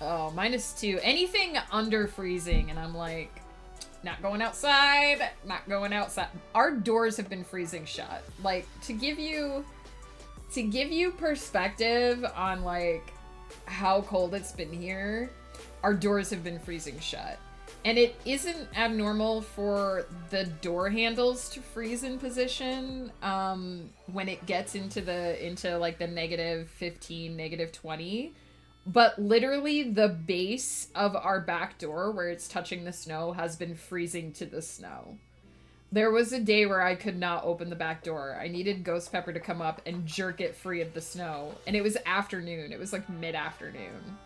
Oh, -2. Anything under freezing, and I'm like, not going outside, not going outside. Our doors have been freezing shut. Like, to give you perspective on, like, how cold it's been here, our doors have been freezing shut. And it isn't abnormal for the door handles to freeze in position when it gets into like the -15, -20. But literally the base of our back door where it's touching the snow has been freezing to the snow. There was a day where I could not open the back door. I needed Ghost Pepper to come up and jerk it free of the snow. And it was afternoon. It was like mid-afternoon.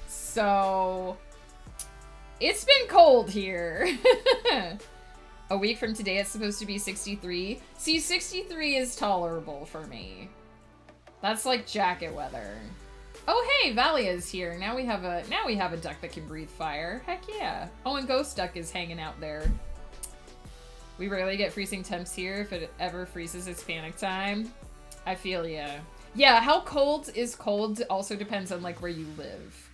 So it's been cold here. A week from today, it's supposed to be 63. See, 63 is tolerable for me. That's like jacket weather. Oh, hey, Valia's here. Now we have a duck that can breathe fire. Heck yeah. Oh, and Ghost Duck is hanging out there. We rarely get freezing temps here. If it ever freezes, it's panic time. I feel ya. Yeah, how cold is cold also depends on like where you live.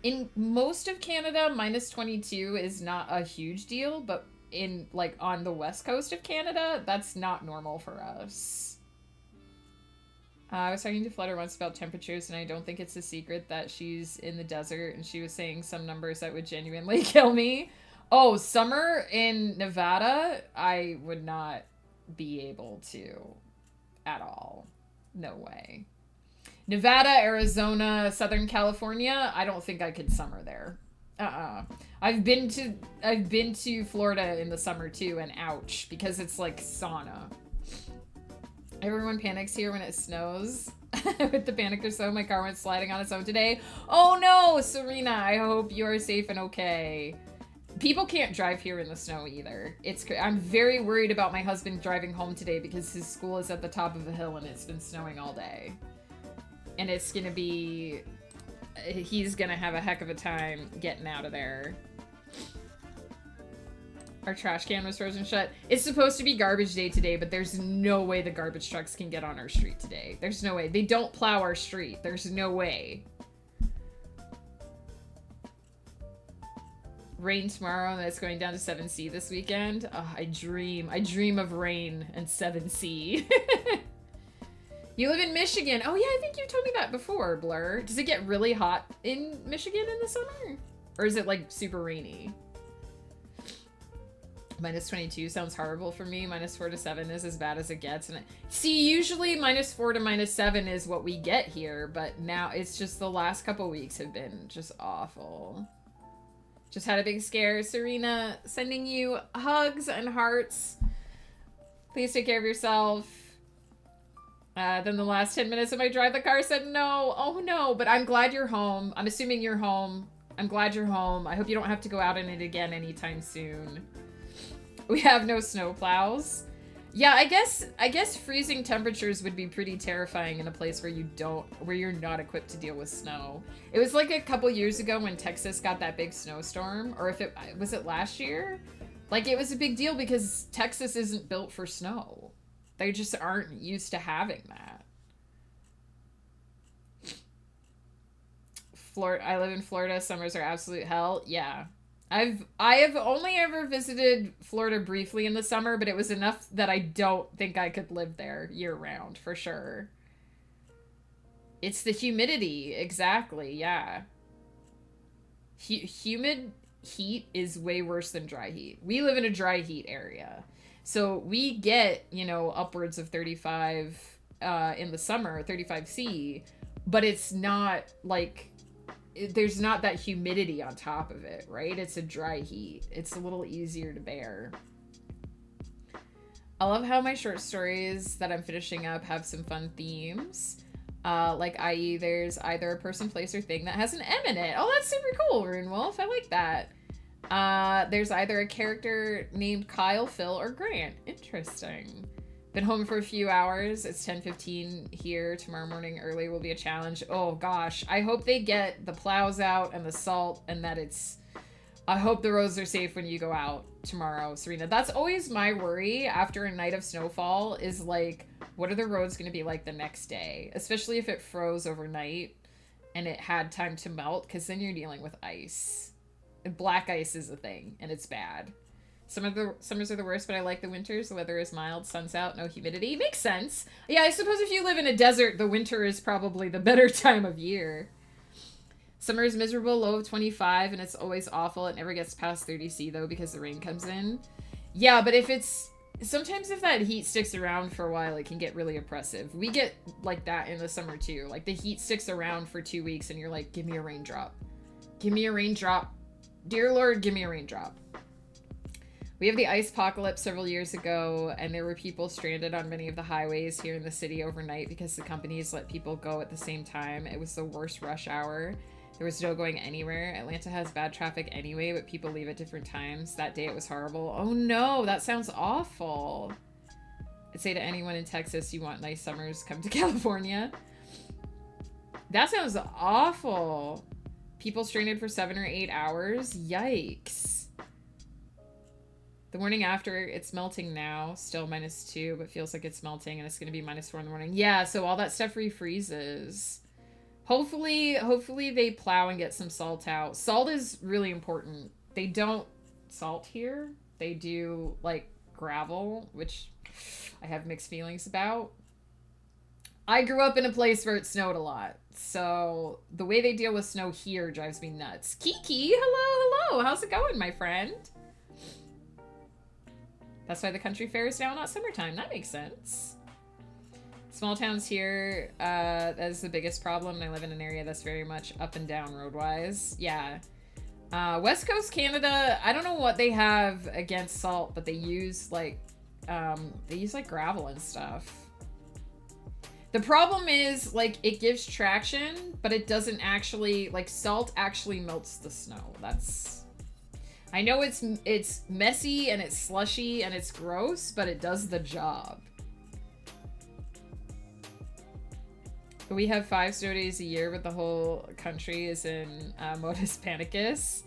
In most of Canada, -22 is not a huge deal, but in like on the west coast of Canada, that's not normal for us. I was talking to Flutter once about temperatures, and I don't think it's a secret that she's in the desert, and she was saying some numbers that would genuinely kill me. Oh, summer in Nevada, I would not be able to at all. No way. Nevada, Arizona, Southern California, I don't think I could summer there. I've been to Florida in the summer too, and ouch, because it's like sauna. Everyone panics here when it snows. With the panic or so, my car went sliding on its own today. Oh no, Serena, I hope you are safe and okay. People can't drive here in the snow either. I'm very worried about my husband driving home today because his school is at the top of a hill and it's been snowing all day. And it's gonna be... he's gonna have a heck of a time getting out of there. Our trash can was frozen shut. It's supposed to be garbage day today, but there's no way the garbage trucks can get on our street today. There's no way. They don't plow our street. There's no way. Rain tomorrow, and it's going down to 7C this weekend. Oh, I dream of rain and 7C. You live in Michigan. Oh yeah, I think you told me that before, Blur. Does it get really hot in Michigan in the summer? Or is it like super rainy? -22 sounds horrible for me. -4 to 7 is as bad as it gets. And see, usually -4 to -7 is what we get here, but now it's just the last couple weeks have been just awful. Just had a big scare. Serena, sending you hugs and hearts. Please take care of yourself. Then the last 10 minutes of my drive, the car said no. Oh no, but I'm glad you're home. I'm assuming you're home. I'm glad you're home. I hope you don't have to go out in it again anytime soon. We have no snow plows. Yeah, I guess freezing temperatures would be pretty terrifying in a place where you're not equipped to deal with snow. It was like a couple years ago when Texas got that big snowstorm, or was it last year? Like it was a big deal because Texas isn't built for snow. They just aren't used to having that. I live in Florida. Summers are absolute hell. Yeah. I have only ever visited Florida briefly in the summer, but it was enough that I don't think I could live there year round, for sure. It's the humidity. Exactly. Yeah. Humid heat is way worse than dry heat. We live in a dry heat area. So we get, upwards of 35 in the summer, 35C, but it's not like, there's not that humidity on top of it, right? It's a dry heat. It's a little easier to bear. I love how my short stories that I'm finishing up have some fun themes. Like, i.e., there's either a person, place, or thing that has an M in it. Oh, that's super cool, Rune Wolf. I like that. There's either a character named Kyle, Phil, or Grant. Interesting. Been home for a few hours. It's 10:15 here. Tomorrow morning early will be a challenge. Oh, gosh. I hope they get the plows out and the salt and that it's... I hope the roads are safe when you go out tomorrow, Serena. That's always my worry after a night of snowfall is, like, what are the roads going to be like the next day? Especially if it froze overnight and it had time to melt, because then you're dealing with ice. And black ice is a thing, and it's bad. Summers are the worst, but I like the winters. The weather is mild, sun's out, no humidity. Makes sense. Yeah, I suppose if you live in a desert, the winter is probably the better time of year. Summer is miserable, low of 25, and it's always awful. It never gets past 30°C, though, because the rain comes in. Yeah, but if it's... Sometimes if that heat sticks around for a while, it can get really oppressive. We get like that in the summer, too. Like, the heat sticks around for 2 weeks, and you're like, give me a raindrop. Give me a raindrop. Dear Lord, give me a raindrop. We have the ice apocalypse several years ago, and there were people stranded on many of the highways here in the city overnight because the companies let people go at the same time. It was the worst rush hour. There was no going anywhere. Atlanta has bad traffic anyway, but people leave at different times. That day it was horrible. Oh no, that sounds awful. I'd say to anyone in Texas, you want nice summers, come to California. That sounds awful. People stranded for 7 or 8 hours. Yikes. The morning after, it's melting now. Still -2, but feels like it's melting, and it's going to be -4 in the morning. Yeah, so all that stuff refreezes. Hopefully they plow and get some salt out. Salt is really important. They don't salt here. They do, like, gravel, which I have mixed feelings about. I grew up in a place where it snowed a lot, so the way they deal with snow here drives me nuts. Kiki, hello. How's it going, my friend? That's why the country fair is now not summertime. That makes sense. Small towns here, that is the biggest problem. I live in an area that's very much up and down road-wise. Yeah. West Coast Canada, I don't know what they have against salt, but they use, like, gravel and stuff. The problem is, like, it gives traction, but it doesn't actually, like, salt actually melts the snow. That's... I know it's messy and it's slushy and it's gross, but it does the job. We have 5 snow days a year, but the whole country is in modus panicus.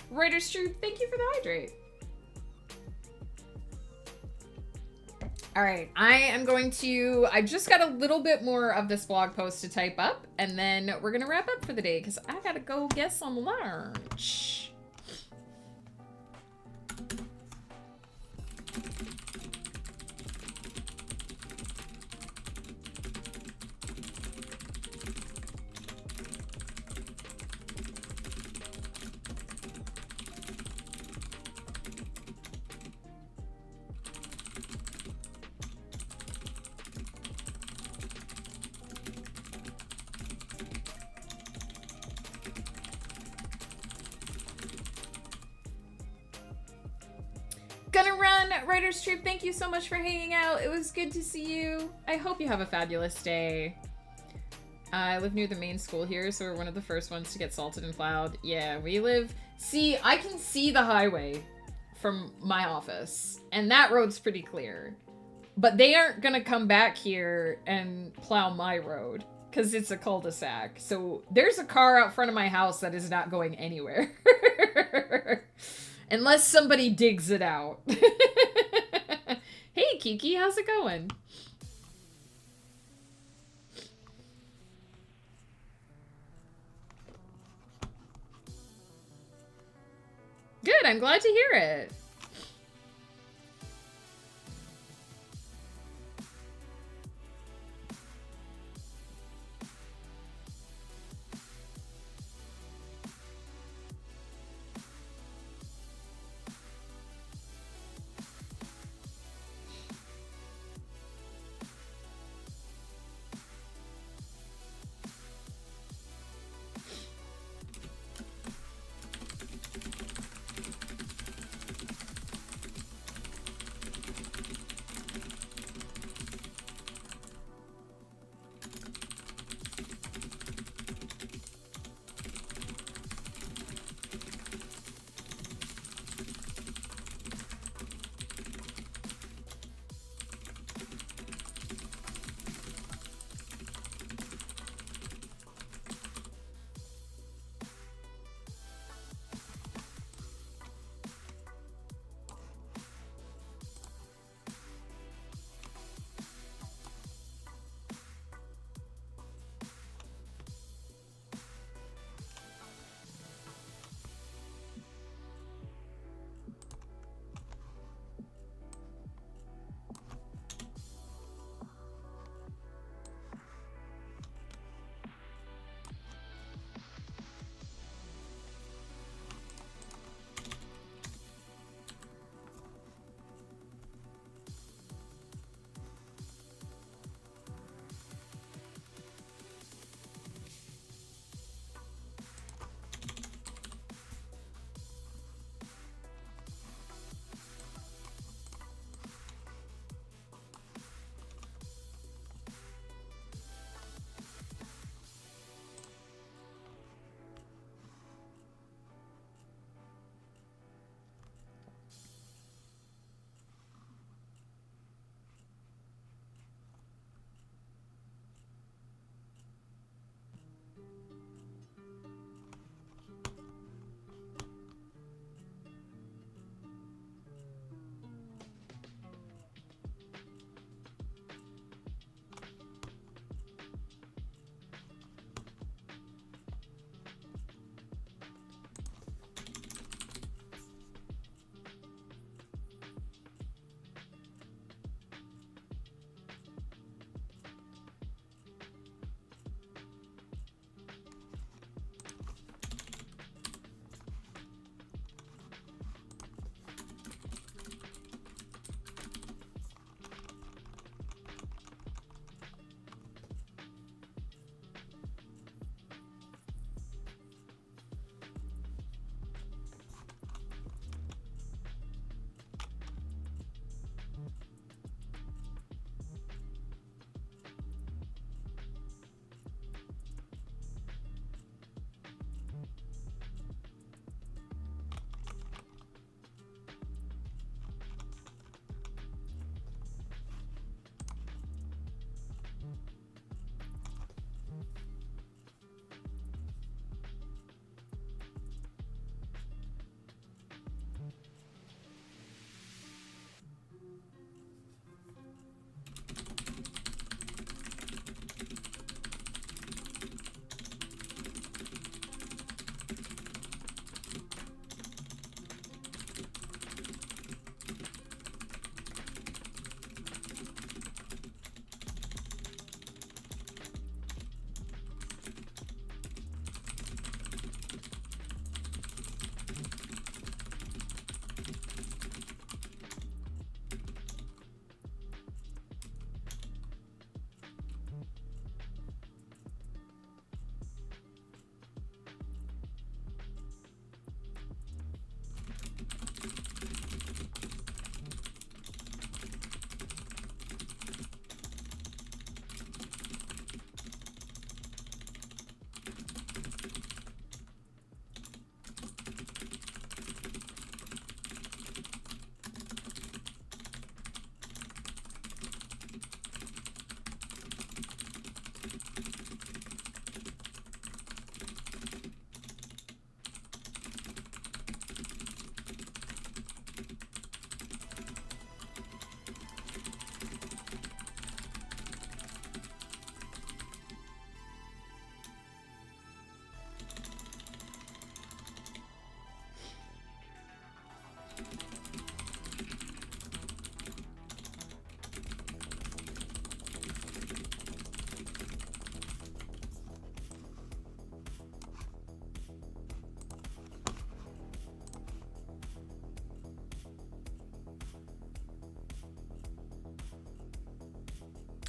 Writer's Truth, thank you for the hydrate. All right, I just got a little bit more of this blog post to type up, and then we're gonna wrap up for the day because I gotta go get some lunch. Gonna run, Writer's Troop, thank you so much for hanging out. It was good to see you. I hope you have a fabulous day. I live near the main school here, so we're one of the first ones to get salted and plowed. Yeah, we live... See, I can see the highway from my office, and that road's pretty clear. But they aren't gonna come back here and plow my road, because it's a cul-de-sac. So there's a car out front of my house that is not going anywhere. Unless somebody digs it out. Hey, Kiki, how's it going? Good, I'm glad to hear it.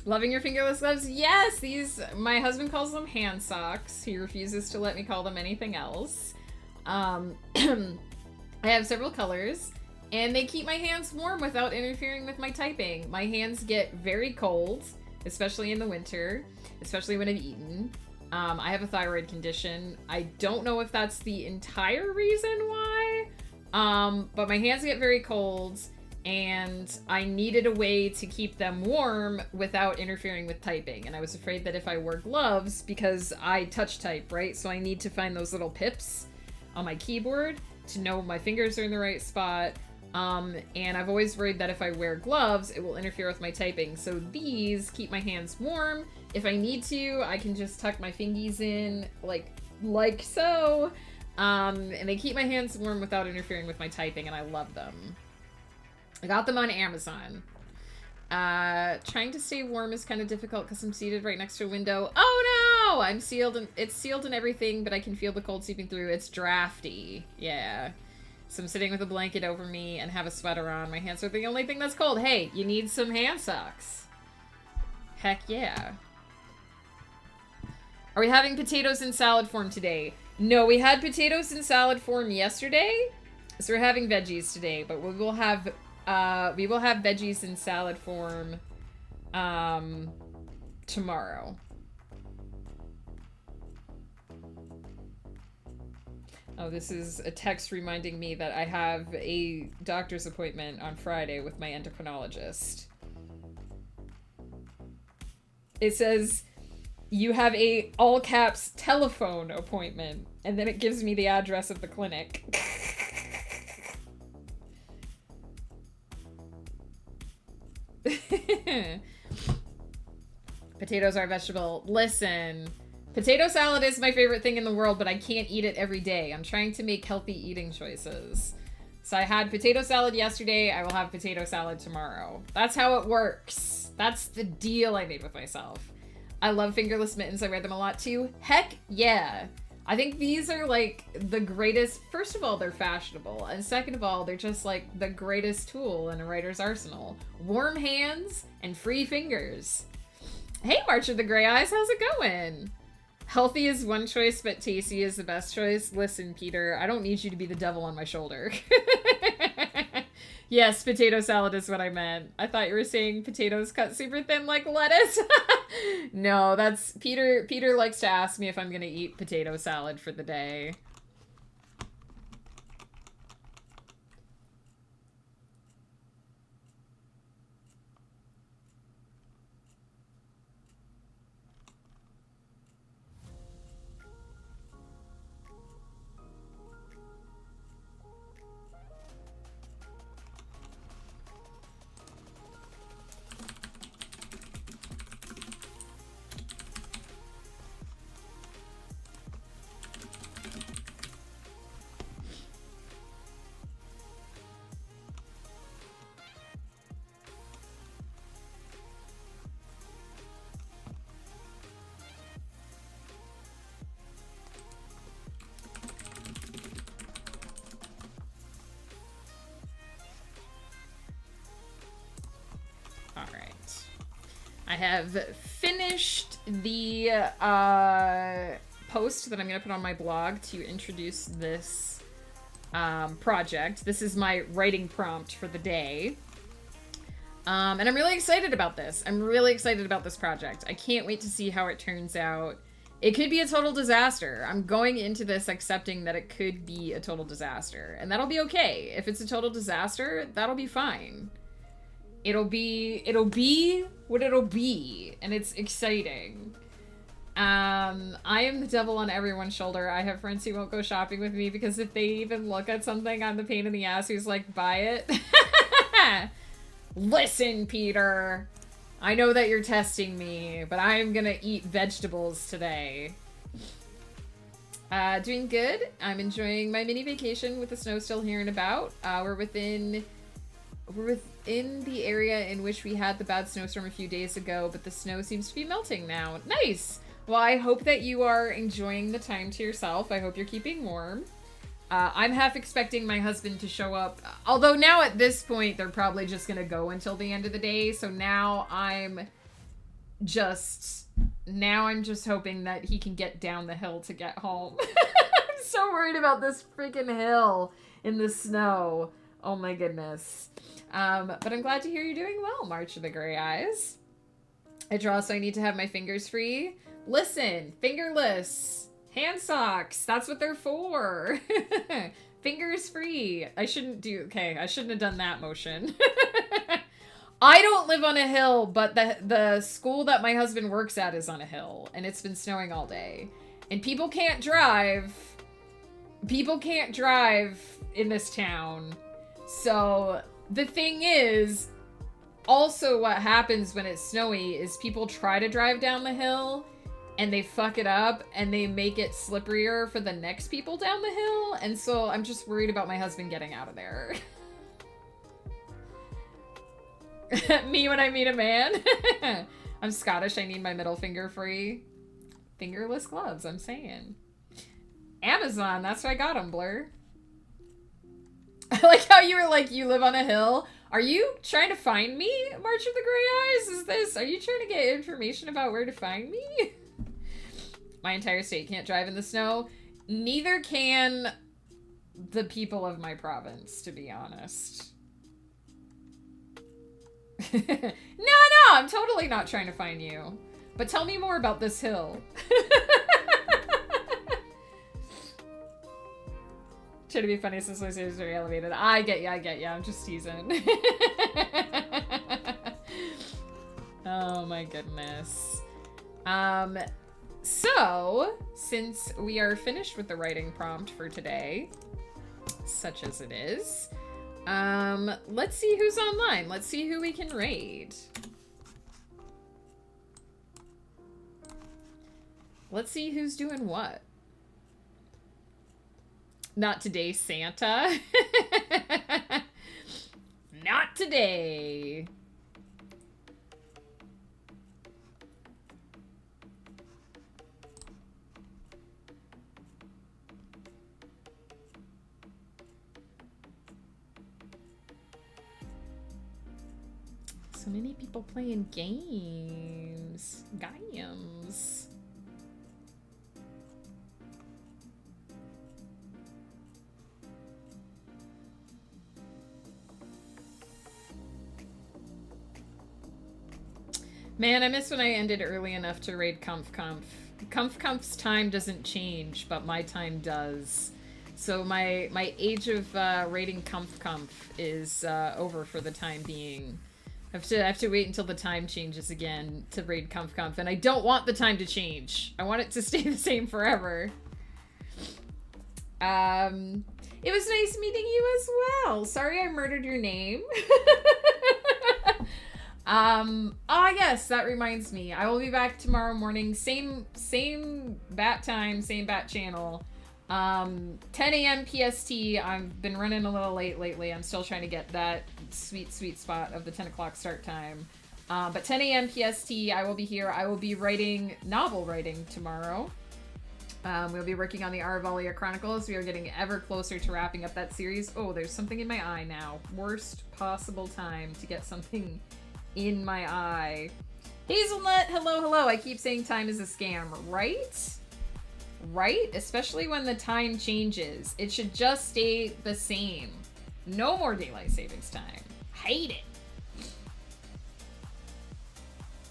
Loving your fingerless gloves? Yes! These, my husband calls them hand socks. He refuses to let me call them anything else. I have several colors, and they keep my hands warm without interfering with my typing. My hands get very cold, especially in the winter, especially when I've eaten. I have a thyroid condition. I don't know if that's the entire reason why, but my hands get very cold, and I needed a way to keep them warm without interfering with typing. And I was afraid that if I wore gloves, because I touch type, right? So I need to find those little pips on my keyboard to know my fingers are in the right spot. And I've always worried that if I wear gloves, it will interfere with my typing. So these keep my hands warm. If I need to, I can just tuck my fingies in like so. And they keep my hands warm without interfering with my typing, and I love them. I got them on Amazon. Trying to stay warm is kind of difficult because I'm seated right next to a window. Oh no! I'm sealed, and it's sealed and everything, but I can feel the cold seeping through. It's drafty. Yeah. So I'm sitting with a blanket over me and have a sweater on. My hands are the only thing that's cold. Hey, you need some hand socks. Heck yeah. Are we having potatoes in salad form today? No, we had potatoes in salad form yesterday. So we're having veggies today, but we will have veggies in salad form tomorrow. Oh, this is a text reminding me that I have a doctor's appointment on Friday with my endocrinologist. It says, you have a all caps telephone appointment, and then it gives me the address of the clinic. Potatoes are a vegetable. Listen, potato salad is my favorite thing in the world, but I can't eat it every day. I'm trying to make healthy eating choices. So I had potato salad yesterday. I will have potato salad tomorrow. That's how it works. That's the deal I made with myself. I love fingerless mittens. I wear them a lot too. Heck yeah. I think these are like the greatest. First of all, they're fashionable. And second of all, they're just like the greatest tool in a writer's arsenal. Warm hands and free fingers. Hey, March of the Gray Eyes. How's it going? Healthy is one choice, but tasty is the best choice. Listen, Peter, I don't need you to be the devil on my shoulder. Yes, potato salad is what I meant. I thought you were saying potatoes cut super thin like lettuce. No, that's Peter. Peter likes to ask me if I'm gonna eat potato salad for the day. I have finished the post that I'm going to put on my blog to introduce this project. This is my writing prompt for the day. And I'm really excited about this. I'm really excited about this project. I can't wait to see how it turns out. It could be a total disaster. I'm going into this accepting that it could be a total disaster. And that'll be okay. If it's a total disaster, that'll be fine. It'll be what it'll be, and it's exciting. I am the devil on everyone's shoulder. I have friends who won't go shopping with me because if they even look at something, I'm the pain in the ass who's like, buy it. Listen, Peter, I know that you're testing me, but I am gonna eat vegetables today. Doing good. I'm enjoying my mini vacation with the snow still here and about. We're within the area in which we had the bad snowstorm a few days ago, but the snow seems to be melting now. Nice! Well, I hope that you are enjoying the time to yourself. I hope you're keeping warm. I'm half expecting my husband to show up, although now at this point, they're probably just gonna go until the end of the day, so now I'm just now I'm just hoping that he can get down the hill to get home. I'm so worried about this freaking hill in the snow. Oh my goodness. But I'm glad to hear you're doing well, March of the Gray Eyes. I draw, so I need to have my fingers free. Listen, fingerless, hand socks, that's what they're for. Fingers free. I shouldn't have done that motion. I don't live on a hill, but the school that my husband works at is on a hill, and it's been snowing all day. And people can't drive. People can't drive in this town. So the thing is, also what happens when it's snowy is people try to drive down the hill and they fuck it up and they make it slipperier for the next people down the hill. And so I'm just worried about my husband getting out of there. Me when I meet a man. I'm Scottish. I need my middle finger free. Fingerless gloves, I'm saying. Amazon, that's why I got them, Blur. I like how you were like, you live on a hill. Are you trying to find me, March of the Gray Eyes? Are you trying to get information about where to find me? My entire state can't drive in the snow. Neither can the people of my province, to be honest. No, I'm totally not trying to find you. But tell me more about this hill. Try to be funny since my is very elevated. I get ya. I'm just teasing. Oh my goodness. So, since we are finished with the writing prompt for today, such as it is, let's see who's online. Let's see who we can raid. Let's see who's doing what. Not today, Santa. Not today. So many people playing games. Games. Man, I miss when I ended early enough to raid Conf. Conf's time doesn't change, but my time does. So my age of raiding Conf is over for the time being. I have to wait until the time changes again to raid Conf, and I don't want the time to change. I want it to stay the same forever. It was nice meeting you as well. Sorry I murdered your name. Yes, that reminds me. I will be back tomorrow morning. Same bat time, same bat channel. 10 a.m. PST. I've been running a little late lately. I'm still trying to get that sweet spot of the 10 o'clock start time. But 10 a.m. PST, I will be here. I will be novel writing tomorrow. We'll be working on the Aravalia Chronicles. We are getting ever closer to wrapping up that series. Oh, there's something in my eye now. Worst possible time to get something in my eye. Hazelnut, hello. I keep saying time is a scam, right? Right? Especially when the time changes. It should just stay the same. No more daylight savings time. Hate it.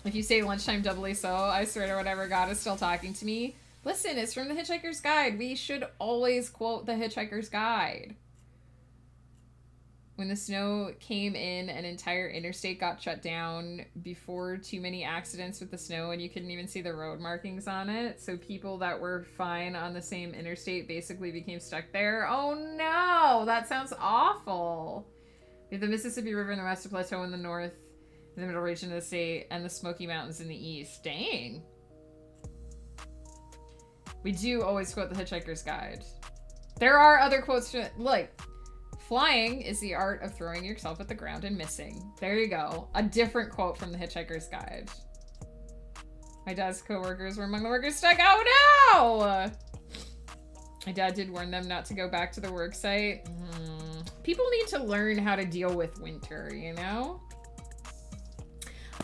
If you say lunchtime doubly so, I swear to whatever God is still talking to me. Listen, it's from the Hitchhiker's Guide. We should always quote the Hitchhiker's Guide. When the snow came in, an entire interstate got shut down before too many accidents with the snow, and you couldn't even see the road markings on it. So people that were fine on the same interstate basically became stuck there. Oh no, that sounds awful. We have the Mississippi River in the Western Plateau in the north, in the middle region of the state, and the Smoky Mountains in the east. Dang. We do always quote the Hitchhiker's Guide. There are other quotes from, like, flying is the art of throwing yourself at the ground and missing. There you go. A different quote from the Hitchhiker's Guide. My dad's co-workers were among the workers stuck. Oh no! My dad did warn them not to go back to the work site. People need to learn how to deal with winter, you know?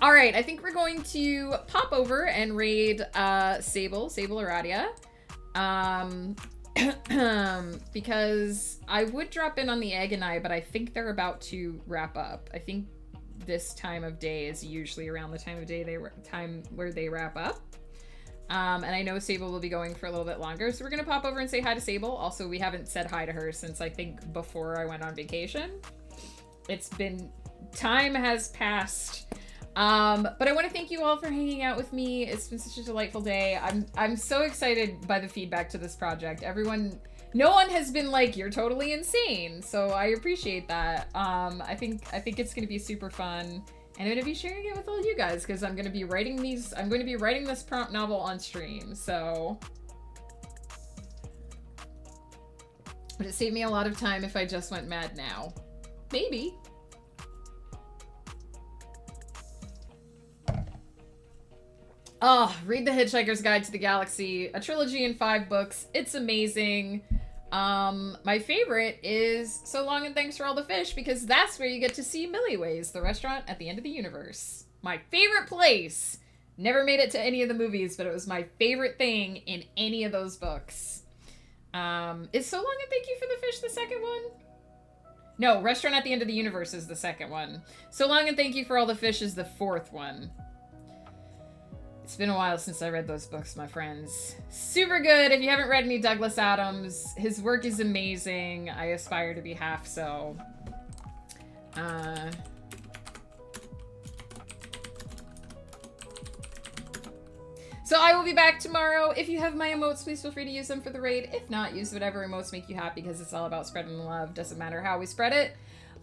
All right, I think we're going to pop over and raid Sable Aradia. Because I would drop in on the Egg and I, but I think they're about to wrap up. I think this time of day is usually around the time of day time where they wrap up. And I know Sable will be going for a little bit longer, so we're gonna pop over and say hi to Sable. Also, we haven't said hi to her since I think before I went on vacation. Time has passed. But I want to thank you all for hanging out with me. It's been such a delightful day. I'm so excited by the feedback to this project. No one has been like, you're totally insane. So I appreciate that. I think it's going to be super fun. And I'm going to be sharing it with all you guys because I'm going to be writing this prompt novel on stream. So would it save me a lot of time if I just went mad now? Maybe. Oh, read The Hitchhiker's Guide to the Galaxy, a trilogy in 5 books. It's amazing. My favorite is So Long and Thanks for All the Fish, because that's where you get to see Millieways, the restaurant at the end of the universe. My favorite place. Never made it to any of the movies, but it was my favorite thing in any of those books. Is So Long and Thank You for the Fish the second one? No, Restaurant at the End of the Universe is the second one. So Long and Thank You for All the Fish is the 4th one. It's been a while since I read those books, my friends. Super good. If you haven't read any Douglas Adams, his work is amazing. I aspire to be half so. So I will be back tomorrow. If you have my emotes, please feel free to use them for the raid. If not, use whatever emotes make you happy because it's all about spreading the love. Doesn't matter how we spread it.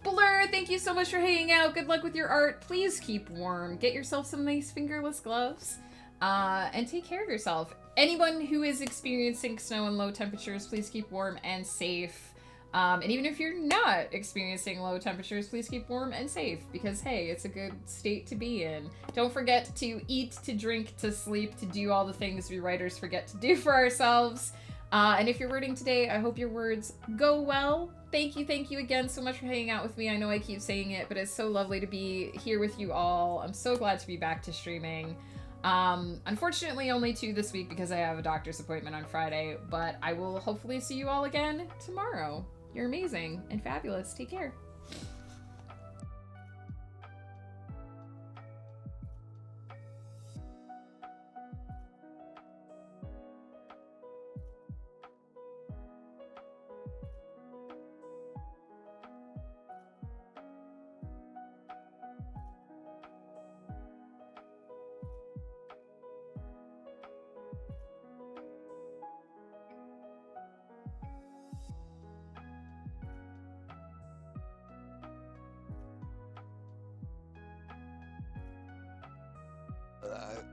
Blur, thank you so much for hanging out. Good luck with your art. Please keep warm. Get yourself some nice fingerless gloves. And take care of yourself. Anyone who is experiencing snow and low temperatures, please keep warm and safe. And even if you're not experiencing low temperatures, please keep warm and safe because, hey, it's a good state to be in. Don't forget to eat, to drink, to sleep, to do all the things we writers forget to do for ourselves. And if you're wording today, I hope your words go well. Thank you again so much for hanging out with me. I know I keep saying it, but it's so lovely to be here with you all. I'm so glad to be back to streaming. Unfortunately only 2 this week because I have a doctor's appointment on Friday, but I will hopefully see you all again tomorrow. You're amazing and fabulous. Take care.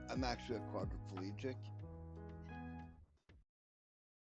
I'm actually a quadriplegic.